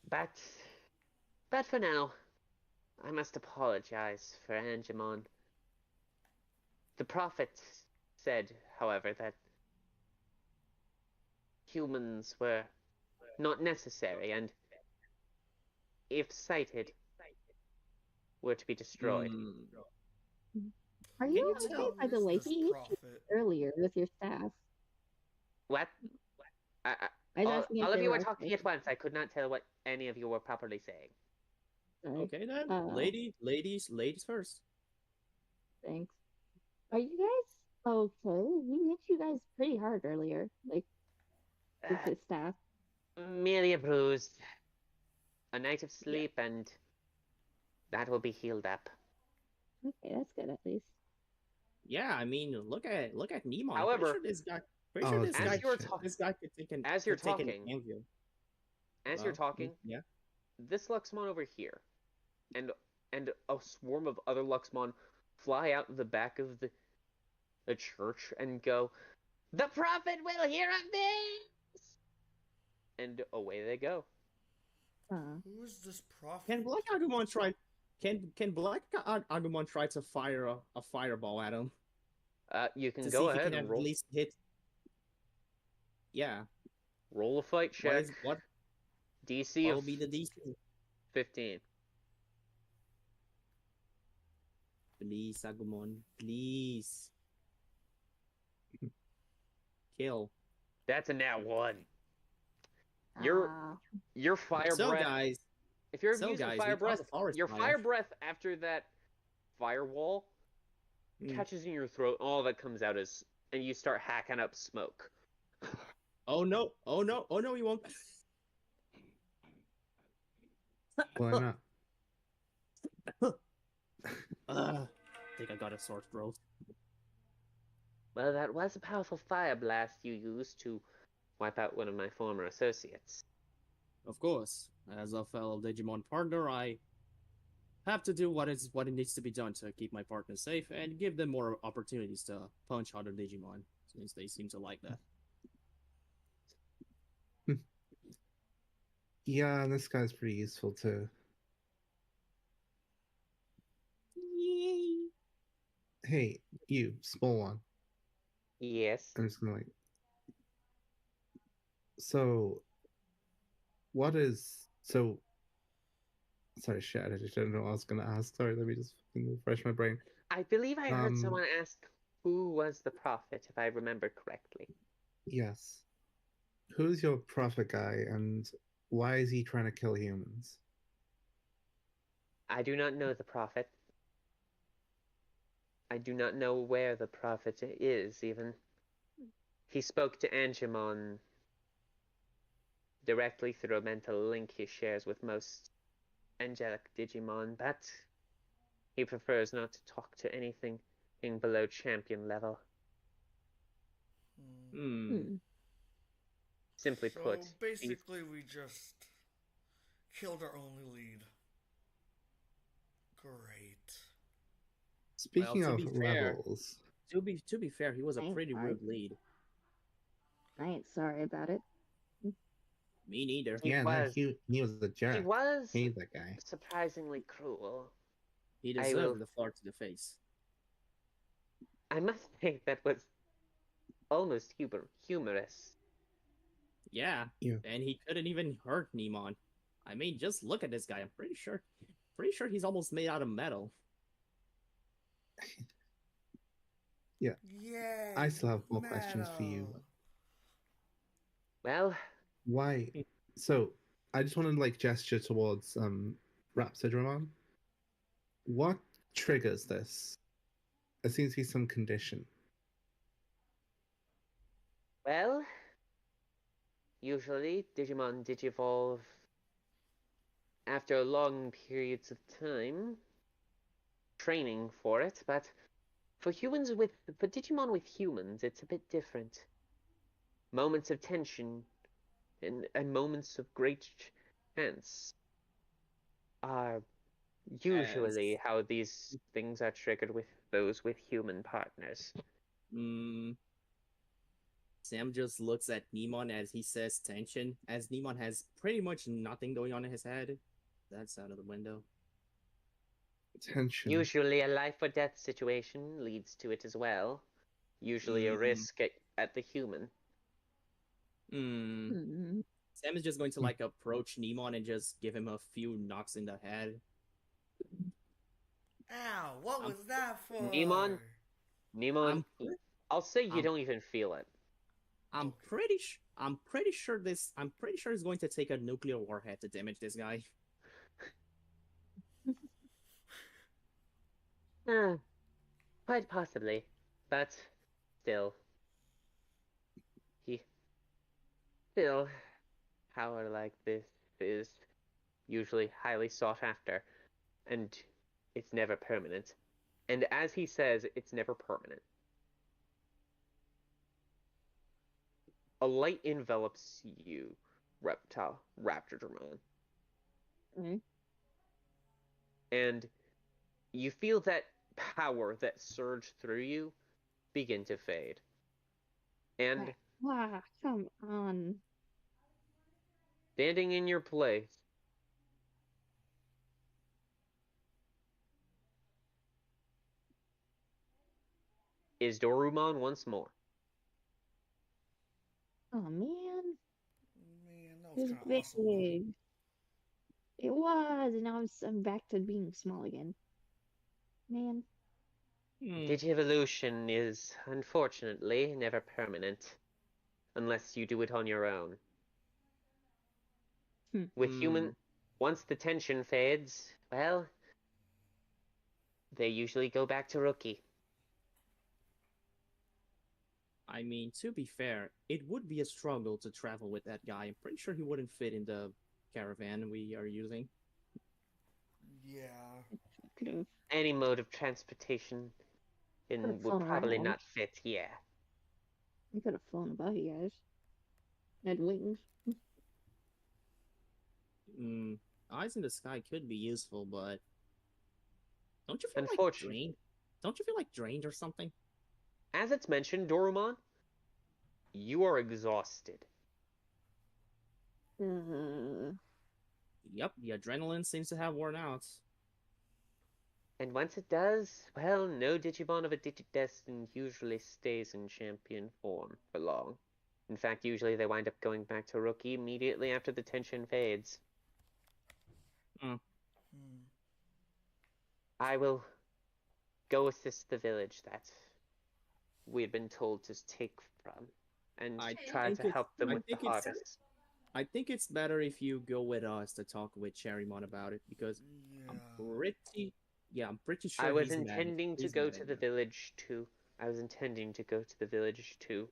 but but for now, I must apologize for Angemon. The prophet said, however, that humans were not necessary and, if sighted, were to be destroyed. Mm. Are Can you you okay, tell? by Who the is way? this He hit you prophet? earlier with your staff. What? I was asking if All of they you were were talking okay. at once. I could not tell what any of you were properly saying. Sorry. Okay then, Uh, ladies first. thanks. Are you guys okay? He hit you guys pretty hard earlier, like with his staff. Merely a bruise, a night of sleep, and that will be healed up. Okay, that's good at least. Yeah, I mean, look at Nimon. However, Pretty sure Oh, this okay, as guy, you're shit. this guy could as you're take an talking, anvil. as you're talking, Yeah. this Luxmon over here, and a swarm of other Luxmon fly out the back of the church and go, "The prophet will hear of this!" And away they go. Who is this prophet? Can Black Agumon try? Can Black Agumon try to fire a fireball at him You can to see go if he ahead can and at least hit? Yeah. roll a fight check. What DC will of be the DC? 15. Please, Agumon, please kill. That's a nat 1. Your fire So breath. guys, If you're using fire we found breath, the forest your fire. fire breath after that firewall catches in your throat. All that comes out is, and you start hacking up smoke. Oh no! Oh no! Oh no! He won't. Why not? I think I got a sore throat. Well, that was a powerful fire blast you used to wipe out one of my former associates. Of course, as a fellow Digimon partner, I have to do what it needs to be done to keep my partner safe and give them more opportunities to punch other Digimon, since they seem to like that. Yeah, this guy's pretty useful too. Yay! Hey, you, small one. Yes. I'm just gonna like. So, what is so? Sorry, shit. I just don't know what I was gonna ask. Sorry, let me just refresh my brain. I believe I heard someone ask who was the prophet, if I remember correctly. Yes. Who's your prophet guy, and why is he trying to kill humans? I do not know the prophet. I do not know where the prophet is, even. He spoke to Angemon directly through a mental link he shares with most angelic Digimon, but he prefers not to talk to anything below champion level. Hmm. Simply So put, basically, we just killed our only lead. Great. Well, Speaking to of be fair, levels, to be fair, he was a I ain't pretty sorry. rude lead. I ain't sorry about it. Me neither. he yeah, no, was he was a he jerk. was He's that guy. surprisingly cruel. He I will. deserved the fart to the face. I must say that was almost humorous. Yeah, Yeah. and he couldn't even hurt Nemon. I mean, just look at this guy. I'm pretty sure he's almost made out of metal. Yeah. Yay! I still have more questions for you. metal. Well, Why? So I just want to like gesture towards Raptidramon. What triggers this? There seems to be some condition. well, usually Digimon digivolve after long periods of time training for it, but for Digimon with humans, it's a bit different. Moments of tension and moments of great chance are usually As how these things are triggered with those with human partners. mm, Sam just looks at Nemon as he says tension, as Nemon has pretty much nothing going on in his head. That's out of the window. Tension. Usually, a life or death situation leads to it as well. Usually, a risk at the human. Sam is just going to like approach Nemon and just give him a few knocks in the head. Ow! What was that for? Nemon, I'm pre- I'll say you I'm- don't even feel it. I'm pretty sure he's going to take a nuclear warhead to damage this guy. Quite possibly, but still, he still power like this is usually highly sought after, and it's never permanent. And as he says, it's never permanent. A light envelops you, Raptidramon, and you feel that power that surged through you begin to fade. And Wow, come on. standing in your place is Dorumon once more. Oh man, Man, that it was was kind of awesome. big. It was, and now I'm back to being small again. Man, Digivolution is, unfortunately, never permanent, unless you do it on your own. With human, once the tension fades, well, they usually go back to rookie. I mean, to be fair, it would be a struggle to travel with that guy. I'm pretty sure he wouldn't fit in the caravan we are using. Yeah. could have Any mode of transportation would flown probably around. not fit, yeah. I could have flown above you guys. Had wings. Eyes in the sky could be useful, but don't you feel like Unfortunately, drained? Don't you feel like drained or something? as it's mentioned, Dorumon, you are exhausted. Yep, the adrenaline seems to have worn out. And once it does, well, no Digimon of a Digidestin usually stays in champion form for long. In fact, usually they wind up going back to rookie immediately after the tension fades. I will go assist the village that we had been told to take from and try to help them with the harvest. I think it's better if you go with us to talk with Cherrymon about it, because I'm pretty sure I was he's intending to go to the village to. I was intending to go to the village to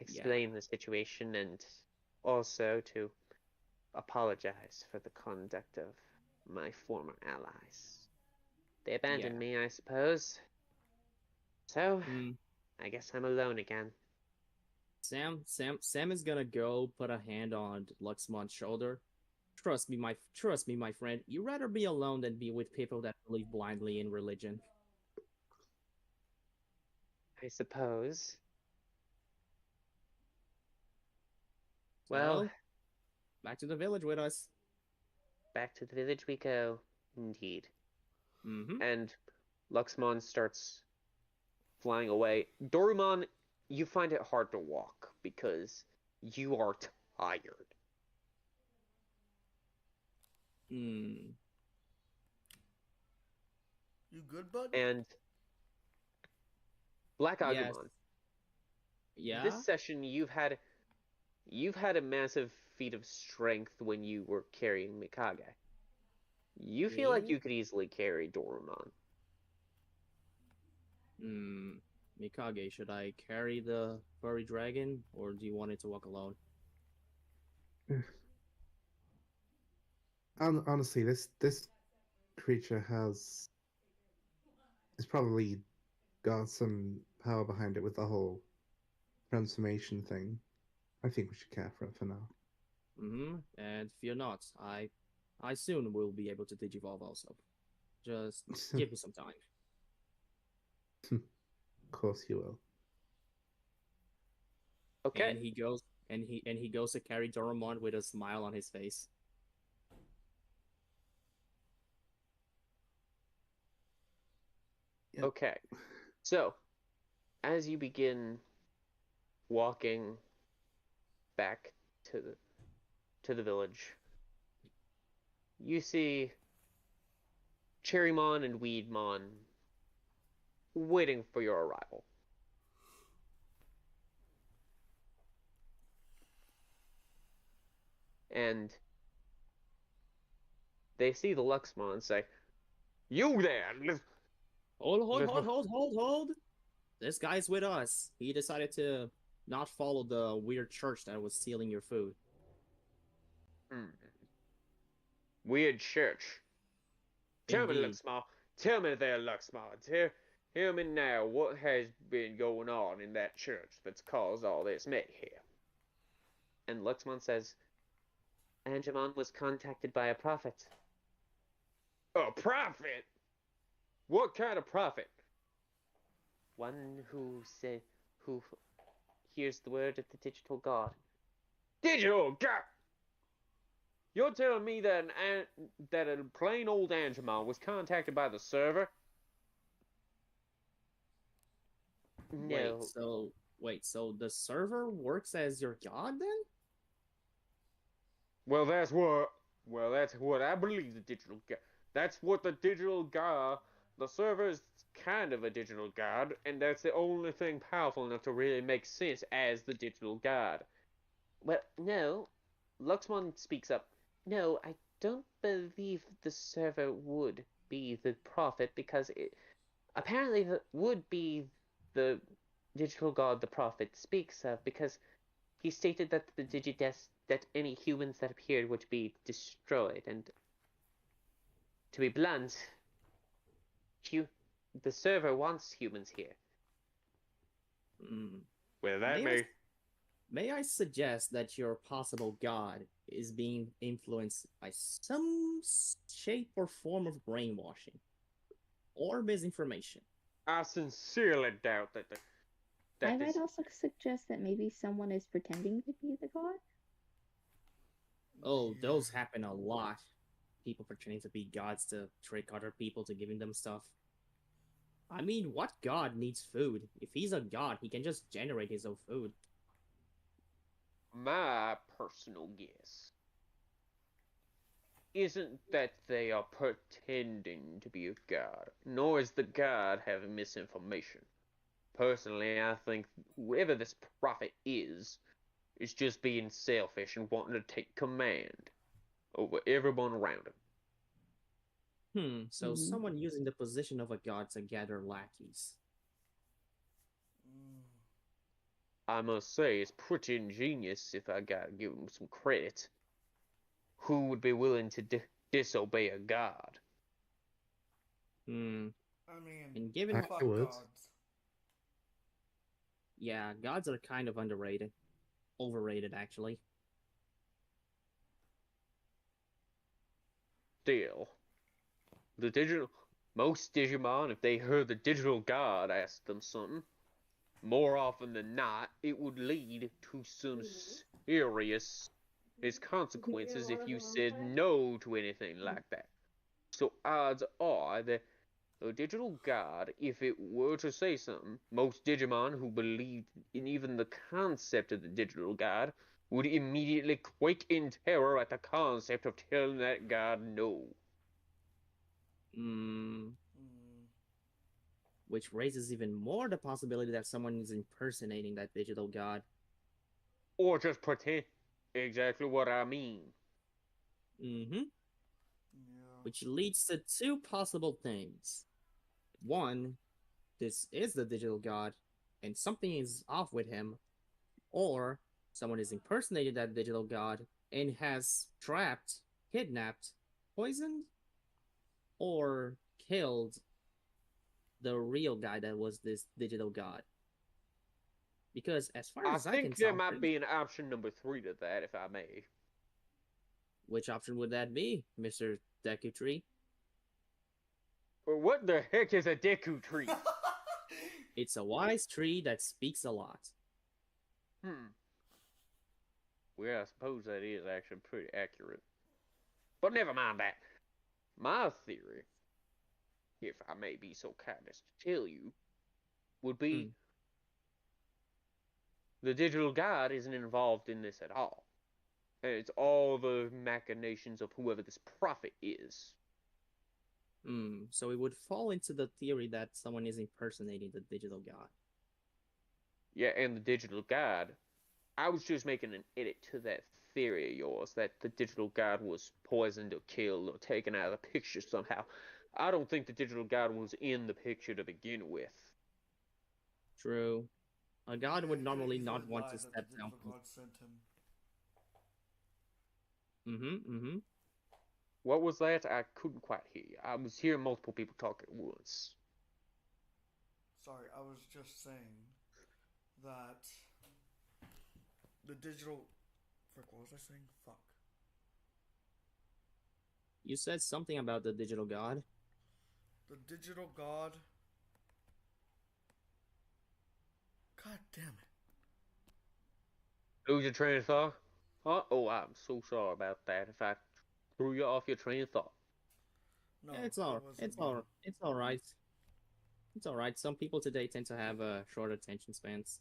explain the situation and also to apologize for the conduct of my former allies. They abandoned me, I suppose. So, I guess I'm alone again. Sam is gonna go put a hand on Luxmon's shoulder. Trust me, my friend. You'd rather be alone than be with people that believe blindly in religion. I suppose. So, Well, back to the village with us. back to the village we go, indeed. Mm-hmm. And Luxmon starts flying away. Dorumon, you find it hard to walk because you are tired. Hmm. You good, bud? And Black Yes. Agumon, Yeah. this session you've had a massive feat of strength when you were carrying Mikage. You feel like Me? you could easily carry Dorumon. Mikage, should I carry the furry dragon, or do you want it to walk alone? Honestly, this creature has it's probably got some power behind it with the whole transformation thing. I think we should care for it for now. And fear not, I soon will be able to digivolve also. Just give me some time. Of course you will. Okay. And he goes to carry Dorumon with a smile on his face. Yep. Okay. So, as you begin walking back to the village, you see Cherrymon and Weedmon waiting for your arrival. And they see the Luxmon and say, "You there!" Hold. This guy's with us. He decided to not follow the weird church that was stealing your food. Weird church. Tell me, Luxmon. Tell me there, Luxmon. Tell me now what has been going on in that church that's caused all this mayhem. And Luxmon says, Angemon was contacted by a prophet. A prophet? What kind of prophet? One who hears the word of the digital god. Digital god! You're telling me that a plain old Angemon was contacted by the server? No. Wait, so the server works as your god then? Well, that's what I believe the digital god. That's what the digital god. The server is kind of a digital god, and that's the only thing powerful enough to really make sense as the digital god. Well, no. Luxmon speaks up. No, I don't believe the server would be the prophet because it apparently would be the digital god the prophet speaks of because he stated that the Digideaths, that any humans that appeared would be destroyed, and to be blunt, the server wants humans here. Well, that May I suggest that your possible god is being influenced by some shape or form of brainwashing or misinformation? I sincerely doubt that. I might also suggest that maybe someone is pretending to be the god. Oh, those happen a lot. People pretending to be gods to trick other people to giving them stuff. I mean, what god needs food? If he's a god, he can just generate his own food. My personal guess isn't that they are pretending to be a god, nor is the god having misinformation. Personally, I think whoever this prophet is just being selfish and wanting to take command over everyone around him. So someone using the position of a god to gather lackeys. I must say, it's pretty ingenious if I gotta give him some credit. Who would be willing to disobey a god? Hmm. I mean, And given, I fuck would. gods. yeah, gods are kind of underrated, overrated actually. Still, most Digimon, if they heard the digital god ask them something, more often than not, it would lead to some serious consequences if you said no to anything like that. So odds are that a digital god, if it were to say something, most Digimon who believed in even the concept of the digital god would immediately quake in terror at the concept of telling that god no. Hmm. Hmm. Which raises even more the possibility that someone is impersonating that digital god. Or just pretend exactly what I mean. Mm-hmm. Yeah. Which leads to two possible things. One, this is the digital god, and something is off with him, or someone is impersonating that digital god and has trapped, kidnapped, poisoned, or killed the real guy that was this digital god. Because as far I as I can think there tell, might be an option number 3 to that, if I may. which option would that be, Mr. Deku Tree? Or what the heck is a Deku tree? It's a wise tree that speaks a lot. Hmm. Well, I suppose that is actually pretty accurate. But never mind that. My theory, if I may be so kind as to tell you, would be Hmm. the digital god isn't involved in this at all. And it's all the machinations of whoever this prophet is. So it would fall into the theory that someone is impersonating the digital god. Yeah, and the digital god. I was just making an edit to that theory of yours that the digital god was poisoned or killed or taken out of the picture somehow. I don't think the digital god was in the picture to begin with. True. A god would Yeah, he normally easily not want to lied that the step down digital from. god sent him. Mm-hmm. What was that? I couldn't quite hear you. I was hearing multiple people talk at once. Sorry, I was just saying that the digital. Frick, what was I saying? Fuck. You said something about the digital god. The digital god. God damn it. Lose your train of thought? Huh? Oh, I'm so sorry about that if I threw you off your train of thought. No, It's it all. wasn't It's you. all. It's all right. It's all right. Some people today tend to have short attention spans.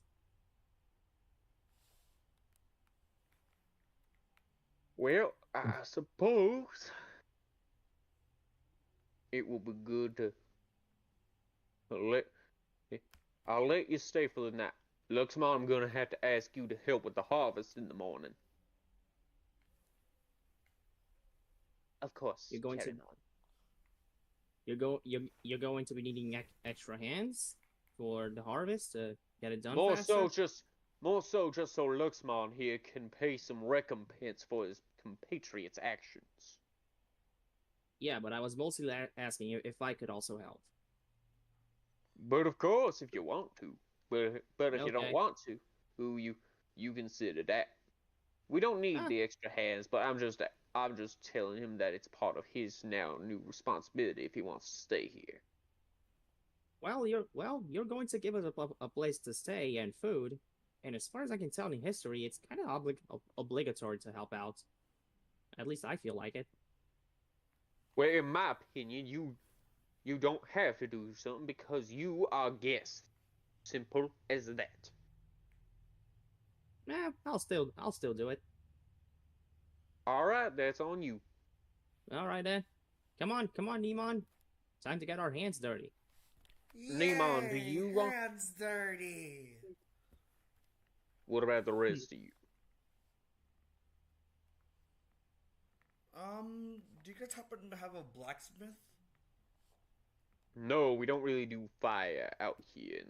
Well, I suppose it will be good to let. I'll let you stay for the night. Luxmon, I'm gonna have to ask you to help with the harvest in the morning. Of course, You're going to. carry on. You're going to be needing extra hands for the harvest to get it done More faster. so, just so Luxmon here can pay some recompense for his compatriots' actions. Yeah, but I was mostly asking you if I could also help. But of course, if you want to. But if you don't Okay. want to, who you consider that. We don't need Ah, the extra hands, but I'm just telling him that it's part of his now new responsibility if he wants to stay here. you're going to give us a place to stay and food, and as far as I can tell in history, it's kind of obligatory to help out. At least I feel like it. Well, in my opinion, you don't have to do something because you are guests. Simple as that. I'll still do it. All right, that's on you. All right then. Come on, Nemon. Time to get our hands dirty. Neemon, do Yay! you want? Hands dirty! What about the rest of you? Do you guys happen to have a blacksmith? No, we don't really do fire out here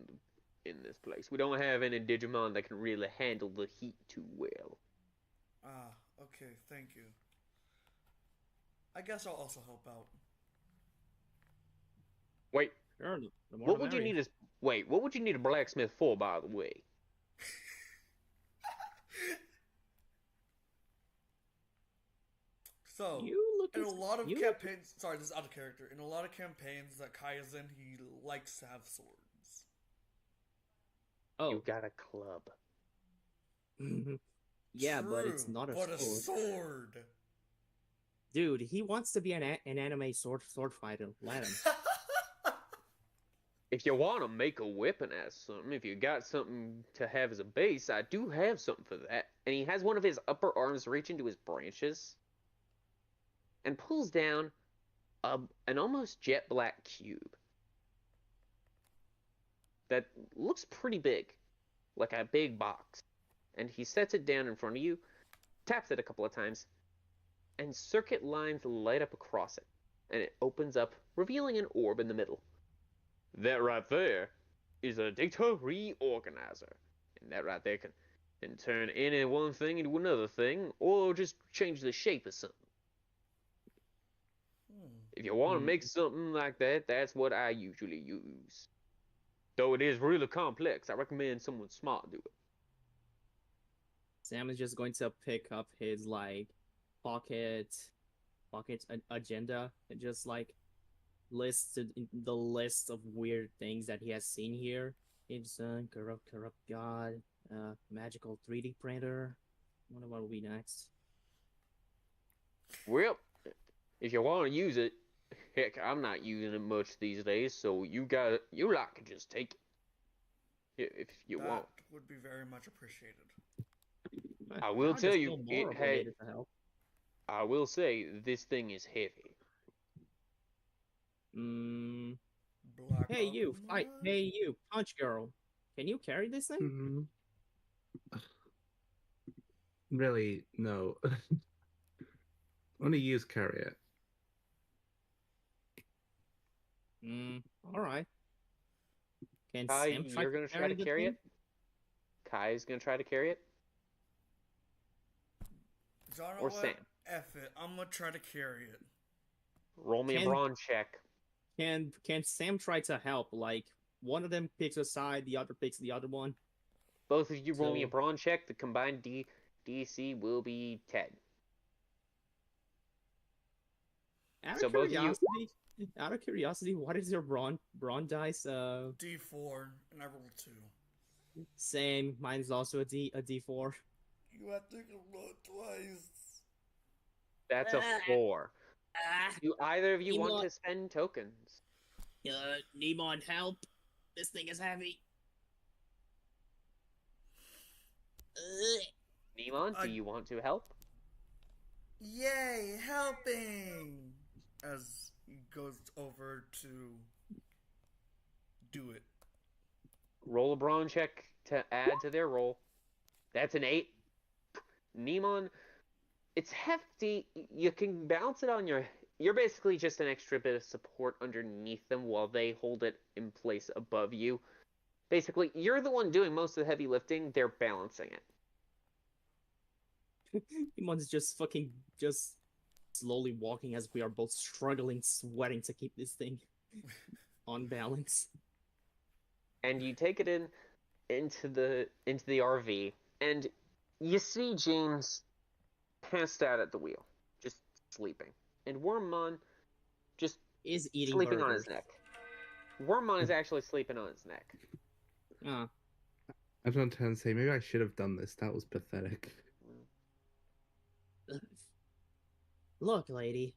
in this place. We don't have any Digimon that can really handle the heat too well. Ah, okay, thank you. I guess I'll also help out. Wait, Sure, the more what the would you merrier. need a what would you need a blacksmith for, by the way? So, You look in as- a lot of you look- campaigns, sorry, this is out of character. In a lot of campaigns that Kai is in, he likes to have swords. Oh, You got a club. yeah, but it's True, not a but a sword. sword. Dude, he wants to be an anime sword fighter. Let him. If you want to make a weapon as something, if you got something to have as a base, I do have something for that. And he has one of his upper arms reach into his branches and pulls down an almost jet black cube that looks pretty big, like a big box. And he sets it down in front of you, taps it a couple of times, and circuit lines light up across it, and it opens up, revealing an orb in the middle. That right there is a data reorganizer, and that right there can turn any one thing into another thing, or just change the shape of something. If you want to make something like that, that's what I usually use. Though it is really complex, I recommend someone smart do it. Sam is just going to pick up his like pocket agenda and just like list the list of weird things that he has seen here. It's corrupt god, magical 3D printer. I wonder what will be next. Well, if you want to use it, heck, I'm not using it much these days, so you like to just take it if you That want. would be very much appreciated. I will Now I tell just you, feel more obligated to help. I will say this thing is heavy. Black Hey you, fight! Aquaman? Hey you, punch girl! Can you carry this thing? Mhm. Really, no. Only use carry it. All right. Can Kai, Sam you're gonna try to the carry thing? it? Kai's gonna try to carry it? So I know Or what? Sam? F it. I'm gonna try to carry it. Roll me a Can- brawn check. Can Sam try to help? Like one of them picks a side, the other picks the other one. Both of you roll me a So- brawn check. The combined DC will be 10. Out So of both of you- curiosity, what is your brawn dice? D4, and I rolled 2. Same. Mine is also a D4. You have to roll it twice. That's a 4. Do either of you want Nimon. to spend tokens? Nimon, help! This thing is heavy. Nimon, do you want to help? Yay, helping! As he goes over to do it. Roll a brawn check to add to their roll. That's an 8. Nimon, it's hefty. You can bounce it on your... You're basically just an extra bit of support underneath them while they hold it in place above you. Basically, you're the one doing most of the heavy lifting. They're balancing it. Nimon's just slowly walking as we are both struggling, sweating to keep this thing on balance. And you take it into the RV, and you see James passed out at the wheel, just sleeping, and Wormmon just Is eating sleeping on burgers. his neck. Wormmon is actually sleeping on his neck. I don't turn and say, maybe I should have done this. That was pathetic. Look, lady,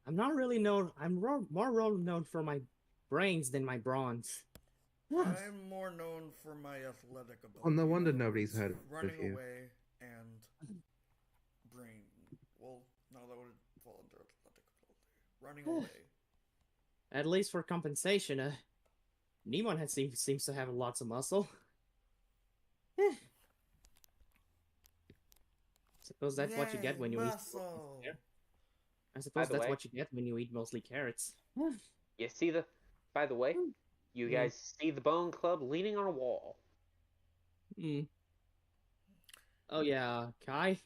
I'm not really known. I'm more well known for my brains than my brawns. I'm more known for my athletic ability. Oh, no wonder in other nobody's words, heard of running you. away and brain. Well, no, that would fall under athletic ability. Running away. At least for compensation, Nimon seems to have lots of muscle. Suppose that's what you get when you muscle. eat. I suppose the that's way- what you get when you eat mostly carrots. You see by the way, You guys see the Bone Club leaning on a wall. Oh yeah, Kai.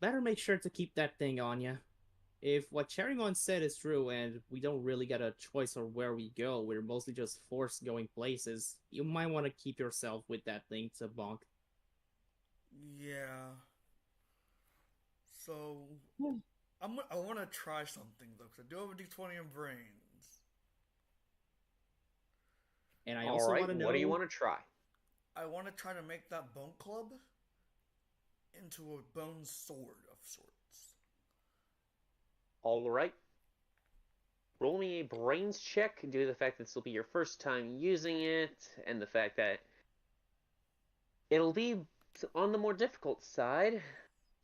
Better make sure to keep that thing on ya. If what Cherrymon said is true and we don't really get a choice of where we go, we're mostly just forced going places, you might want to keep yourself with that thing to bonk. Yeah. So I want to try something though, because I do have a D20 in brains. And I also want to know. What do you want to try? I want to try to make that bone club into a bone sword of sorts. All right. Roll me a brains check due to the fact that this will be your first time using it, and the fact that it'll be on the more difficult side,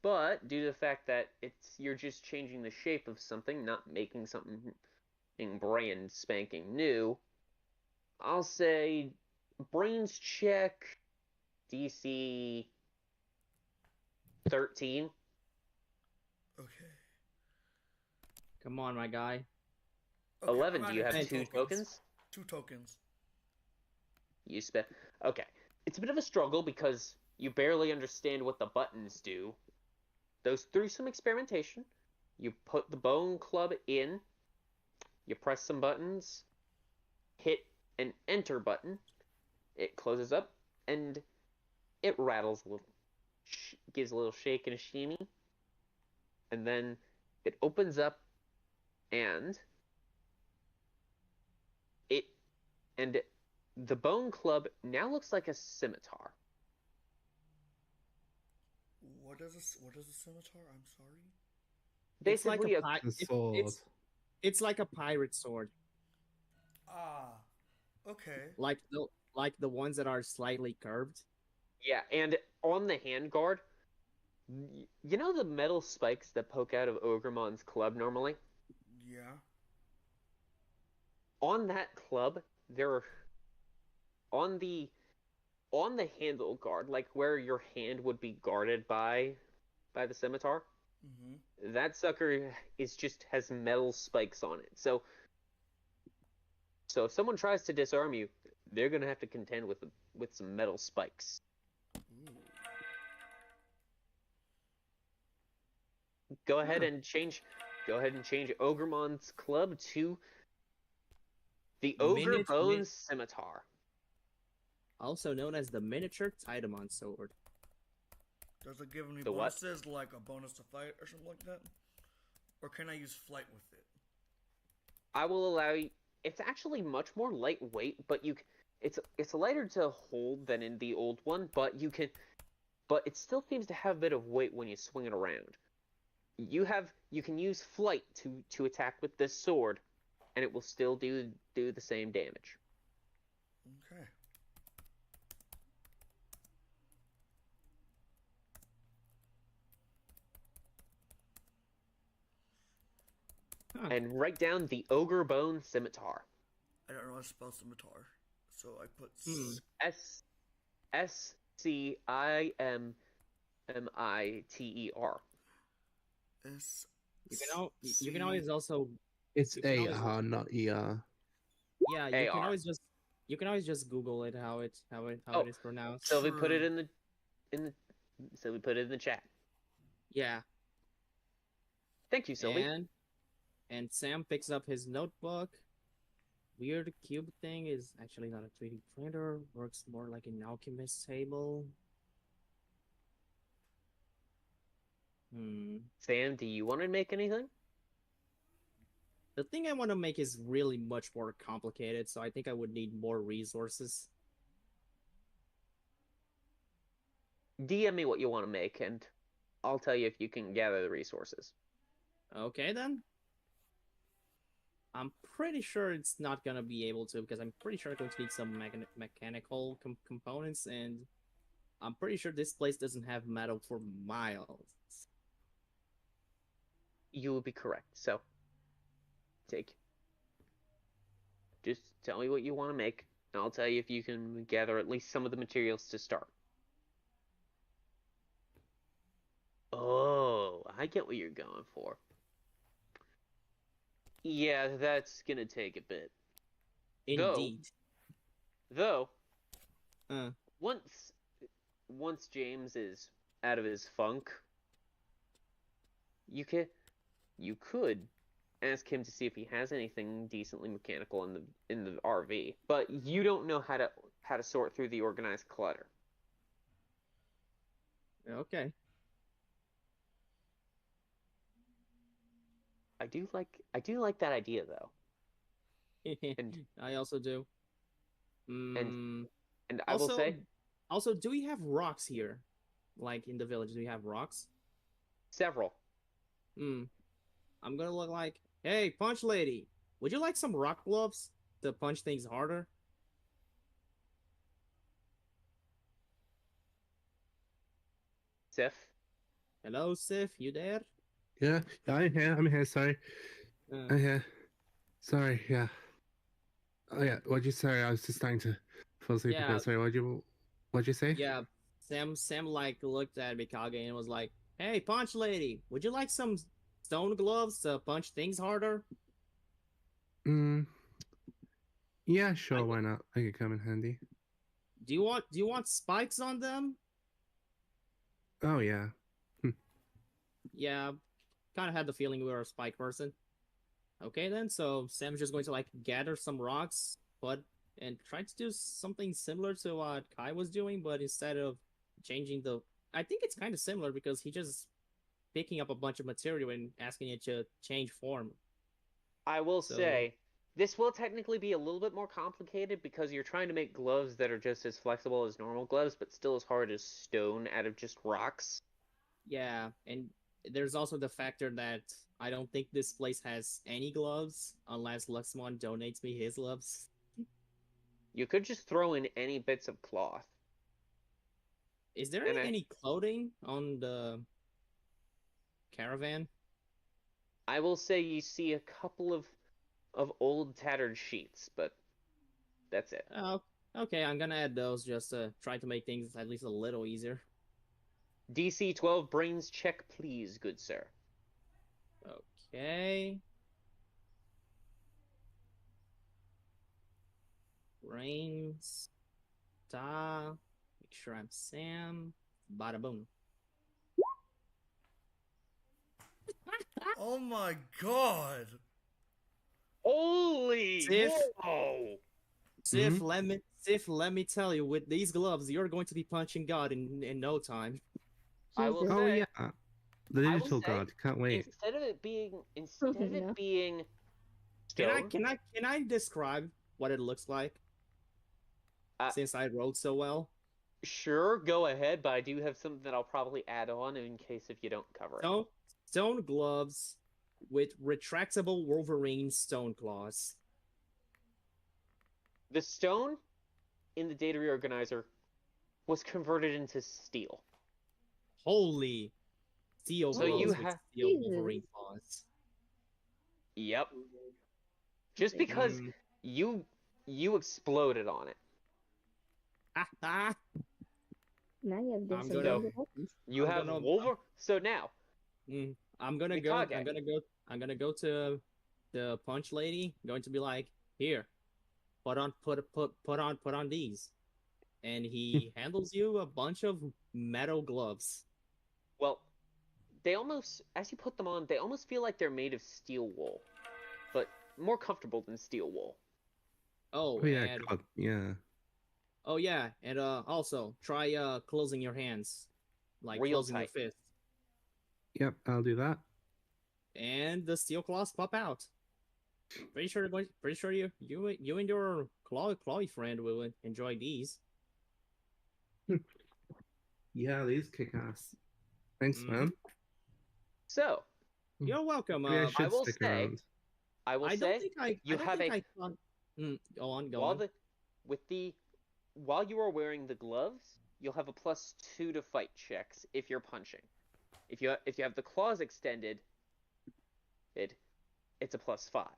but due to the fact that you're just changing the shape of something, not making something brand spanking new, I'll say brains check DC 13. Okay. Come on, my guy. Okay, 11. Do you have two tokens? 2 tokens. You spent. Okay. It's a bit of a struggle because you barely understand what the buttons do. Through some experimentation, you put the bone club in, you press some buttons, hit an enter button, it closes up, and it rattles a little, gives a little shake and a shimmy, and then it opens up, and the bone club now looks like a scimitar. What is a scimitar? I'm sorry. Basically, it's like a pirate sword. Ah, okay. Like the ones that are slightly curved. Yeah, and on the handguard, you know the metal spikes that poke out of Ogremon's club normally? Yeah. On that club, on the handle guard, like where your hand would be guarded by the scimitar. Mm-hmm. That sucker has metal spikes on it. So if someone tries to disarm you, they're gonna have to contend with some metal spikes. Ooh. Go ahead and change Ogremon's club to the Ogre Bones Scimitar, also known as the miniature Tidamon sword. Does it give any the bonuses, like a bonus to fight or something like that? Or can I use flight with it? I will allow you. It's actually much more lightweight, but it's lighter to hold than in the old one, but it still seems to have a bit of weight when you swing it around. You can use flight to attack with this sword, and it will still do the same damage. Okay. Huh. And write down the Ogre Bone Scimitar. I don't know how to spell scimitar, so I put SCIMMITER. You can always also. It's AR, not ER. Yeah, you can always just Google it how it is pronounced. So we put it in the chat. Yeah. Thank you, Sylvie. And Sam picks up his notebook. Weird cube thing is actually not a 3D printer. Works more like an alchemist table. Sam, do you want to make anything? The thing I want to make is really much more complicated, so I think I would need more resources. DM me what you want to make, and I'll tell you if you can gather the resources. Okay, then. I'm pretty sure it's not gonna be able to, because I'm pretty sure I'm going to need some mechanical components, and I'm pretty sure this place doesn't have metal for miles. You will be correct. So, just tell me what you want to make, and I'll tell you if you can gather at least some of the materials to start. Oh, I get what you're going for. Yeah, that's gonna take a bit. Indeed. Though, Uh, once James is out of his funk, you could ask him to see if he has anything decently mechanical in the RV. But you don't know how to sort through the organized clutter. okay. I do like that idea though. And I also do. and and I will Also, say do we have rocks here? Like in the village, do we have rocks? several. Hmm. I'm gonna look like, hey, punch lady, would you like some rock gloves to punch things harder? Sif, Hello, Sif, you there? Yeah, I'm here. I'm here. Sorry. Uh, I'm here. Sorry. Yeah. Oh yeah. What'd you say? I was just starting to fall asleep a yeah, bit. Sorry. What'd you say? yeah. Sam like looked at Mikage and was like, hey, punch lady, would you like some stone gloves to punch things harder? Mm. Yeah. Sure. I, Why not? I could come in handy. do you want spikes on them? Oh yeah. Yeah, kind of had the feeling we were a spike person. Okay then, so Sam's just going to like gather some rocks, but and try to do something similar to what Kai was doing, but instead of changing the, I think it's kind of similar because he just picking up a bunch of material and asking it to change form. I will So say this will technically be a little bit more complicated because you're trying to make gloves that are just as flexible as normal gloves, but still as hard as stone out of just rocks. yeah, and there's also the factor that I don't think this place has any gloves unless Luxmon donates me his gloves. You could just throw in any bits of cloth. Is there And any clothing on the caravan? I will say you see a couple of old tattered sheets, but that's it. Oh, okay, I'm gonna add those just to try to make things at least a little easier. DC 12 brains check, please, good sir. Okay. Brains. Ta. Make sure I'm Sam. Bada boom. Oh my god! Holy Sif. whoa! Sif, let me tell you, with these gloves, you're going to be punching God in no time. I will Jesus. Oh say, yeah. The I will digital say, god. Can't wait. instead of it being No. stone, Can I describe what it looks like? Uh, Since I wrote so well. sure, go ahead, but I do have something that I'll probably add on in case if you don't cover it. Stone gloves with retractable Wolverine stone claws. The stone in the data reorganizer was converted into steel. Holy steel So you gloves with have steel Jesus. Wolverine claws. Yep. Just because Mm. you exploded on it. Ah, Now you have I'm some gonna- dangerous weapons. You I'm have gonna- Wolver. So now, I'm gonna go. Mikage. I'm gonna go to the punch lady. Going to be like, here, put on these, and he handles you a bunch of metal gloves. well, they almost, as you put them on, they almost feel like they're made of steel wool, but more comfortable than steel wool. Oh, Oh yeah. and God. Yeah. oh yeah, and also try closing your hands, like Real closing your tight. fist, Yep. I'll do that. and the steel claws pop out. Pretty sure you and your clawy friend will enjoy these. Yeah. These kick ass. Thanks, Mhm. man. So, You're welcome. Maybe I should will stick say- around. I will I don't say think I. you I don't have think a I thought. Go on. while you are wearing the gloves, you'll have a +2 to fight checks if you're punching. If you have the claws extended, it's a +5.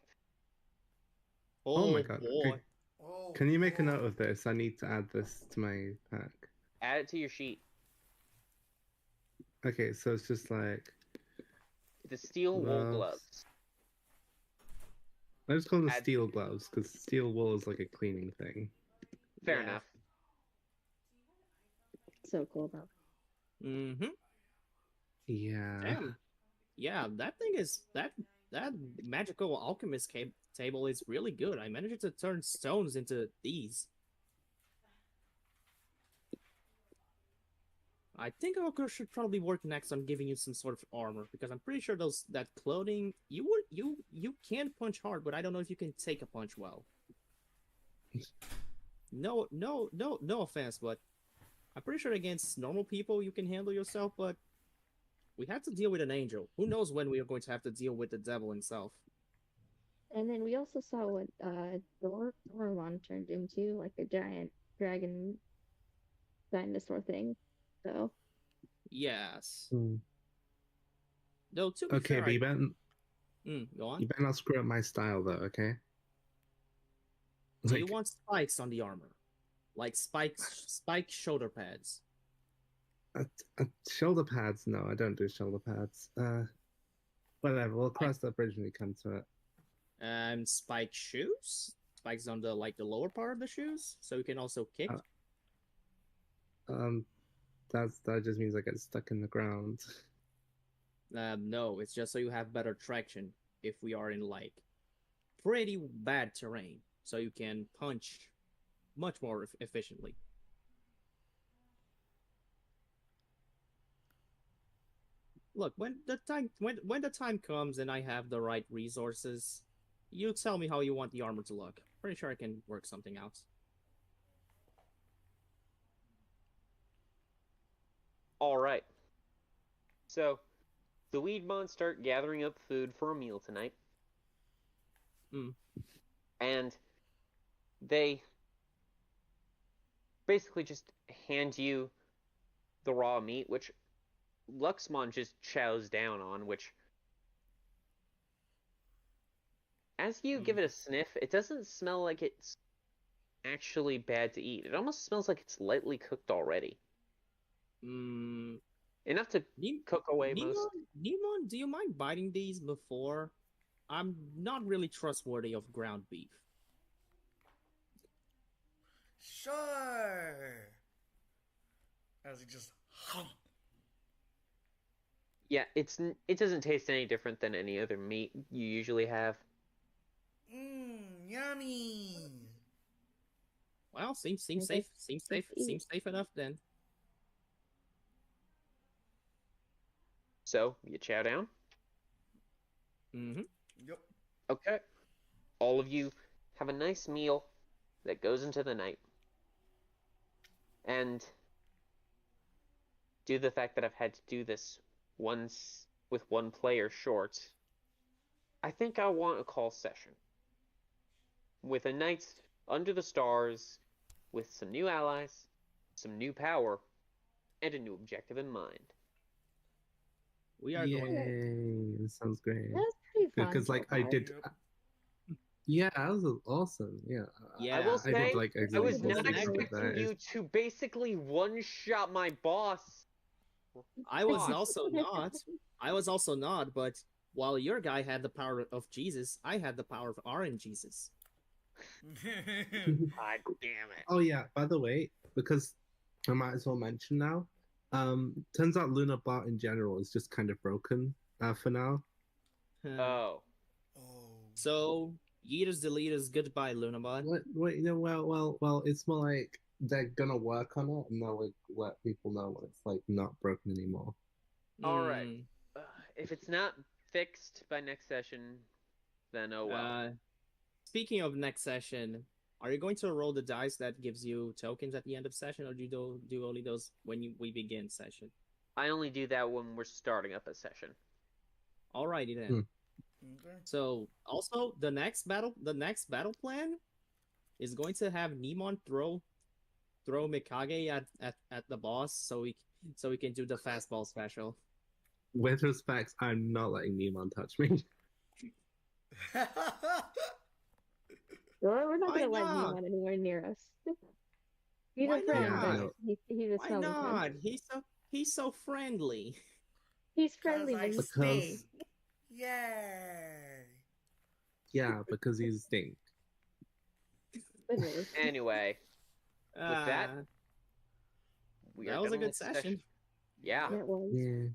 Oh my god. Boy. Oh, Can you make a boy. note of this? I need to add this to my pack. Add it to your sheet. Okay, so it's just like The steel wool Gloves. gloves. I just call them Add- steel gloves because steel wool is like a cleaning thing. Fair Yeah. enough. So cool though. Mm-hmm. Yeah. Damn. Yeah, that thing is that magical alchemist table is really good. I managed to turn stones into these. I think Oko should probably work next on giving you some sort of armor because I'm pretty sure that clothing you can punch hard, but I don't know if you can take a punch well. No offense, but I'm pretty sure against normal people you can handle yourself, but we have to deal with an angel. Who knows when we are going to have to deal with the devil himself? And then we also saw what Doraemon turned into, like a giant dragon dinosaur thing. So Yes. Hmm. Though to be Okay, fair, but go on. you better not screw up my style though, okay? Do you want spikes on the armor? Like spike shoulder pads. Shoulder pads? No, I don't do shoulder pads. Whatever. We'll cross that bridge when we come to it. Spike shoes? Spikes on the lower part of the shoes, so you can also kick. That just means I get stuck in the ground. No, it's just so you have better traction if we are in like pretty bad terrain, so you can punch much more efficiently. Look, when the time comes and I have the right resources, you tell me how you want the armor to look. Pretty sure I can work something out. All right. So, the Weedmon start gathering up food for a meal tonight. And they basically just hand you the raw meat, which Luxmon just chows down on, which, as you give it a sniff, it doesn't smell like it's actually bad to eat. It almost smells like it's lightly cooked already. Enough to cook away most. Digimon, do you mind biting these before? I'm not really trustworthy of ground beef. Sure. As he just Yeah, it doesn't taste any different than any other meat you usually have. Yummy. Well, seems Okay. safe. Seems safe. Let's eat. Seems safe enough then. So, you chow down? Yep. Okay. All of you have a nice meal that goes into the night. And due to the fact that I've had to do this once with one player short, I think I want a call session. With a night under the stars, with some new allies, some new power, and a new objective in mind. We are Yay! going. That sounds great. that's pretty fun. Because like so I far. did. Yeah, that was awesome. Yeah. Yeah. I will I say, did like I was exactly not what you did expecting there. you to basically one-shot my boss. I was Fuck. also not. I was also not. But while your guy had the power of Jesus, I had the power of RNGesus. God damn it. Oh yeah, by the way, because I might as well mention now. Turns out Luna Bot in general is just kind of broken for now. Oh. So, yeeters deleters, goodbye, Lunabot. What you know? Well. It's more like they're gonna work on it, and they'll like let people know when it's like not broken anymore. All right. If it's not fixed by next session, then oh well. Speaking of next session, are you going to roll the dice that gives you tokens at the end of session, or do you do only those when we begin session? I only do that when we're starting up a session. Alrighty then. Okay. So also the next battle plan is going to have Nemon throw Mikage at the boss so we can do the fastball special. With respect, I'm not letting Neemon touch me. We're not Why gonna let not? anyone anywhere near us. He's Why a friend, not? but he's a Why smelly not? friend. He's so friendly. He's friendly, I but he's Because- stink. Yay. Yeah, because he's stink. Literally. Anyway, with that, Ah, we are that was done a good with session. Yeah, It was. Yeah.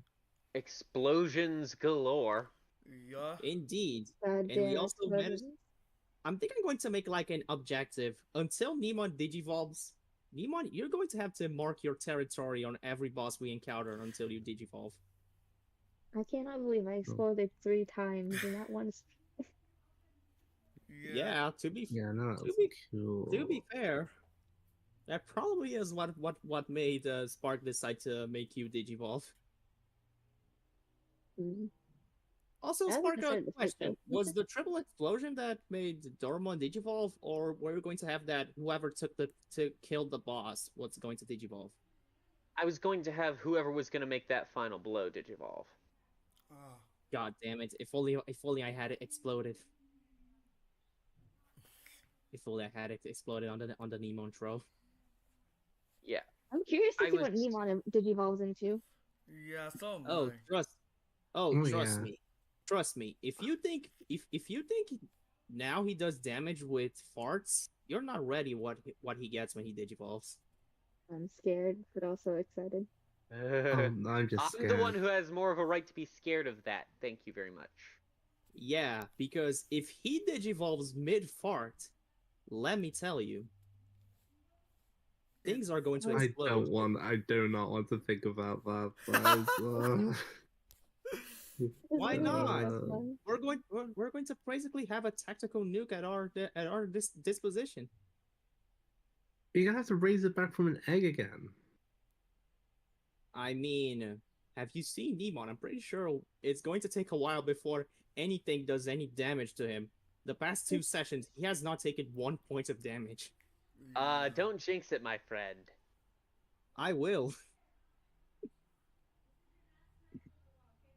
explosions galore. Yeah. Indeed. And we Goddamn also managed. explosions. I'm thinking I'm going to make like an objective. Until Nemon digivolves, Nemon, you're going to have to mark your territory on every boss we encounter until you digivolve. I cannot believe I exploded 3 times in that one. Yeah. Yeah, Yeah, no, to that's be cool. to be fair, that probably is what made Spark decide to make you digivolve. Mm. Also, I was Spark, a excited to fight question: though. was the triple explosion that made Dormon digivolve, or were we going to have that whoever to kill the boss was going to digivolve? I was going to have whoever was going to make that final blow digivolve. Ah. God damn it! If only I had it exploded. If only I had it exploded on the Nemon throw. Yeah. I'm curious to I see what was- Nemon digivolves into. Yeah, so am Oh, I. trust Yeah. me. Trust me. If you think now he does damage with farts, you're not ready what he gets when he digivolves. I'm scared, but also excited. I'm just I'm scared. the one who has more of a right to be scared of that. Thank you very much. Yeah, because if he digivolves mid fart, let me tell you, things are going to I explode. I do not want to think about that. That's, Why This really not? is fun. We're going to basically have a tactical nuke at our disposition. You're gonna have to raise it back from an egg again. I mean, have you seen Nemon? I'm pretty sure it's going to take a while before anything does any damage to him. The past 2 sessions, he has not taken 1 point of damage. Yeah. Don't jinx it, my friend. I will.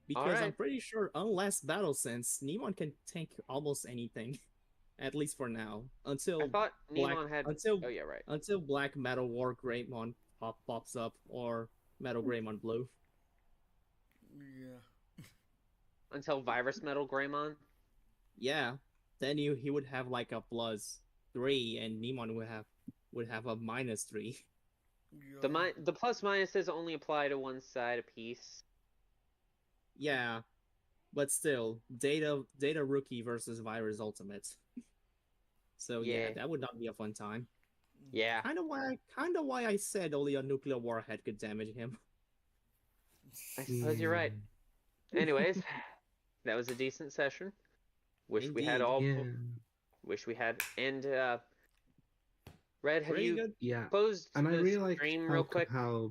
Because I'm Alright. pretty sure, unless Battle Sense, Nemon can tank almost anything. At least for now. Until I thought Black, Nemon had. until Oh yeah, right. until Black Metal War Greymon pops up, or Metal Greymon Blue. Yeah. Until Virus Metal Greymon. Yeah. Then he would have like a +3, and Nemon would have a -3. Yeah. The plus minuses only apply to one side a piece. Yeah, but still, Data Rookie versus Virus Ultimate. So yeah, that would not be a fun time. Yeah. Kind of why I said only a nuclear warhead could damage him. I suppose you're right. Anyways, that was a decent session. Wish we had Indeed. all. Yeah. Wish we had. And Red, have Pretty you good. Yeah. closed And I the really like stream real quick? how